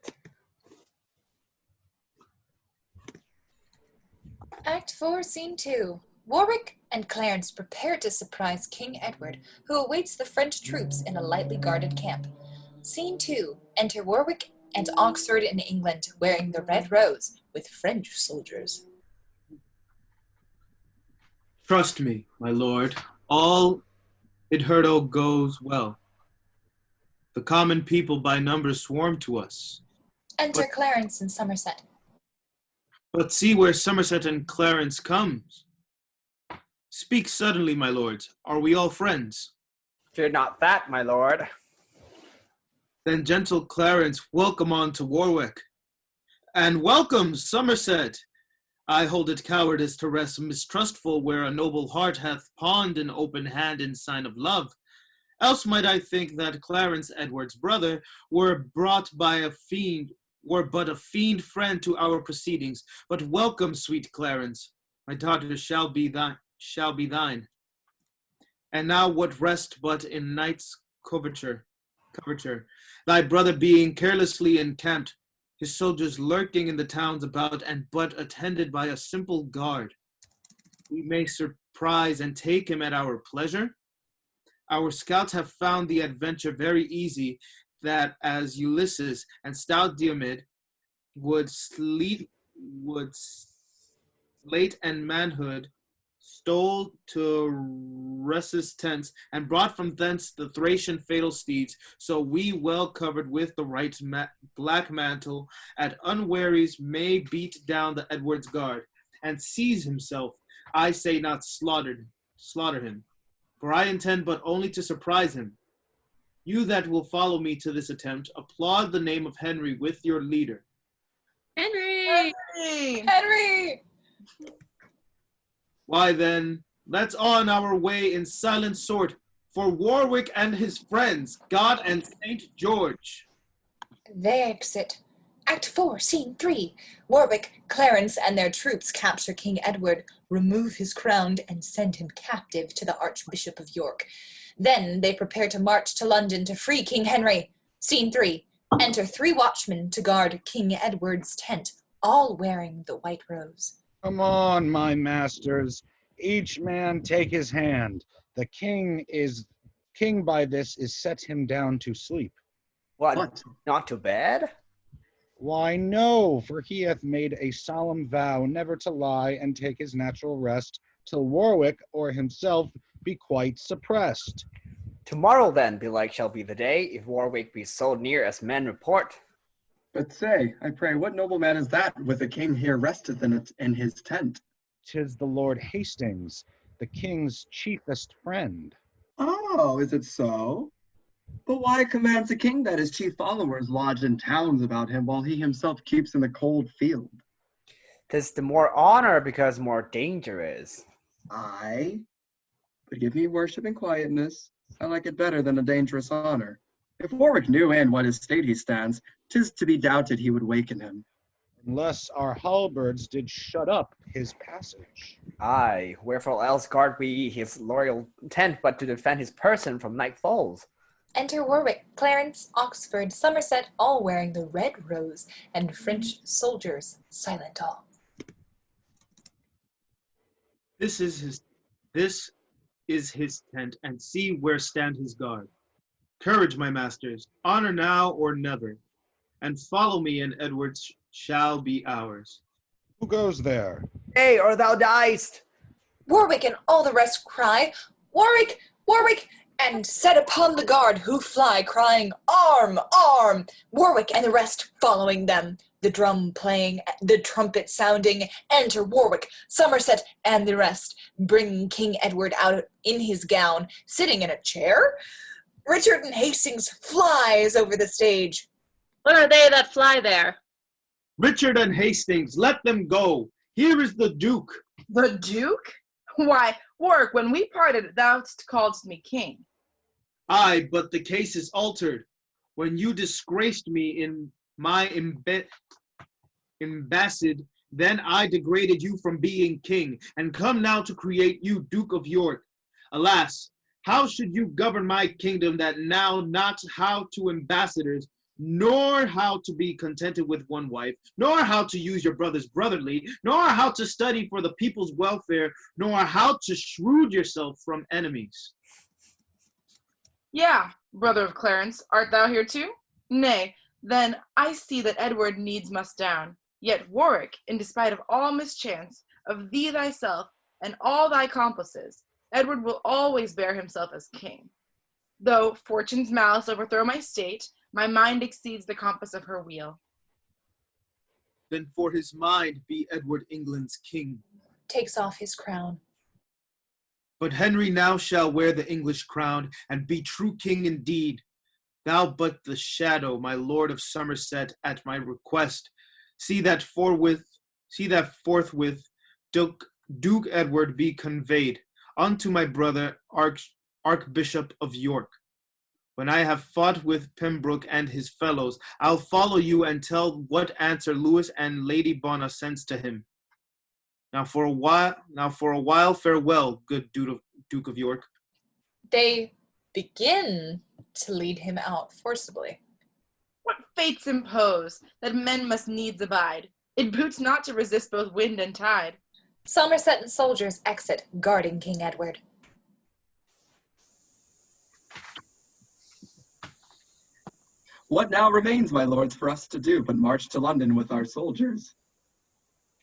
Act 4, Scene 2. Warwick and Clarence prepare to surprise King Edward, who awaits the French troops in a lightly guarded camp. Scene 2. Enter Warwick and Oxford in England, wearing the red rose, with French soldiers. Trust me, my lord, all hitherto goes well. The common people by numbers swarm to us. Enter Clarence and Somerset. But see where Somerset and Clarence comes. Speak suddenly, my lords. Are we all friends? Fear not that, my lord. Then, gentle Clarence, welcome on to Warwick. And welcome, Somerset. I hold it cowardice to rest mistrustful where a noble heart hath pawned an open hand in sign of love. Else might I think that Clarence, Edward's brother, were but a fiend friend to our proceedings. But welcome, sweet Clarence. My daughter shall be thine. And now what rest but in night's coverture, thy brother being carelessly encamped, his soldiers lurking in the towns about, and but attended by a simple guard. We may surprise and take him at our pleasure. Our scouts have found the adventure very easy, that as Ulysses and stout Diomed would slate and manhood, stole to Rhesus' tents, and brought from thence the Thracian fatal steeds, so we, well covered with the right black mantle, at unwaries may beat down the Edward's guard, and seize himself, I say not slaughter him, for I intend but only to surprise him. You that will follow me to this attempt, applaud the name of Henry with your leader. Henry! Henry! Why then, let's on our way in silent sort, for Warwick and his friends, God and Saint George. They exit. Act 4, Scene 3. Warwick, Clarence, and their troops capture King Edward, remove his crown, and send him captive to the Archbishop of York. Then they prepare to march to London to free King Henry. Scene 3. Enter 3 watchmen to guard King Edward's tent, all wearing the white rose. Come on, my masters. Each man take his hand. The king by this is set him down to sleep. What? Not to bed? Why, no, for he hath made a solemn vow never to lie and take his natural rest till Warwick or himself be quite suppressed. Tomorrow then, belike, shall be the day, if Warwick be so near as men report. But say, I pray, what nobleman is that with the king here resteth in his tent? 'Tis the Lord Hastings, the king's chiefest friend. Oh, is it so? But why commands the king that his chief followers lodge in towns about him while he himself keeps in the cold field? 'Tis the more honor because more danger is. Aye, but give me worship and quietness. I like it better than a dangerous honor. If Warwick knew in what estate he stands, 'tis to be doubted he would waken him. Unless our halberds did shut up his passage. Aye, wherefore else guard we his loyal tent but to defend his person from night falls? Enter Warwick, Clarence, Oxford, Somerset, all wearing the red rose, and French soldiers, silent all. This is his tent, and see where stand his guard. Courage, my masters, honor now or never, and follow me, and Edward shall be ours. Who goes there? Nay, or thou diest! Warwick and all the rest cry, Warwick, Warwick, and set upon the guard who fly, crying, Arm, arm! Warwick and the rest following them, the drum playing, the trumpet sounding, enter Warwick, Somerset, and the rest, bring King Edward out in his gown, sitting in a chair. Richard and Hastings flies over the stage. What are they that fly there? Richard and Hastings, let them go. Here is the Duke. The Duke? Why, Warwick, when we parted, thou calledst me king. Aye, but the case is altered. When you disgraced me in my embassade, then I degraded you from being king, and come now to create you Duke of York. Alas, how should you govern my kingdom that now not how to ambassadors, nor how to be contented with one wife, nor how to use your brothers brotherly, nor how to study for the people's welfare, nor how to shrewd yourself from enemies? Yeah, brother of Clarence, art thou here too? Nay, then I see that Edward needs must down. Yet Warwick, in despite of all mischance, of thee thyself, and all thy accomplices, Edward will always bear himself as king. Though fortune's malice overthrow my state, my mind exceeds the compass of her wheel. Then for his mind be Edward England's king. Takes off his crown. But Henry now shall wear the English crown, and be true king indeed. Thou but the shadow, my lord of Somerset, at my request. See that forthwith Duke Edward be conveyed unto my brother Archbishop of York. When I have fought with Pembroke and his fellows, I'll follow you and tell what answer Lewis and Lady Bona sends to him. Now for a while, farewell, good Duke of York. They begin to lead him out forcibly. What fates impose that men must needs abide? It boots not to resist both wind and tide. Somerset and soldiers exit, guarding King Edward. What now remains, my lords, for us to do but march to London with our soldiers?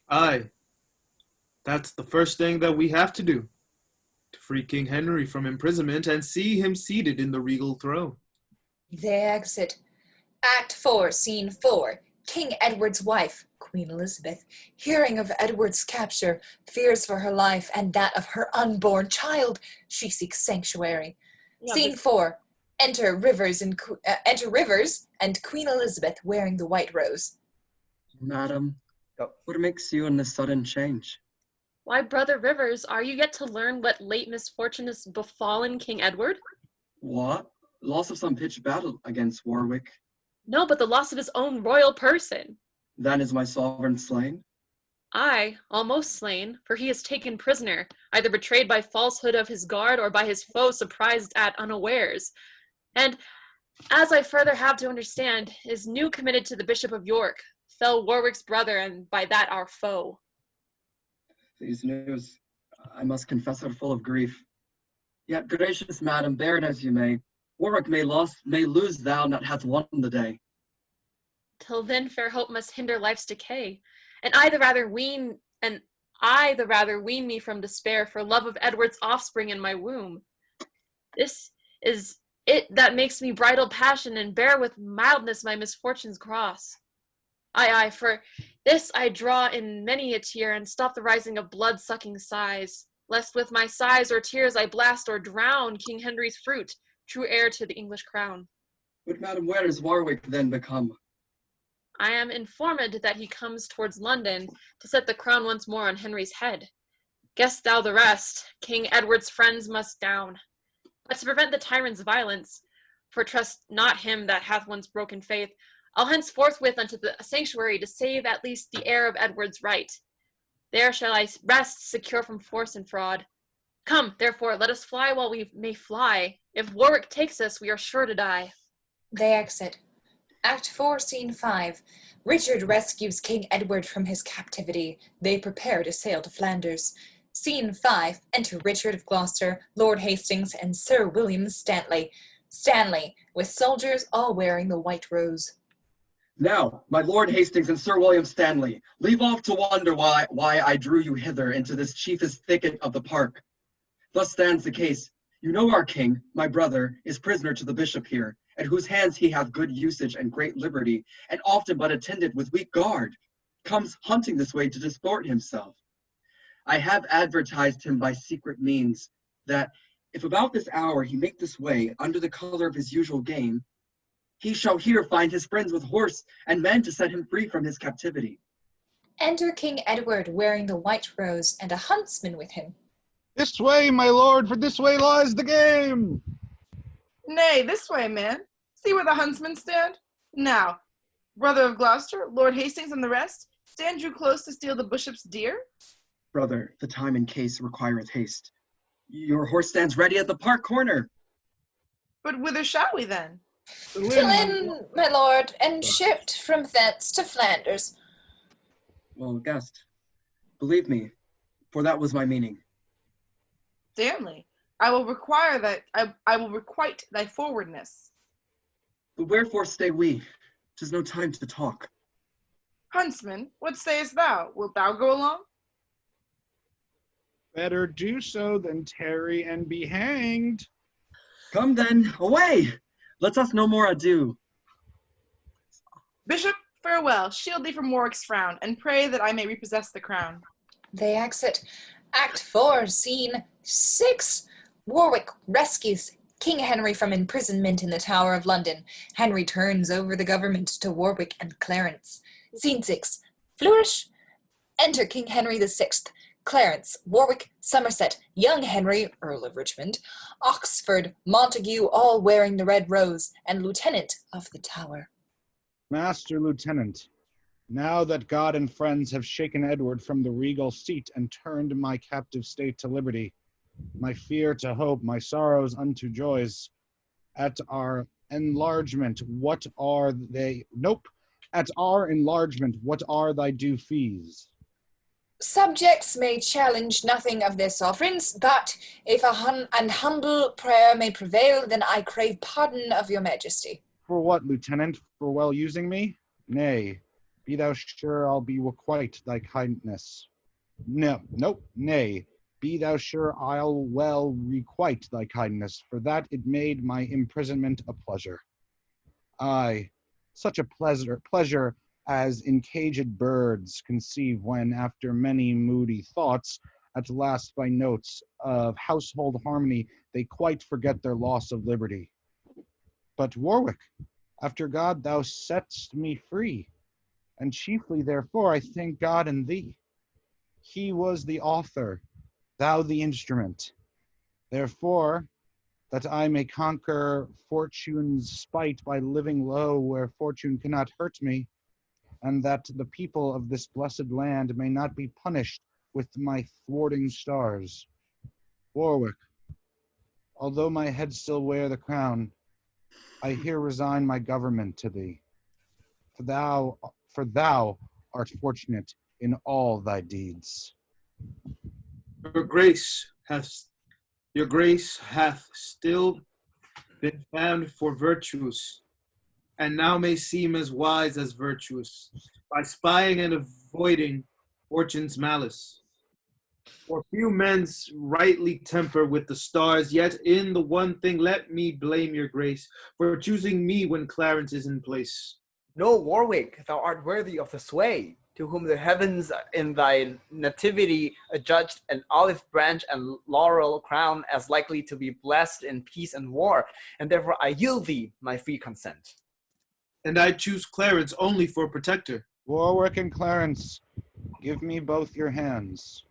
Aye, that's the first thing that we have to do. To free King Henry from imprisonment and see him seated in the regal throne. They exit. Act 4, Scene 4. King Edward's wife, Queen Elizabeth, hearing of Edward's capture, fears for her life and that of her unborn child. She seeks sanctuary. Yeah, Scene 4. Enter Rivers and Queen Elizabeth wearing the white rose. Madam, Go. what makes you in this sudden change? Why, Brother Rivers, are you yet to learn what late misfortune has befallen King Edward? What? Loss of some pitched battle against Warwick. No, but the loss of his own royal person. Then is my sovereign slain? Aye, almost slain, for he is taken prisoner, either betrayed by falsehood of his guard or by his foe surprised at unawares. And, as I further have to understand, is new committed to the Bishop of York, fell Warwick's brother, and by that our foe. These news, I must confess, are full of grief. Yet, gracious madam, bear it as you may. Warwick may lose thou that hath won the day. Till then fair hope must hinder life's decay, and I the rather wean me from despair for love of Edward's offspring in my womb. This is it that makes me bridle passion and bear with mildness my misfortune's cross. Aye, for this I draw in many a tear and stop the rising of blood-sucking sighs, lest with my sighs or tears I blast or drown King Henry's fruit, true heir to the English crown. But madam, where is Warwick then become? I am informed that he comes towards London to set the crown once more on Henry's head. Guess thou the rest, King Edward's friends must down. But to prevent the tyrant's violence, for trust not him that hath once broken faith, I'll hence forthwith unto the sanctuary to save at least the heir of Edward's right. There shall I rest secure from force and fraud. Come, therefore, let us fly while we may fly. If Warwick takes us, we are sure to die. They exit. Act 4, Scene 5. Richard rescues King Edward from his captivity. They prepare to sail to Flanders. Scene 5. Enter Richard of Gloucester, Lord Hastings, and Sir William Stanley. Stanley, with soldiers all wearing the white rose. Now, my Lord Hastings and Sir William Stanley, leave off to wonder why I drew you hither into this chiefest thicket of the park. Thus stands the case. You know our king, my brother, is prisoner to the bishop here, at whose hands he hath good usage and great liberty, and often but attended with weak guard, comes hunting this way to disport himself. I have advertised him by secret means, that if about this hour he make this way, under the color of his usual game, he shall here find his friends with horse and men to set him free from his captivity. Enter King Edward wearing the white rose and a huntsman with him. This way, my lord, for this way lies the game. Nay, this way, man. See where the huntsmen stand? Now, brother of Gloucester, Lord Hastings and the rest, stand you close to steal the bishop's deer? Brother, the time and case requireth haste. Your horse stands ready at the park corner. But whither shall we then? To Lynn, my lord, and shipped from thence to Flanders. Well, guest, believe me, for that was my meaning. Stanley, I will require that I will requite thy forwardness. But wherefore stay we? 'Tis no time to talk. Huntsman, what sayest thou? Wilt thou go along? Better do so than tarry and be hanged. Come then, away! Let us no more ado. Bishop, farewell. Shield thee from Warwick's frown, and pray that I may repossess the crown. They exit. Act 4, Scene 6. Warwick rescues King Henry from imprisonment in the Tower of London. Henry turns over the government to Warwick and Clarence. Scene 6. Flourish. Enter King Henry VI, Clarence, Warwick, Somerset, young Henry, Earl of Richmond, Oxford, Montague, all wearing the red rose, and Lieutenant of the Tower. Master Lieutenant, now that God and friends have shaken Edward from the regal seat and turned my captive state to liberty, My fear to hope, my sorrows unto joys. At our enlargement, what are they? Nope. At our enlargement, what are thy due fees? Subjects may challenge nothing of their sovereigns, but if an humble prayer may prevail, then I crave pardon of your majesty. For what, lieutenant? For well using me? Nay, be thou sure I'll be requite thy kindness. No, nope, nay, be thou sure I'll well requite thy kindness, for that it made my imprisonment a pleasure. Aye, such a pleasure as encaged birds conceive when, after many moody thoughts, at last by notes of household harmony, they quite forget their loss of liberty. But Warwick, after God thou sett'st me free, and chiefly therefore I thank God and thee. He was the author, thou the instrument. Therefore, that I may conquer fortune's spite by living low where fortune cannot hurt me, and that the people of this blessed land may not be punished with my thwarting stars. Warwick, although my head still wear the crown, I here resign my government to thee. For thou art fortunate in all thy deeds. Your grace hath still been found for virtuous, and now may seem as wise as virtuous, by spying and avoiding fortune's malice. For few men's rightly temper with the stars, yet in the one thing let me blame your grace, for choosing me when Clarence is in place. No, Warwick, thou art worthy of the sway, to whom the heavens in thy nativity adjudged an olive branch and laurel crown as likely to be blessed in peace and war, and therefore I yield thee my free consent. And I choose Clarence only for protector. Warwick and Clarence, give me both your hands.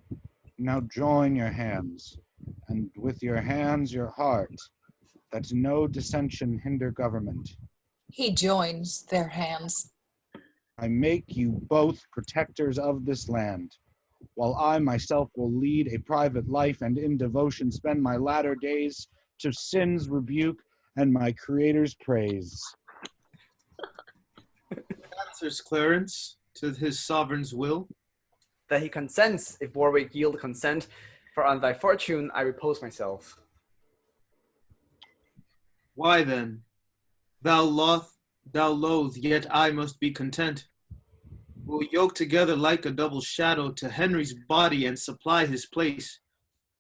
Now join your hands, and with your hands your heart, that no dissension hinder government. He joins their hands. I make you both protectors of this land, while I myself will lead a private life and in devotion spend my latter days to sin's rebuke and my Creator's praise. Answers Clarence to his sovereign's will. That he consents, if Warwick yield consent, for on thy fortune I repose myself. Why then? Thou loath, yet I must be content. We'll yoke together like a double shadow to Henry's body and supply his place.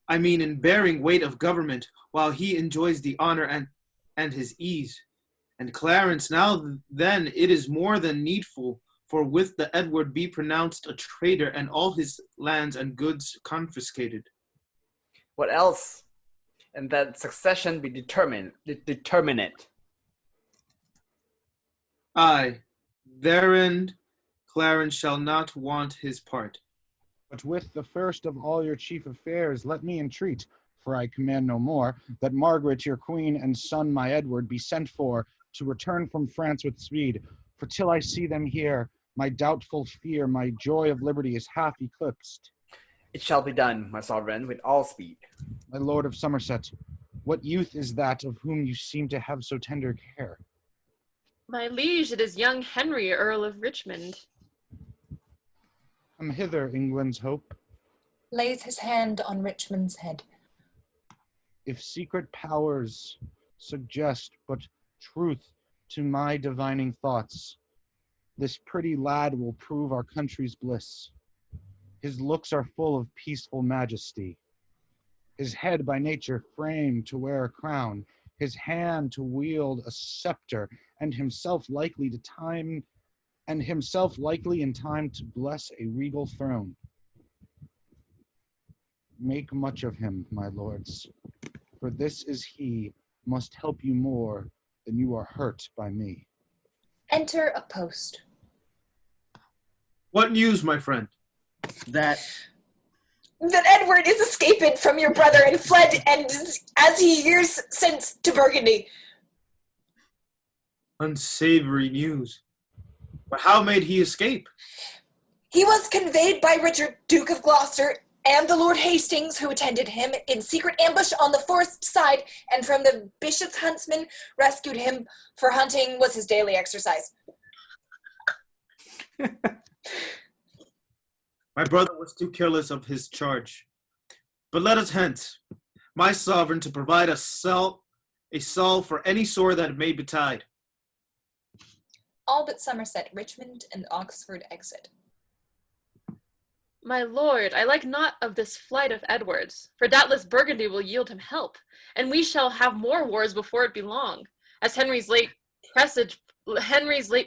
I mean in bearing weight of government, while he enjoys the honor and his ease. And Clarence, now then it is more than needful, for with the Edward be pronounced a traitor and all his lands and goods confiscated. What else? And that succession be determinate. Aye, therein Clarence shall not want his part. But with the first of all your chief affairs, let me entreat, for I command no more, that Margaret your queen and son my Edward be sent for to return from France with speed. For till I see them here, my doubtful fear, my joy of liberty is half eclipsed. It shall be done, my sovereign, with all speed. My lord of Somerset, what youth is that of whom you seem to have so tender care? My liege, it is young Henry, Earl of Richmond. Come hither, England's hope. Lays his hand on Richmond's head. If secret powers suggest but truth to my divining thoughts, this pretty lad will prove our country's bliss. His looks are full of peaceful majesty. His head by nature framed to wear a crown, his hand to wield a scepter, and himself likely in time to bless a regal throne. Make much of him, my lords, for this is he must help you more than you are hurt by me. Enter a post. What news, my friend? That Edward is escaped from your brother and fled, and as he years since to Burgundy. Unsavory news. But how made he escape? He was conveyed by Richard, Duke of Gloucester, and the Lord Hastings, who attended him in secret ambush on the forest side, and from the bishop's huntsman rescued him, for hunting was his daily exercise. My brother was too careless of his charge. But let us hence, my sovereign, to provide a salve for any sore that may betide. All but Somerset, Richmond, and Oxford exit. My lord, I like not of this flight of Edward's, for doubtless Burgundy will yield him help, and we shall have more wars before it be long, as Henry's late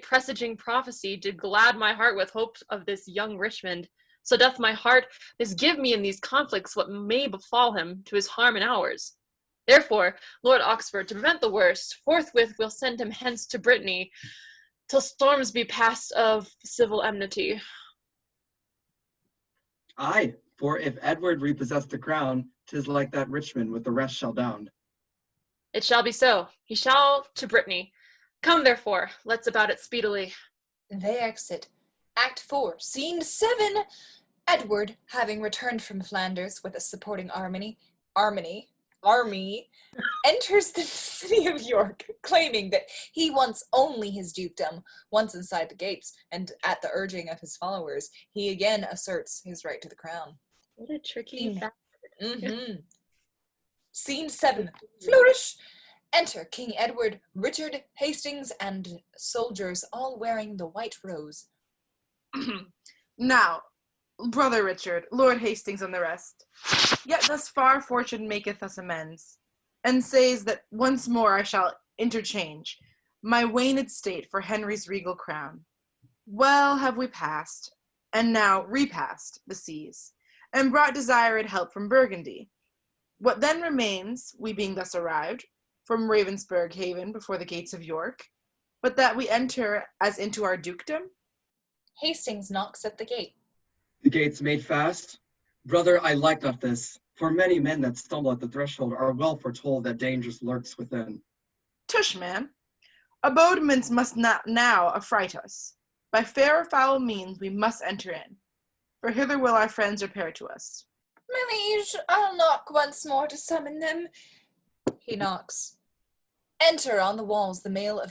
presaging prophecy did glad my heart with hopes of this young Richmond. So doth my heart misgive me in these conflicts what may befall him to his harm and ours. Therefore, Lord Oxford, to prevent the worst, forthwith we'll send him hence to Brittany, till storms be past of civil enmity. Aye, for if Edward repossess the crown, 'tis like that Richmond with the rest shall down. It shall be so. He shall to Brittany. Come, therefore, let's about it speedily. They exit. Act 4, Scene 7. Edward, having returned from Flanders with a supporting army, enters the city of York, claiming that he wants only his dukedom. Once inside the gates, and at the urging of his followers, he again asserts his right to the crown. What a tricky bastard. Scene 7. Flourish! Enter King Edward, Richard, Hastings, and soldiers, all wearing the white rose. Now, brother Richard, Lord Hastings, and the rest, yet thus far fortune maketh us amends, and says that once more I shall interchange my waned state for Henry's regal crown. Well have we passed, and now repassed the seas, and brought desired help from Burgundy. What then remains, we being thus arrived, from Ravensburg haven before the gates of York, but that we enter as into our dukedom? Hastings knocks at the gate. The gates made fast. Brother, I like not this, for many men that stumble at the threshold are well foretold that danger lurks within. Tush, man. Abodements must not now affright us. By fair or foul means we must enter in, for hither will our friends repair to us. My liege, I'll knock once more to summon them. He knocks. Enter on the walls the mail.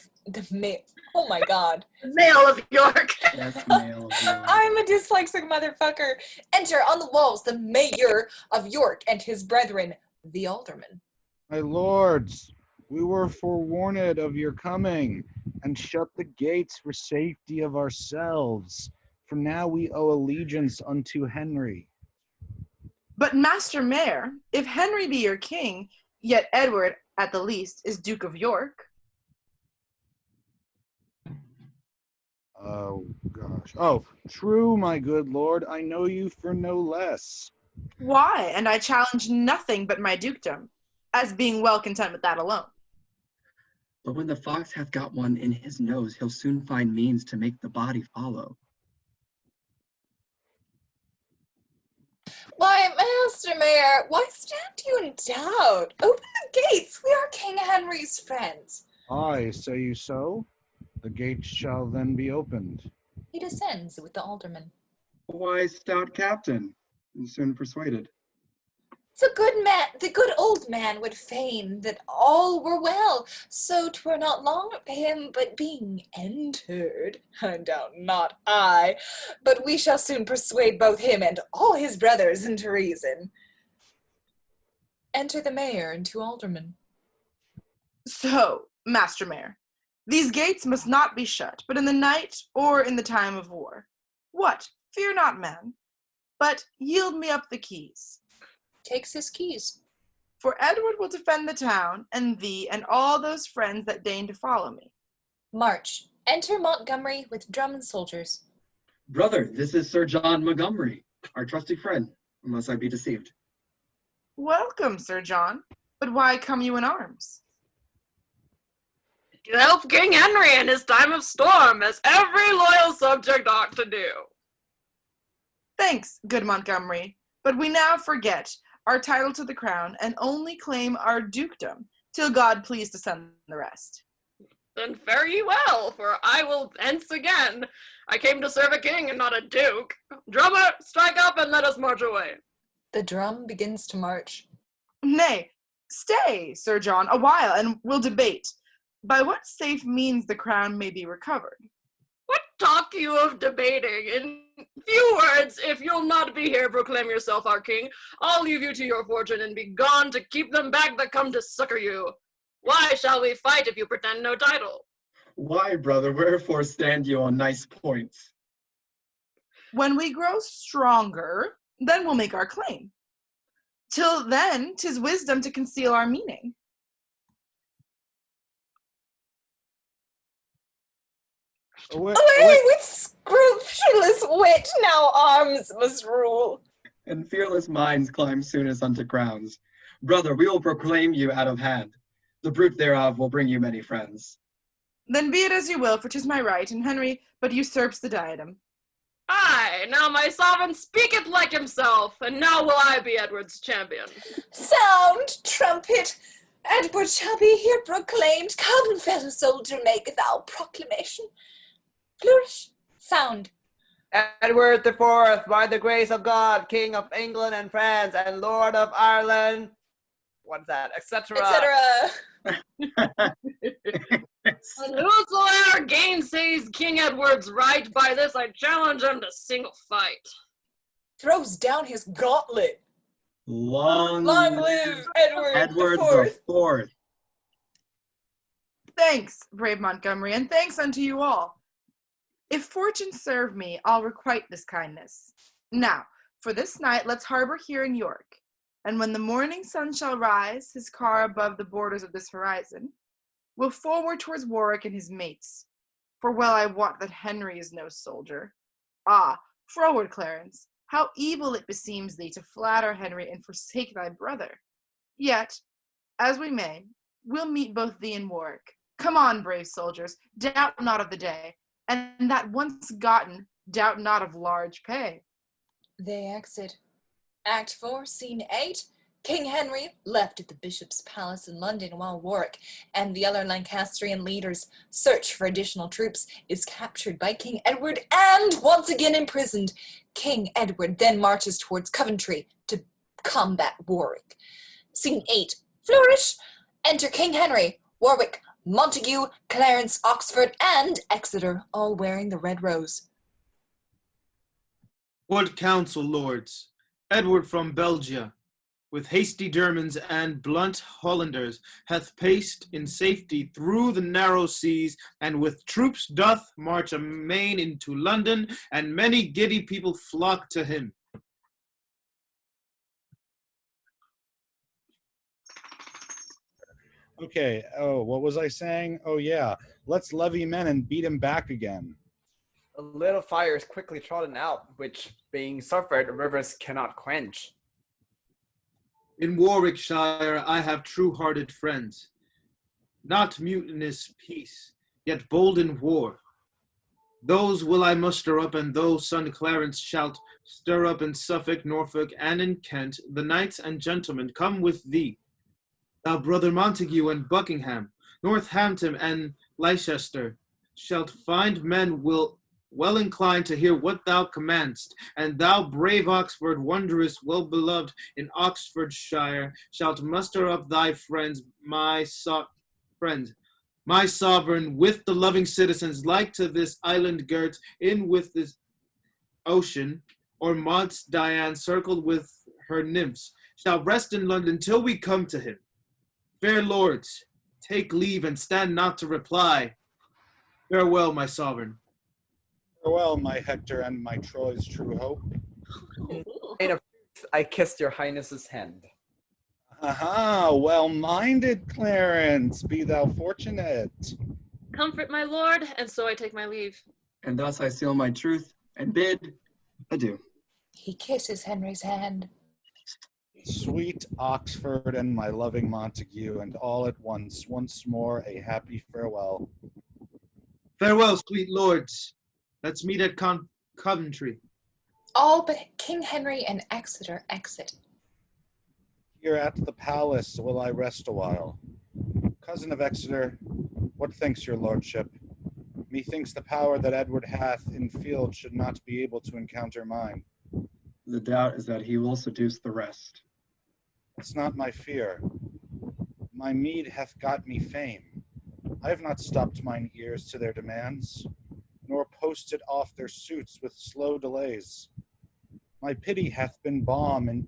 Oh my god. Mail of York. Yes, male of York. I'm a dyslexic motherfucker. Enter on the walls the mayor of York and his brethren, the aldermen. My lords, we were forewarned of your coming, and shut the gates for safety of ourselves. For now we owe allegiance unto Henry. But Master Mayor, if Henry be your king, yet Edward, at the least, is Duke of York. Oh, gosh. Oh, true, my good lord. I know you for no less. Why? And I challenge nothing but my dukedom, as being well content with that alone. But when the fox hath got one in his nose, he'll soon find means to make the body follow. Why, Master Mayor, why stand you in doubt? Open the gates. We are King Henry's friends. Aye, say you so? The gates shall then be opened. He descends with the aldermen. Why, stout captain, and soon persuaded. The good old man would fain that all were well, so 'twere not long of him but being entered. I doubt not I, but we shall soon persuade both him and all his brothers into reason. Enter the mayor and 2 aldermen. So, Master Mayor, these gates must not be shut, but in the night or in the time of war. What? Fear not, man, but yield me up the keys. Takes his keys. For Edward will defend the town, and thee, and all those friends that deign to follow me. March. Enter Montgomery with drum and soldiers. Brother, this is Sir John Montgomery, our trusty friend, unless I be deceived. Welcome, Sir John, but why come you in arms? To help King Henry in his time of storm, as every loyal subject ought to do. Thanks, good Montgomery, but we now forget our title to the crown, and only claim our dukedom, till God please to send the rest. Then fare ye well, for I will hence again. I came to serve a king and not a duke. Drummer, strike up and let us march away. The drum begins to march. Nay, stay, Sir John, a while, and we'll debate by what safe means the crown may be recovered. What talk you of debating? In few words, if you'll not be here, proclaim yourself our king. I'll leave you to your fortune and be gone to keep them back that come to succor you. Why shall we fight if you pretend no title? Why, brother, wherefore stand you on nice points? When we grow stronger, then we'll make our claim. Till then, 'tis wisdom to conceal our meaning. Away, Away with scrupulous wit, now arms must rule. And fearless minds climb soonest unto crowns. Brother, we will proclaim you out of hand. The bruit thereof will bring you many friends. Then be it as you will, for 'tis my right, and Henry but usurps the diadem. Aye, now my sovereign speaketh like himself, and now will I be Edward's champion. Sound, trumpet! Edward shall be here proclaimed. Come, fellow soldier, make thou proclamation. Flourish, sound. Edward the Fourth, by the grace of God, King of England and France, and Lord of Ireland, what's that, etc. Etc. And whosoever gainsays King Edward's right, by this I challenge him to single fight. Throws down his gauntlet. Long live Edward the Fourth. Thanks, brave Montgomery, and thanks unto you all. If fortune serve me, I'll requite this kindness. Now, for this night, let's harbor here in York, and when the morning sun shall rise his car above the borders of this horizon, we'll forward towards Warwick and his mates, for well I wot that Henry is no soldier. Ah, forward, Clarence, how evil it beseems thee to flatter Henry and forsake thy brother. Yet, as we may, we'll meet both thee and Warwick. Come on, brave soldiers, doubt not of the day, and that once gotten, doubt not of large pay. They exit. Act 4, Scene 8. King Henry left at the Bishop's Palace in London while Warwick and the other Lancastrian leaders search for additional troops, is captured by King Edward and once again imprisoned. King Edward then marches towards Coventry to combat Warwick. Scene 8. Flourish. Enter King Henry, Warwick, Montague, Clarence, Oxford, and Exeter, all wearing the red rose. What counsel, lords? Edward from Belgia, with hasty Germans and blunt Hollanders, hath paced in safety through the narrow seas, and with troops doth march amain into London, and many giddy people flock to him. Okay, oh, what was I saying? Oh yeah, let's levy men and beat him back again. A little fire is quickly trodden out, which, being suffered, rivers cannot quench. In Warwickshire I have true-hearted friends, not mutinous peace, yet bold in war. Those will I muster up, and thou, son Clarence, shalt stir up in Suffolk, Norfolk, and in Kent. The knights and gentlemen come with thee. Thou, brother Montague and Buckingham, Northampton and Leicester, shalt find men well inclined to hear what thou commandest, and thou, brave Oxford, wondrous, well beloved in Oxfordshire, shalt muster up thy friends, my sovereign, with the loving citizens, like to this island girt in with this ocean, or Maud's Diane, circled with her nymphs, shall rest in London till we come to him. Fair lords, take leave and stand not to reply. Farewell, my sovereign. Farewell, my Hector and my Troy's true hope. In of truth, I kissed your highness's hand. Aha, well-minded, Clarence, be thou fortunate. Comfort my lord, and so I take my leave. And thus I seal my truth and bid adieu. He kisses Henry's hand. Sweet Oxford and my loving Montague, and all at once more a happy farewell. Farewell, sweet lords. Let's meet at Coventry. All but King Henry and Exeter exit. Here at the palace will I rest a while. Cousin of Exeter, what thinks your lordship? Methinks the power that Edward hath in field should not be able to encounter mine. The doubt is that he will seduce the rest. It's not my fear. My meed hath got me fame. I have not stopped mine ears to their demands, nor posted off their suits with slow delays. My pity hath been balm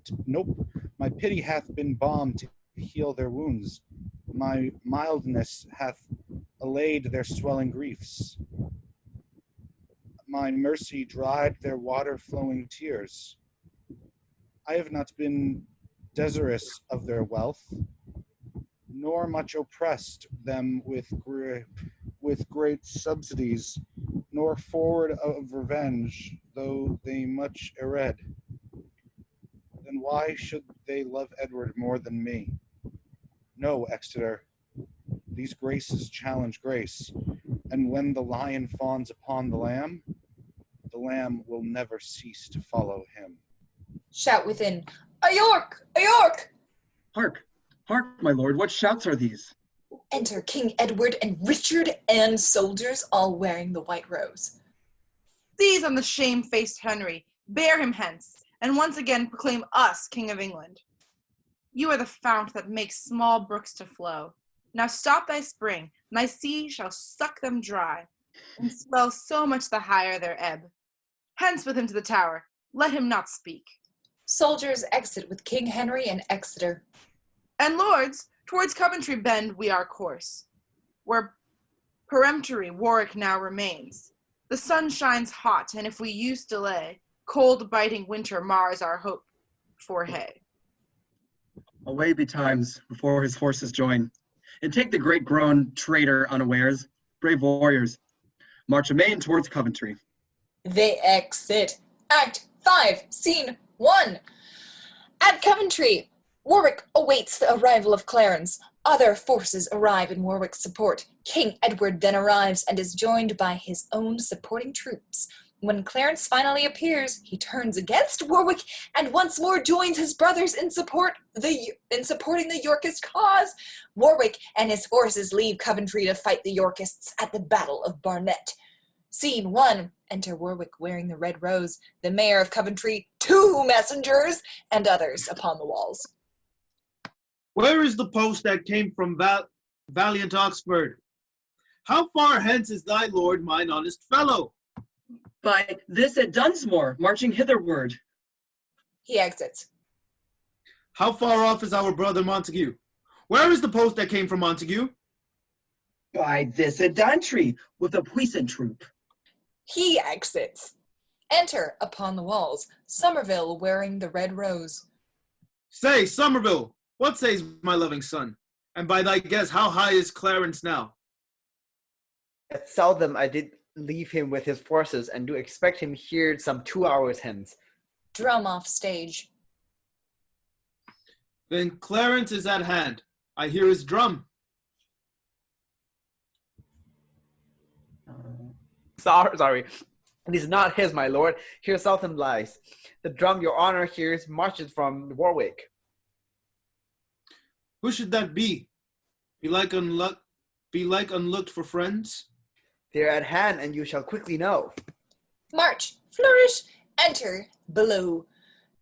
my pity hath been balm to heal their wounds. My mildness hath allayed their swelling griefs. My mercy dried their water-flowing tears. I have not been desirous of their wealth, nor much oppressed them with great subsidies, nor forward of revenge, though they much erred. Then why should they love Edward more than me? No, Exeter, these graces challenge grace, and when the lion fawns upon the lamb will never cease to follow him. Shout within, "A York! A York!" Hark, hark, my lord, what shouts are these? Enter King Edward and Richard and soldiers, all wearing the white rose. Seize on the shame-faced Henry, bear him hence, and once again proclaim us King of England. You are the fount that makes small brooks to flow. Now stop thy spring, and thy sea shall suck them dry, and swell so much the higher their ebb. Hence with him to the tower, let him not speak. Soldiers exit with King Henry and Exeter. And lords, towards Coventry bend we our course, where peremptory Warwick now remains. The sun shines hot, and if we use delay, cold biting winter mars our hope for hay. Away betimes before his forces join, and take the great grown traitor unawares. Brave warriors, march amain towards Coventry. They exit. Act 5, Scene 1. At Coventry, Warwick awaits the arrival of Clarence. Other forces arrive in Warwick's support. King Edward then arrives and is joined by his own supporting troops. When Clarence finally appears, he turns against Warwick and once more joins his brothers in supporting the Yorkist cause. Warwick and his forces leave Coventry to fight the Yorkists at the Battle of Barnet. Scene 1. Enter Warwick wearing the red rose, the mayor of Coventry, 2 messengers, and others upon the walls. Where is the post that came from valiant Oxford? How far hence is thy lord, mine honest fellow? By this at Dunsmore, marching hitherward. He exits. How far off is our brother Montague? Where is the post that came from Montague? By this at Dantry, with a puissant troop. He exits. Enter, upon the walls, Somerville wearing the red rose. Say, Somerville, what says my loving son? And by thy guess, how high is Clarence now? Yet seldom I did leave him with his forces, and do expect him here some 2 hours hence. Drum off stage. Then Clarence is at hand. I hear his drum. Sorry. It is not his, my lord. Here Southam lies. The drum your honor hears marches from Warwick. Who should that be? Be like unlooked for friends? They are at hand, and you shall quickly know. March, flourish, enter, below.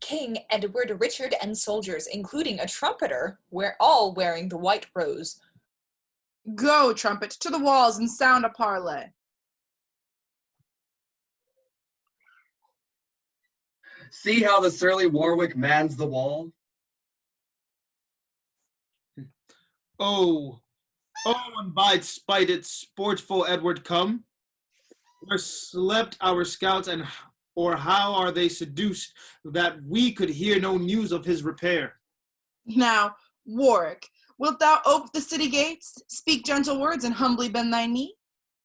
King Edward, Richard, and soldiers, including a trumpeter, all wearing the white rose. Go, trumpet, to the walls and sound a parley. See how the surly Warwick mans the wall? Oh, and by spite it, sportful Edward come. Where slept our scouts, or how are they seduced, that we could hear no news of his repair? Now, Warwick, wilt thou ope the city gates, speak gentle words, and humbly bend thy knee?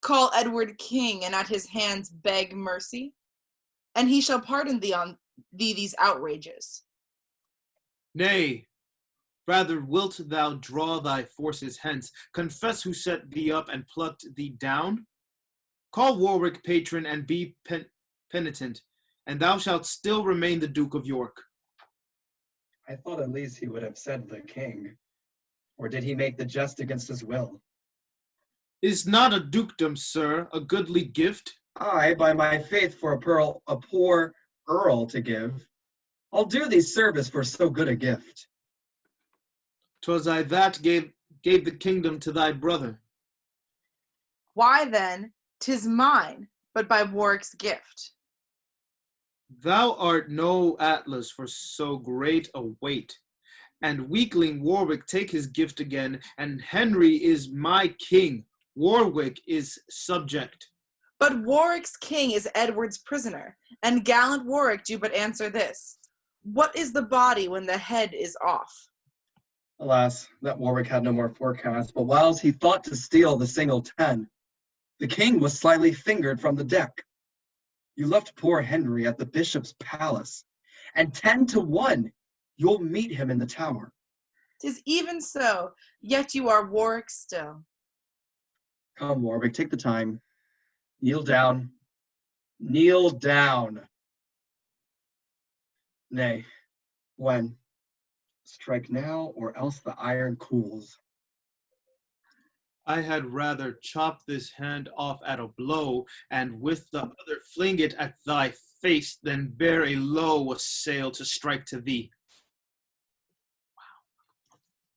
Call Edward king, and at his hands beg mercy, and he shall pardon thee on these outrages. Nay, rather wilt thou draw thy forces hence, confess who set thee up and plucked thee down? Call Warwick patron and be penitent, and thou shalt still remain the Duke of York. I thought at least he would have said the king. Or did he make the jest against his will? Is not a dukedom, sir, a goodly gift? I, by my faith, for a poor earl to give. I'll do thee service for so good a gift. 'Twas I that gave the kingdom to thy brother. Why then, 'tis mine, but by Warwick's gift. Thou art no Atlas for so great a weight. And weakling Warwick take his gift again, and Henry is my king. Warwick is subject. But Warwick's king is Edward's prisoner, and gallant Warwick do but answer this. What is the body when the head is off? Alas, that Warwick had no more forecast, but whiles he thought to steal the single 10, the king was slyly fingered from the deck. You left poor Henry at the bishop's palace, and 10-1, you'll meet him in the tower. 'Tis even so, yet you are Warwick still. Come, Warwick, take the time. Kneel down. Kneel down. Nay, when? Strike now, or else the iron cools. I had rather chop this hand off at a blow, and with the other fling it at thy face, than bear a low assail to strike to thee.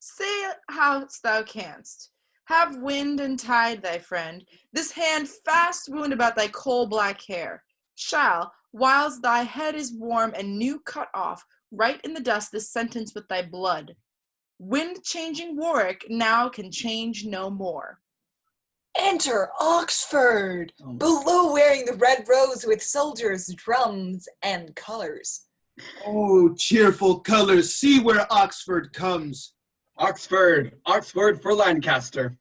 Say how thou canst. Have wind and tide, thy friend. This hand fast wound about thy coal-black hair shall, whiles thy head is warm and new cut off, write in the dust this sentence with thy blood. Wind-changing Warwick now can change no more. Enter Oxford, below wearing the red rose with soldiers, drums, and colors. Oh, cheerful colors, see where Oxford comes. Oxford! Oxford for Lancaster!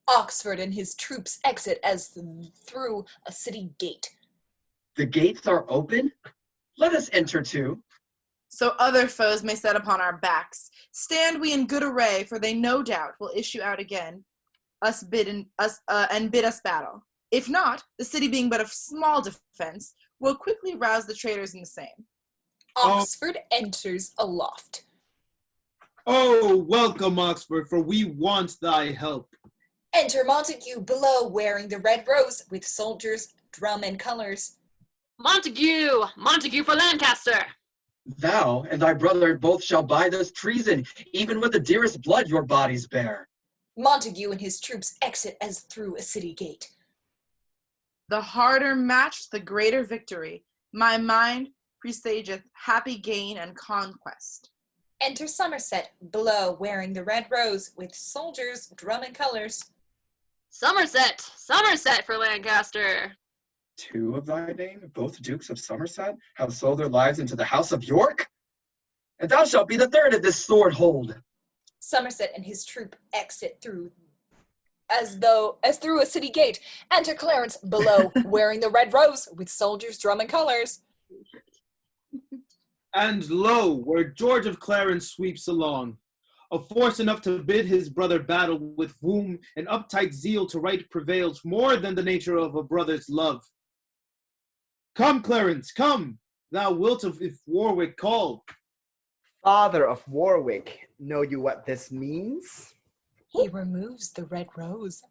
Oxford and his troops exit as through a city gate. The gates are open? Let us enter too. So other foes may set upon our backs. Stand we in good array, for they no doubt will issue out again, and bid us battle. If not, the city being but of small defense, will quickly rouse the traitors in the same. Oxford enters aloft. Oh, welcome, Oxford, for we want thy help. Enter Montague below wearing the red rose with soldiers, drum, and colors. Montague! Montague for Lancaster! Thou and thy brother both shall buy this treason, even with the dearest blood your bodies bear. Montague and his troops exit as through a city gate. The harder match, the greater victory. My mind presageth happy gain and conquest. Enter Somerset below wearing the red rose with soldiers, drum, and colors. Somerset! Somerset for Lancaster! Two of thy name, both dukes of Somerset, have sold their lives into the house of York? And thou shalt be the third of this sword hold. Somerset and his troop exit through as through a city gate. Enter Clarence below wearing the red rose with soldiers, drum, and colors. And lo, where George of Clarence sweeps along, a force enough to bid his brother battle, with whom an uptight zeal to right prevails more than the nature of a brother's love. Come, Clarence, come, thou wilt if Warwick call. Father of Warwick, know you what this means? He removes the red rose.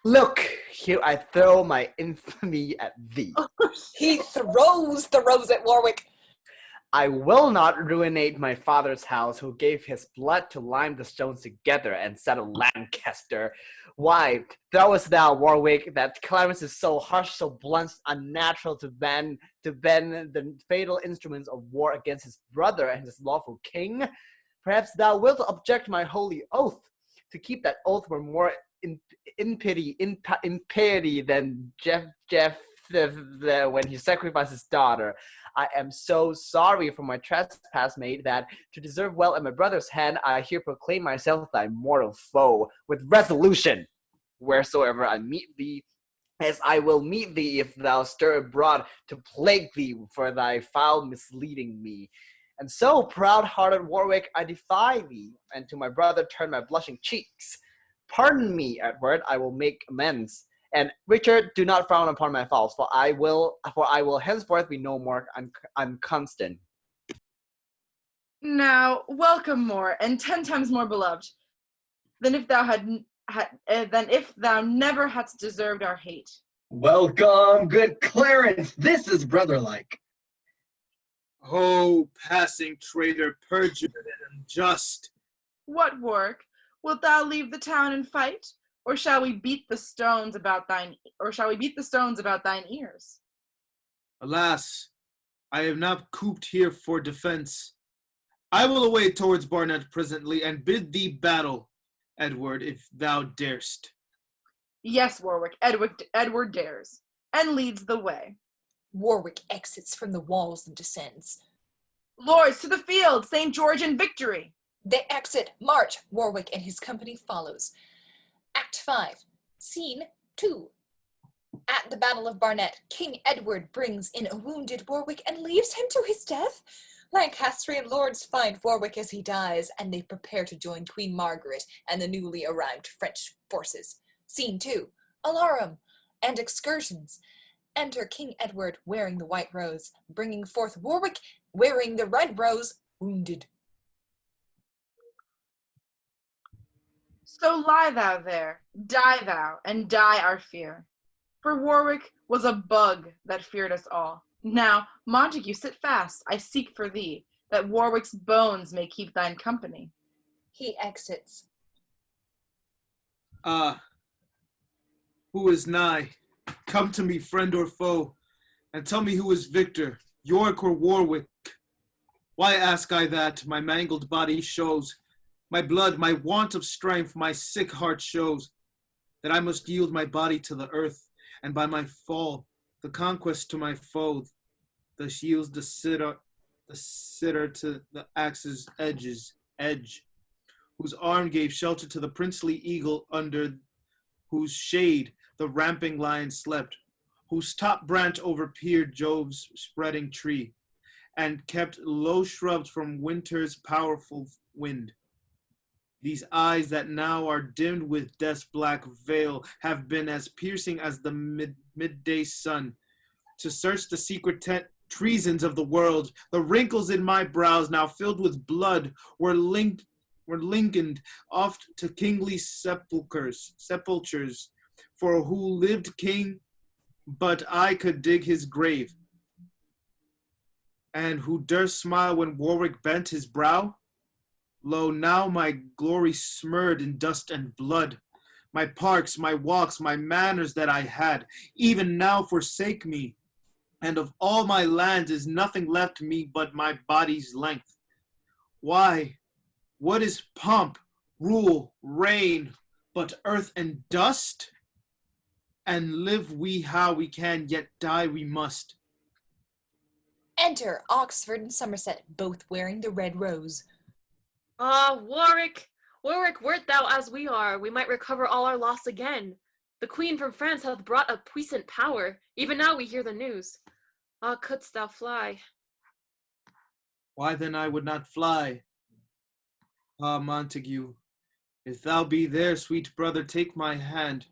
Look, here I throw my infamy at thee. He throws the rose at Warwick. I will not ruinate my father's house, who gave his blood to lime the stones together and settle Lancaster. Why, throwest thou, Warwick, that Clarence is so harsh, so blunt, unnatural to bend the fatal instruments of war against his brother and his lawful king? Perhaps thou wilt object my holy oath. To keep that oath were more impiety than Jeff when he sacrificed his daughter. I am so sorry for my trespass made that, to deserve well at my brother's hand, I here proclaim myself thy mortal foe, with resolution, wheresoever I meet thee, as I will meet thee if thou stir abroad to plague thee for thy foul misleading me. And so, proud-hearted Warwick, I defy thee, and to my brother turn my blushing cheeks. Pardon me, Edward, I will make amends. And Richard, do not frown upon my faults, for I will henceforth be no more unconstant. Now, welcome more, and 10 times more beloved, than if thou never hadst deserved our hate. Welcome, good Clarence. This is brother-like. O passing traitor, perjured and unjust! What, Warwick? Wilt thou leave the town and fight? Or shall we beat the stones about thine ears? Alas, I am not cooped here for defense. I will away towards Barnet presently, and bid thee battle, Edward, if thou darest. Yes, Warwick, Edward dares, and leads the way. Warwick exits from the walls and descends. Lords, to the field, St. George in victory! They exit, march. Warwick and his company follows. Act 5, Scene 2. At the Battle of Barnet, King Edward brings in a wounded Warwick and leaves him to his death. Lancastrian lords find Warwick as he dies, and they prepare to join Queen Margaret and the newly arrived French forces. Scene 2, Alarum and excursions. Enter King Edward wearing the white rose, bringing forth Warwick wearing the red rose, wounded. So lie thou there, die thou, and die our fear. For Warwick was a bug that feared us all. Now, Montague, sit fast, I seek for thee, that Warwick's bones may keep thine company. He exits. Ah, who is nigh? Come to me, friend or foe, and tell me who is victor, York or Warwick. Why ask I that? My mangled body shows, my blood, my want of strength, my sick heart shows, that I must yield my body to the earth, and by my fall, the conquest to my foe, thus yields the sitter to the axe's edge, whose arm gave shelter to the princely eagle under whose shade the ramping lion slept, whose top branch overpeered Jove's spreading tree, and kept low shrubs from winter's powerful wind. These eyes that now are dimmed with death's black veil have been as piercing as the midday sun. To search the secret treasons of the world, the wrinkles in my brows now filled with blood were likened oft to kingly sepulchres, for who lived king, but I could dig his grave. And who durst smile when Warwick bent his brow? Lo, now my glory smeared in dust and blood. My parks, my walks, my manners that I had, even now forsake me. And of all my lands is nothing left me but my body's length. Why, what is pomp, rule, reign, but earth and dust? And live we how we can, yet die we must. Enter Oxford and Somerset, both wearing the red rose. Ah, Warwick! Warwick, wert thou as we are, we might recover all our loss again. The Queen from France hath brought a puissant power. Even now we hear the news. Ah, couldst thou fly? Why then I would not fly. Ah, Montague, if thou be there, sweet brother, take my hand,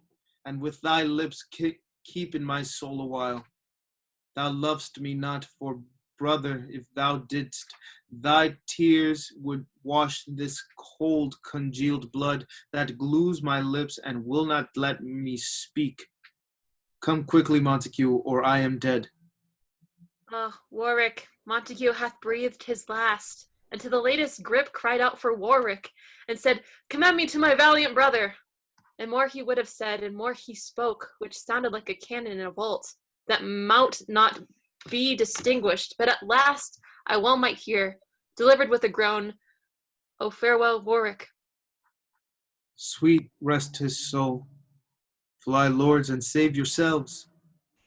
and with thy lips keep in my soul a while. Thou lovest me not, for brother, if thou didst, thy tears would wash this cold congealed blood that glues my lips and will not let me speak. Come quickly, Montague, or I am dead. Ah, Warwick, Montague hath breathed his last, and to the latest grip cried out for Warwick, and said, Commend me to my valiant brother. And more he would have said, and more he spoke, which sounded like a cannon in a vault, that might not be distinguished, but at last I well might hear, delivered with a groan, O farewell, Warwick. Sweet rest his soul. Fly, lords, and save yourselves,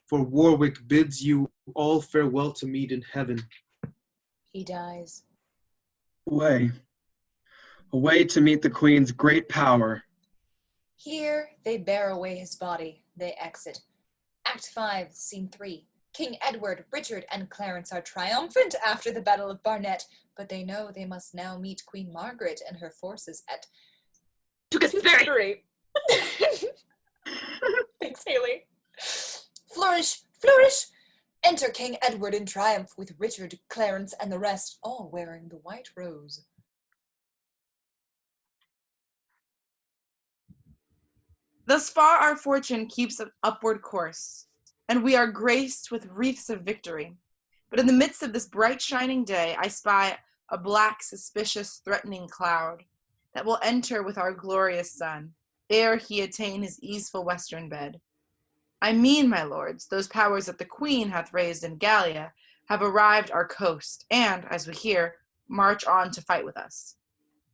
for Warwick bids you all farewell to meet in heaven. He dies. Away. Away to meet the Queen's great power. Here they bear away his body. They exit. Act 5, Scene 3. King Edward, Richard, and Clarence are triumphant after the Battle of Barnet, but they know they must now meet Queen Margaret and her forces at Tewkesbury. Thanks, Haley. Flourish, flourish! Enter King Edward in triumph with Richard, Clarence, and the rest, all wearing the white rose. Thus far our fortune keeps an upward course, and we are graced with wreaths of victory. But in the midst of this bright shining day, I spy a black, suspicious, threatening cloud that will enter with our glorious sun, ere he attain his easeful western bed. I mean, my lords, those powers that the queen hath raised in Gallia have arrived our coast, and, as we hear, march on to fight with us.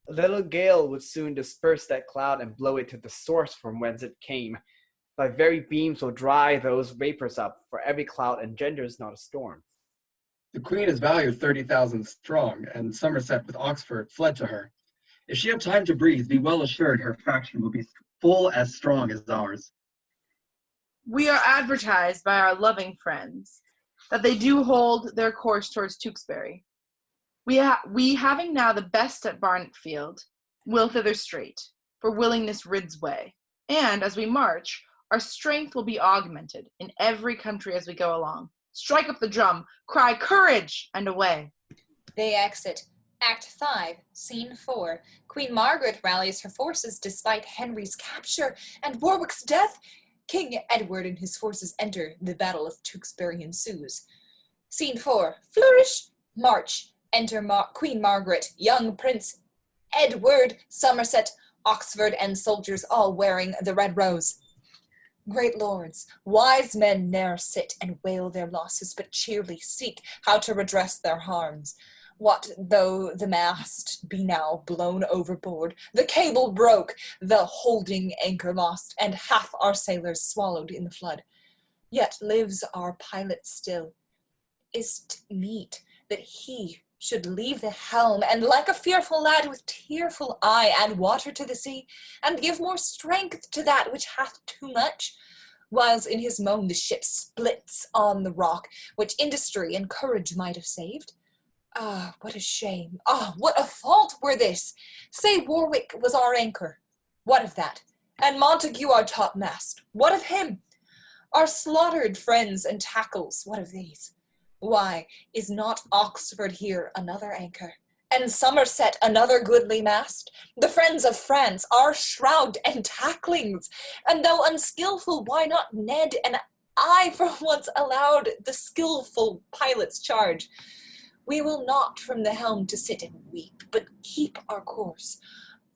A little gale would soon disperse that cloud and blow it to the source from whence it came. Thy very beams will dry those vapors up, for every cloud engenders not a storm. The queen is valued 30,000 strong, and Somerset with Oxford fled to her. If she have time to breathe, be well assured her faction will be full as strong as ours. We are advertised by our loving friends that they do hold their course towards Tewkesbury. We having now the best at Barnetfield, will thither straight, for willingness rids way. And as we march, our strength will be augmented in every country as we go along. Strike up the drum, cry courage, and away. They exit. Act 5, Scene 4. Queen Margaret rallies her forces despite Henry's capture and Warwick's death. King Edward and his forces enter. The Battle of Tewkesbury ensues. Scene 4. Flourish, march. Enter Queen Margaret, young Prince Edward, Somerset, Oxford, and soldiers all wearing the red rose. Great lords, wise men ne'er sit and wail their losses, but cheerly seek how to redress their harms. What though the mast be now blown overboard, the cable broke, the holding anchor lost, and half our sailors swallowed in the flood? Yet lives our pilot still. Is't meet that he should leave the helm, and like a fearful lad with tearful eye add water to the sea, and give more strength to that which hath too much, whiles in his moan the ship splits on the rock, which industry and courage might have saved? Ah, what a shame! Ah, what a fault were this! Say Warwick was our anchor. What of that? And Montague our topmast. What of him? Our slaughtered friends and tackles, what of these? Why, is not Oxford here another anchor, and Somerset another goodly mast? The friends of France, our shroud and tacklings, and though unskillful, why not Ned and I for once allowed the skillful pilot's charge? We will not from the helm to sit and weep, but keep our course,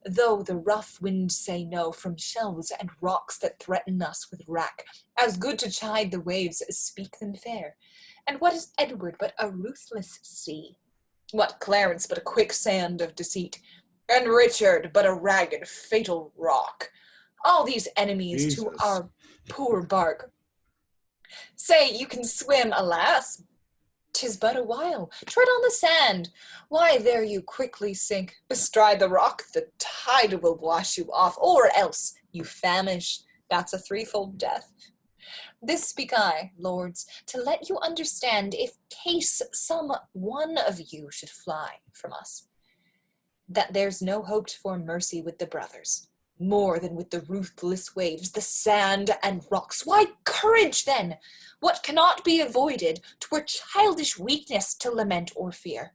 though the rough wind say no from shelves and rocks that threaten us with wrack, as good to chide the waves as speak them fair. And what is Edward but a ruthless sea? What Clarence but a quicksand of deceit? And Richard but a ragged fatal rock? All these enemies Jesus. to our poor bark. Say you can swim, alas, 'tis but a while. Tread on the sand. Why, there you quickly sink. Bestride the rock, the tide will wash you off, or else you famish. That's a threefold death. This speak I, lords, to let you understand, if case some one of you should fly from us, that there's no hoped for mercy with the brothers, more than with the ruthless waves, the sand and rocks. Why, courage then! What cannot be avoided, 'twere childish weakness to lament or fear.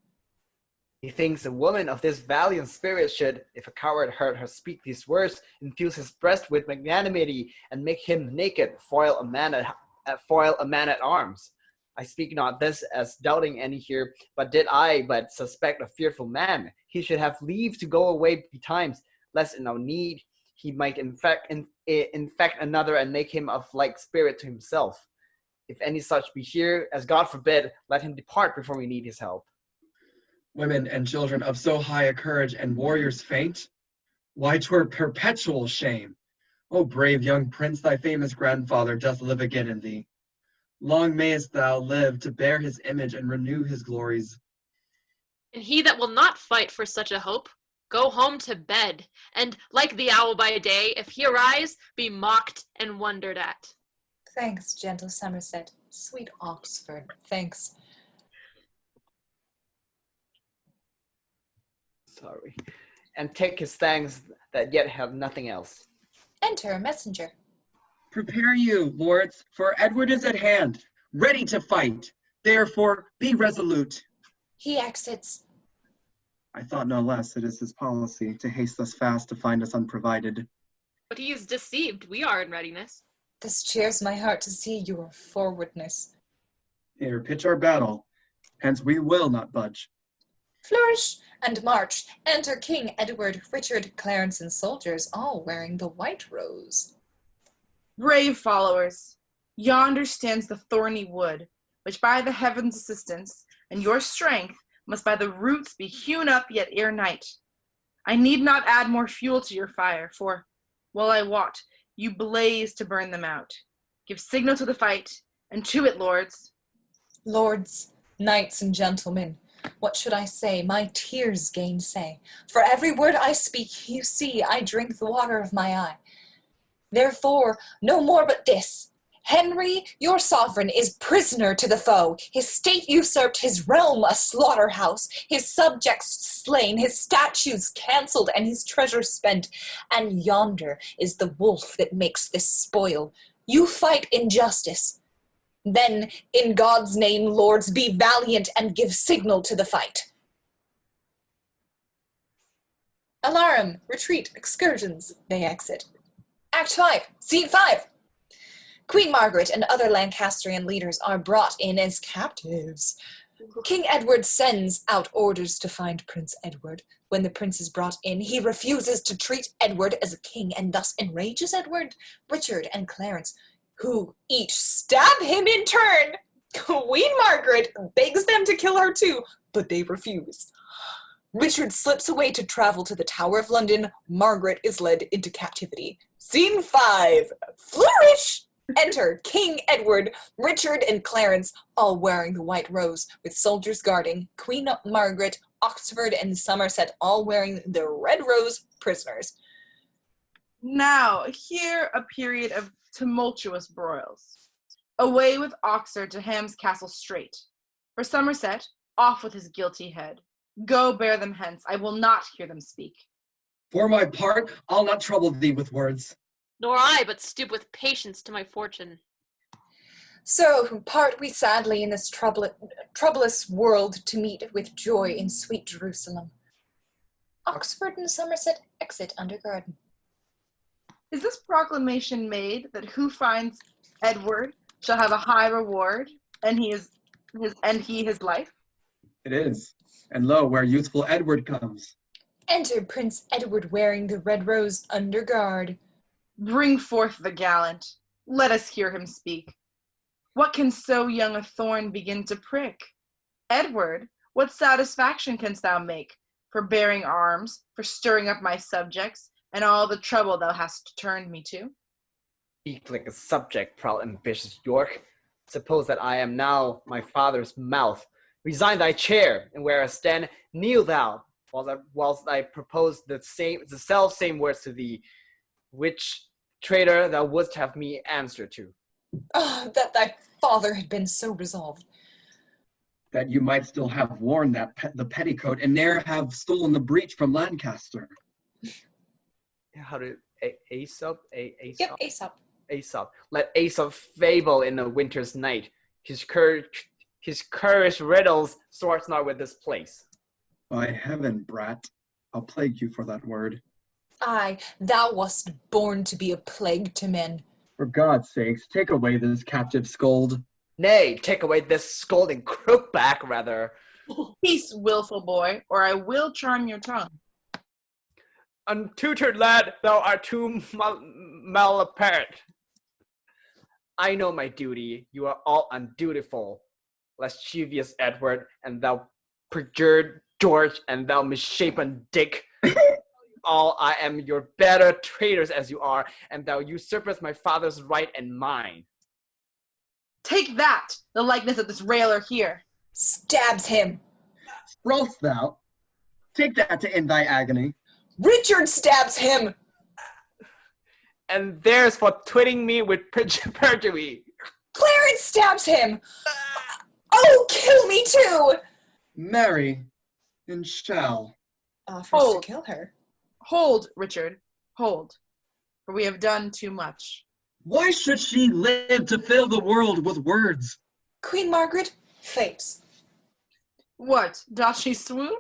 Methinks a woman of this valiant spirit should, if a coward heard her speak these words, infuse his breast with magnanimity, and make him naked, foil a man at arms. I speak not this as doubting any here, but did I but suspect a fearful man, he should have leave to go away betimes, lest in our need he might infect another and make him of like spirit to himself. If any such be here, as God forbid, let him depart before we need his help. Women and children of so high a courage and warriors faint? Why, 'twere perpetual shame. O brave young prince, thy famous grandfather doth live again in thee. Long mayest thou live to bear his image and renew his glories. And he that will not fight for such a hope, go home to bed, and, like the owl by day, if he arise, be mocked and wondered at. Thanks, gentle Somerset. Sweet Oxford, thanks. Sorry. And take his thanks that yet have nothing else. Enter a messenger. Prepare you, lords, for Edward is at hand, ready to fight. Therefore, be resolute. He exits. I thought no less it is his policy to haste thus fast to find us unprovided. But he is deceived. We are in readiness. This cheers my heart to see your forwardness. Here, pitch our battle. Hence we will not budge. Flourish and march. Enter King Edward, Richard, Clarence, and soldiers, all wearing the white rose. Brave followers, yonder stands the thorny wood, which by the heavens' assistance and your strength must by the roots be hewn up yet ere night. I need not add more fuel to your fire, for, well I wot, you blaze to burn them out. Give signal to the fight, and to it, lords. Lords, knights, and gentlemen, what should I say? My tears gainsay. For every word I speak, you see, I drink the water of my eye. Therefore, no more but this. Henry, your sovereign, is prisoner to the foe. His state usurped, his realm a slaughterhouse, his subjects slain, his statues cancelled, and his treasure spent. And yonder is the wolf that makes this spoil. You fight injustice. Then, in God's name, lords, be valiant and give signal to the fight. Alarum, retreat, excursions, they exit. Act 5, Scene 5. Queen Margaret and other Lancastrian leaders are brought in as captives. King Edward sends out orders to find Prince Edward. When the prince is brought in, he refuses to treat Edward as a king and thus enrages Edward, Richard, and Clarence, who each stab him in turn. Queen Margaret begs them to kill her too, but they refuse. Richard slips away to travel to the Tower of London. Margaret is led into captivity. Scene 5. Flourish! Enter King Edward, Richard, and Clarence, all wearing the white rose, with soldiers guarding. Queen Margaret, Oxford, and Somerset, all wearing the red rose, prisoners. Now, here a period of tumultuous broils. Away with Oxford to Ham's castle straight. For Somerset, off with his guilty head. Go bear them hence, I will not hear them speak. For my part, I'll not trouble thee with words. Nor I, but stoop with patience to my fortune. So part we sadly in this troublous world to meet with joy in sweet Jerusalem. Oxford and Somerset exit under garden. Is this proclamation made that who finds Edward shall have a high reward, and he his life? It is. And lo, where youthful Edward comes. Enter Prince Edward wearing the red rose under guard. Bring forth the gallant. Let us hear him speak. What can so young a thorn begin to prick? Edward, what satisfaction canst thou make for bearing arms, for stirring up my subjects, and all the trouble thou hast turned me to? Speak like a subject, proud ambitious York. Suppose that I am now my father's mouth. Resign thy chair, and where I stand, kneel thou, whilst I propose the self same words to thee, which traitor thou wouldst have me answer to. Oh, that thy father had been so resolved. That you might still have worn the petticoat, and ne'er have stolen the breech from Lancaster. How did Aesop? Yep, Aesop. Aesop. Let Aesop fable in a winter's night. His courage riddles sorts not with this place. By heaven, brat, I'll plague you for that word. Aye, thou wast born to be a plague to men. For God's sakes, take away this captive scold. Nay, take away this scolding crookback, rather. Peace, willful boy, or I will charm your tongue. Untutored lad, thou art too malapert. I know my duty, you are all undutiful. Lascivious Edward, and thou perjured George, and thou misshapen Dick. All I am your better traitors as you are, and thou usurpest my father's right and mine. Take that, the likeness of this railer here. Stabs him. Sprawlst thou? Take that to end thy agony. Richard stabs him. And there's for twitting me with perjury. Clarence stabs him. Oh, kill me too. Marry, and shall. Offers to kill her. Hold, Richard, hold, for we have done too much. Why should she live to fill the world with words? Queen Margaret faints. What, doth she swoon?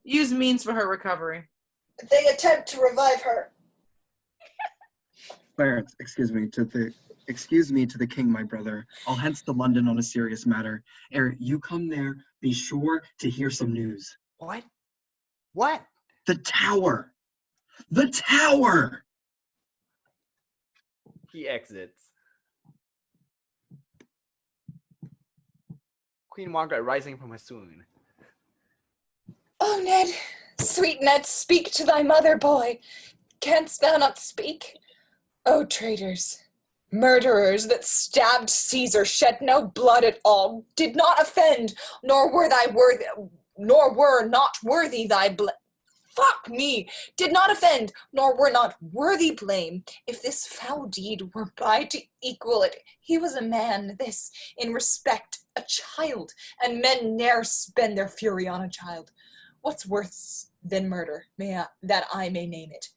Use means for her recovery. They attempt to revive her. Clarence, excuse me, to the Excuse me to the king, my brother. I'll hence to London on a serious matter. Ere you come there, be sure to hear some news. What? What? The tower! The tower! He exits. Queen Margaret rising from her swoon. Oh, Ned, sweet Ned, speak to thy mother, boy. Canst thou not speak? O traitors, murderers that stabbed Caesar, shed no blood at all, did not offend, nor were not worthy thy fuck me, did not offend, nor were not worthy blame. If this foul deed were by to equal it, he was a man, this, in respect, a child, and men ne'er spend their fury on a child. What's worse than murder, that I may name it?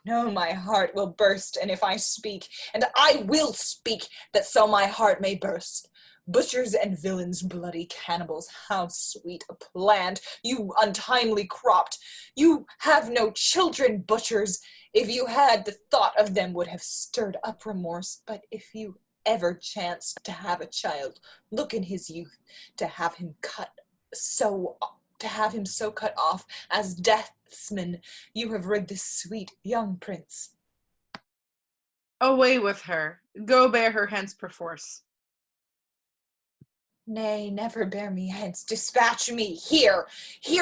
No, my heart will burst, and if I speak, and I will speak, that so my heart may burst. Butchers and villains, bloody cannibals, how sweet a plant, you untimely cropped. You have no children, butchers. If you had, the thought of them would have stirred up remorse. But if you ever chanced to have a child, look in his youth, to have him so cut off as deathsman, you have rid this sweet young prince. Away with her. Go bear her hence perforce. Nay, never bear me hence. Dispatch me. Here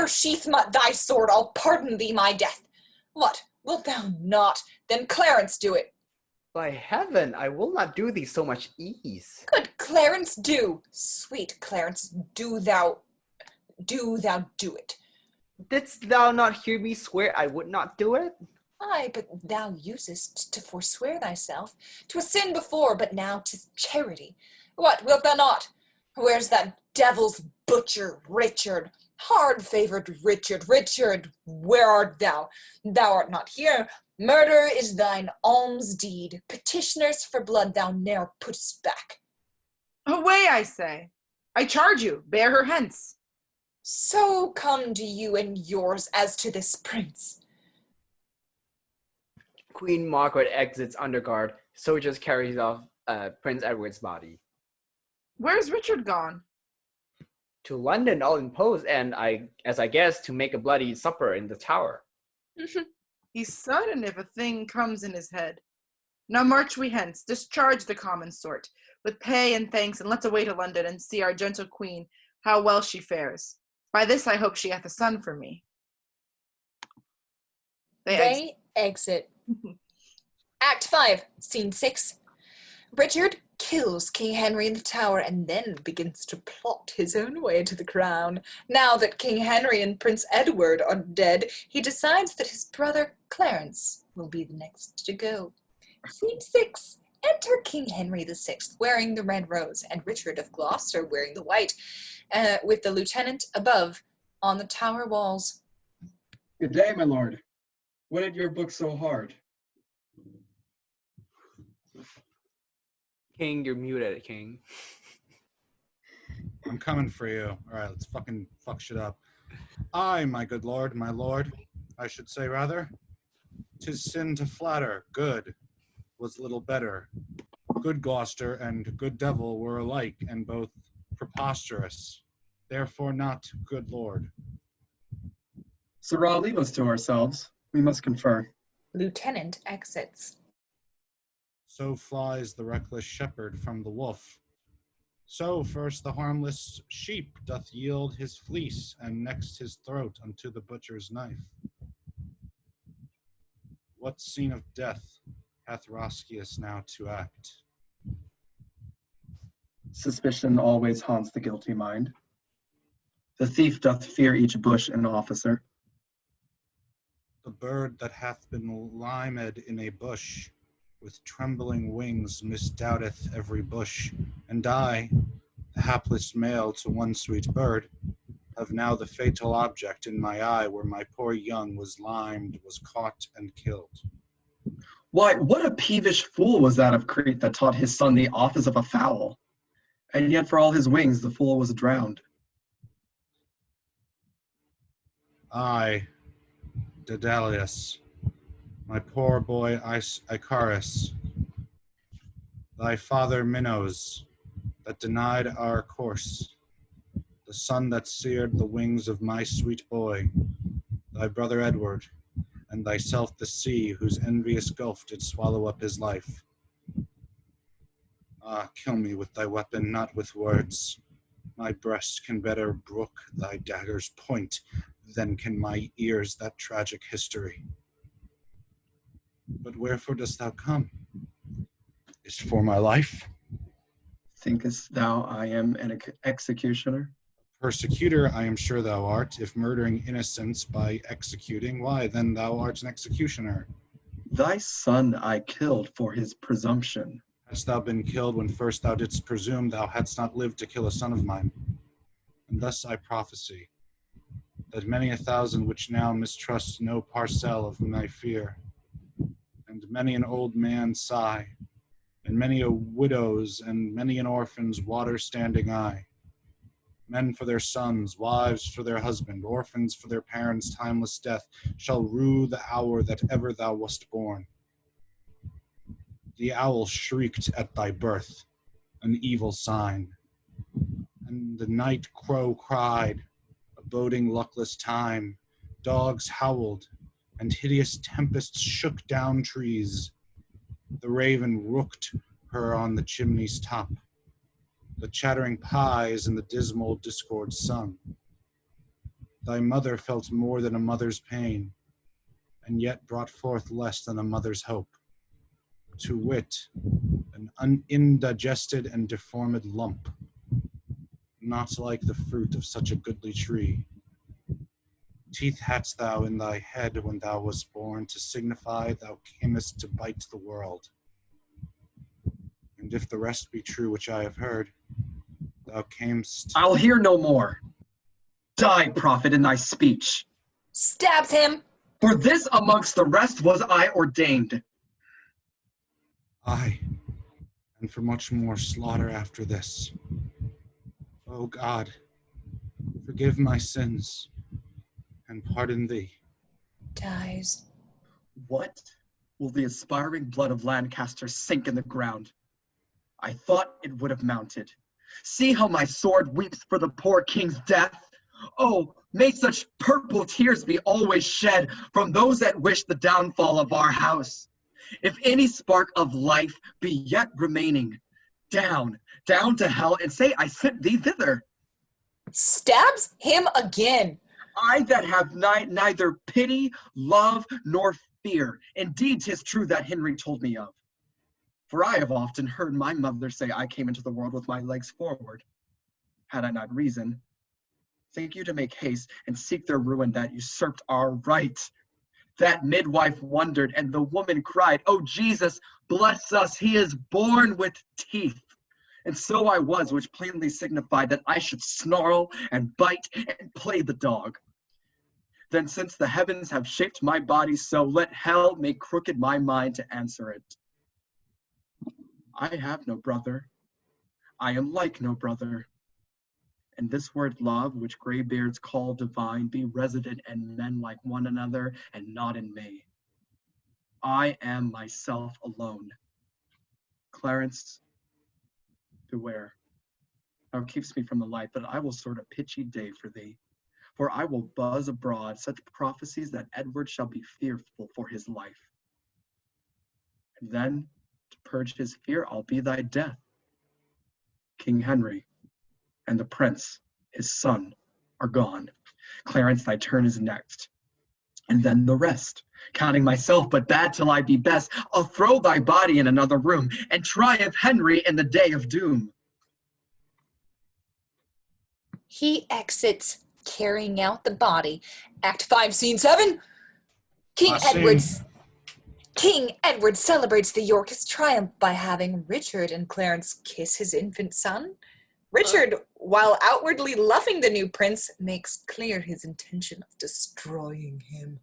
sheath thy sword. I'll pardon thee my death. What, wilt thou not? Then Clarence do it. By heaven, I will not do thee so much ease. Good Clarence, do. Sweet Clarence, do thou do it. Didst thou not hear me swear I would not do it? Aye, but thou usest to forswear thyself. 'Twas sin before, but now 'tis charity. What, wilt thou not? Where's that devil's butcher, Richard? Hard-favoured Richard. Richard, where art thou? Thou art not here. Murder is thine alms deed. Petitioners for blood thou ne'er puttest back. Away, I say. I charge you, bear her hence. So come to you and yours as to this prince. Queen Margaret exits under guard. Soldiers carries off Prince Edward's body. Where's Richard gone? To London, all in pose, and as I guess, to make a bloody supper in the tower. He's sudden if a thing comes in his head. Now march we hence, discharge the common sort, with pay and thanks, and let's away to London and see our gentle queen, how well she fares. By this I hope she hath a son for me. They exit. Act 5, Scene 6. Richard kills King Henry in the Tower and then begins to plot his own way to the crown. Now that King Henry and Prince Edward are dead, he decides that his brother Clarence will be the next to go. Scene 6. Enter King Henry VI wearing the red rose and Richard of Gloucester wearing the white, with the lieutenant above on the tower walls. Good day, my lord. What did your book so hard? King, you're muted, King. I'm coming for you. All right, let's fucking fuck shit up. I, my good lord, my lord, I should say rather, 'tis sin to flatter. Good was little better. Good Gloucester and good devil were alike, and both preposterous. Therefore not good lord. Sirrah, leave us to ourselves. We must confer. Lieutenant exits. So flies the reckless shepherd from the wolf. So first the harmless sheep doth yield his fleece, and next his throat unto the butcher's knife. What scene of death hath Roscius now to act? Suspicion always haunts the guilty mind. The thief doth fear each bush and officer. The bird that hath been limed in a bush, with trembling wings misdoubteth every bush, and I, the hapless male to one sweet bird, have now the fatal object in my eye where my poor young was limed, was caught and killed. Why, what a peevish fool was that of Crete that taught his son the office of a fowl, and yet for all his wings the fool was drowned. I, Daedalus, my poor boy Icarus, Thy father Minos, that denied our course, the sun that seared the wings of my sweet boy, thy brother Edward, and thyself the sea, whose envious gulf did swallow up his life. Ah, kill me with thy weapon, not with words. My breast can better brook thy dagger's point than can my ears that tragic history. But wherefore dost thou come? Is't for my life? Thinkest thou I am an executioner? Persecutor, I am sure thou art. If murdering innocents by executing, why, then thou art an executioner. Thy son I killed for his presumption. Hadst thou been killed when first thou didst presume, thou hadst not lived to kill a son of mine. And thus I prophesy, that many a thousand which now mistrust no parcel of my fear, and many an old man sigh, and many a widow's and many an orphan's water-standing eye, men for their sons, wives for their husband, orphans for their parents' timeless death, shall rue the hour that ever thou wast born. The owl shrieked at thy birth, an evil sign, and the night crow cried, a boding luckless time. Dogs howled, and hideous tempests shook down trees. The raven rooked her on the chimney's top. The chattering pies in the dismal discord sung. Thy mother felt more than a mother's pain, and yet brought forth less than a mother's hope. To wit, an indigested and deformed lump, not like the fruit of such a goodly tree. Teeth hadst thou in thy head when thou wast born, to signify thou camest to bite the world. And if the rest be true which I have heard, thou camest... I'll hear no more. Die, prophet, in thy speech. Stabs him. For this amongst the rest was I ordained. Aye, and for much more slaughter after this. O God, forgive my sins, and pardon thee. Dies. What will the aspiring blood of Lancaster sink in the ground? I thought it would have mounted. See how my sword weeps for the poor king's death. Oh, may such purple tears be always shed from those that wish the downfall of our house. If any spark of life be yet remaining, down to hell, and say I sent thee thither. Stabs him again. I that have neither pity, love, nor fear. Indeed, 'tis true that Henry told me of. For I have often heard my mother say I came into the world with my legs forward. Had I not reason, think you to make haste and seek their ruin that usurped our right. That midwife wondered, and the woman cried, "Oh, Jesus, bless us, he is born with teeth." And so I was, which plainly signified that I should snarl and bite and play the dog. Then since the heavens have shaped my body so, let hell make crooked my mind to answer it. I have no brother. I am like no brother. And this word love, which graybeards call divine, be resident in men like one another and not in me. I am myself alone. Clarence, beware. Thou keeps me from the light, but I will sort a pitchy day for thee. For I will buzz abroad such prophecies that Edward shall be fearful for his life. And then, to purge his fear, I'll be thy death. King Henry and the prince, his son, are gone. Clarence, thy turn is next. And then the rest, counting myself but bad till I be best, I'll throw thy body in another room and triumph Henry in the day of doom. He exits, carrying out the body. Act 5, Scene 7. King Edward celebrates the Yorkist triumph by having Richard and Clarence kiss his infant son. Richard, while outwardly loving the new prince, makes clear his intention of destroying him.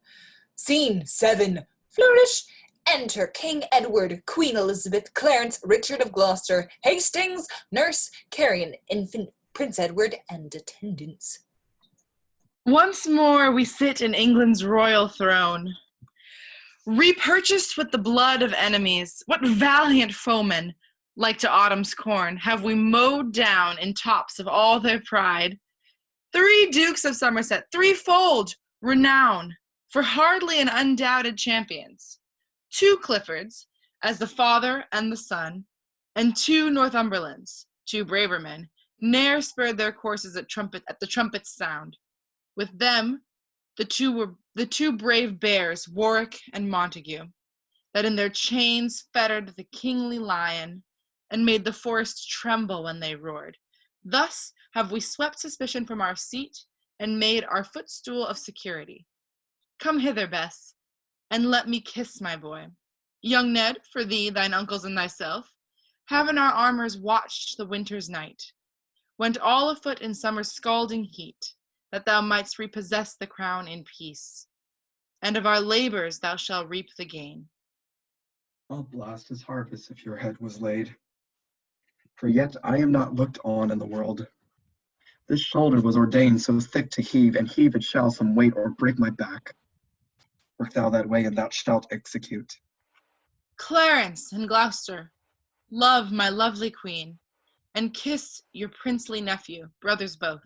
Scene 7. Flourish. Enter King Edward, Queen Elizabeth, Clarence, Richard of Gloucester, Hastings, nurse, carrying infant Prince Edward, and attendants. Once more we sit in England's royal throne. Repurchased with the blood of enemies, what valiant foemen, like to autumn's corn, have we mowed down in tops of all their pride 3 dukes of Somerset, threefold renown, for hardly an undoubted champions, 2 Cliffords, as the father and the son, and 2 Northumberlands, 2 braver men, ne'er spurred their courses at the trumpet's sound. With them, the two brave bears, Warwick and Montague, that in their chains fettered the kingly lion, and made the forest tremble when they roared. Thus have we swept suspicion from our seat, and made our footstool of security. Come hither, Bess, and let me kiss my boy. Young Ned, for thee, thine uncles, and thyself, have in our armors watched the winter's night, went all afoot in summer's scalding heat, that thou mightst repossess the crown in peace, and of our labors thou shalt reap the gain. I'll blast his harvest if your head was laid. For yet I am not looked on in the world. This shoulder was ordained so thick to heave, and heave it shall some weight or break my back. Work thou that way, and thou shalt execute. Clarence and Gloucester, love my lovely queen, and kiss your princely nephew, brothers both.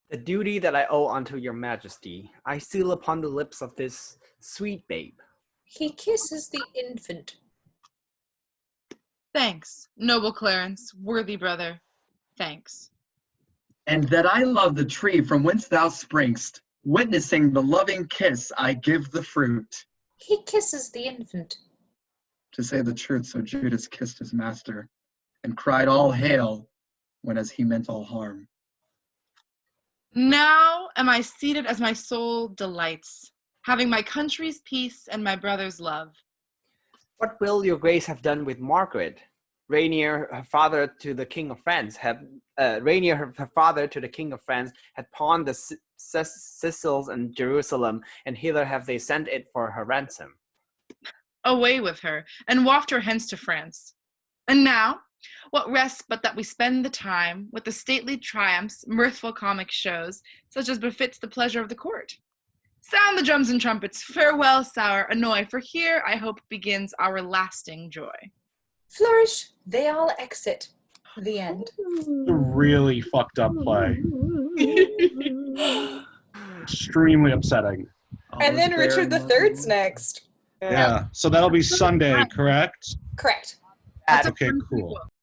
The duty that I owe unto your majesty, I seal upon the lips of this sweet babe. He kisses the infant. Thanks, noble Clarence, worthy brother, thanks. And that I love the tree from whence thou springst, witnessing the loving kiss, I give the fruit. He kisses the infant. To say the truth, so Judas kissed his master, and cried all hail, when as he meant all harm. Now am I seated as my soul delights, having my country's peace and my brother's love. What will your grace have done with Margaret? Rainier, her father to the king of France, had pawned the Sicils and Jerusalem, and hither have they sent it for her ransom. Away with her, and waft her hence to France. And now, what rests but that we spend the time with the stately triumphs, mirthful comic shows, such as befits the pleasure of the court. Sound the drums and trumpets, farewell, sour annoy, for here, I hope, begins our lasting joy. Flourish, they all exit. The end. A really fucked up play. Extremely upsetting. And then Richard III's next. Yeah. So that'll be Sunday, correct? Correct. That's a Okay, fun cool. sequel.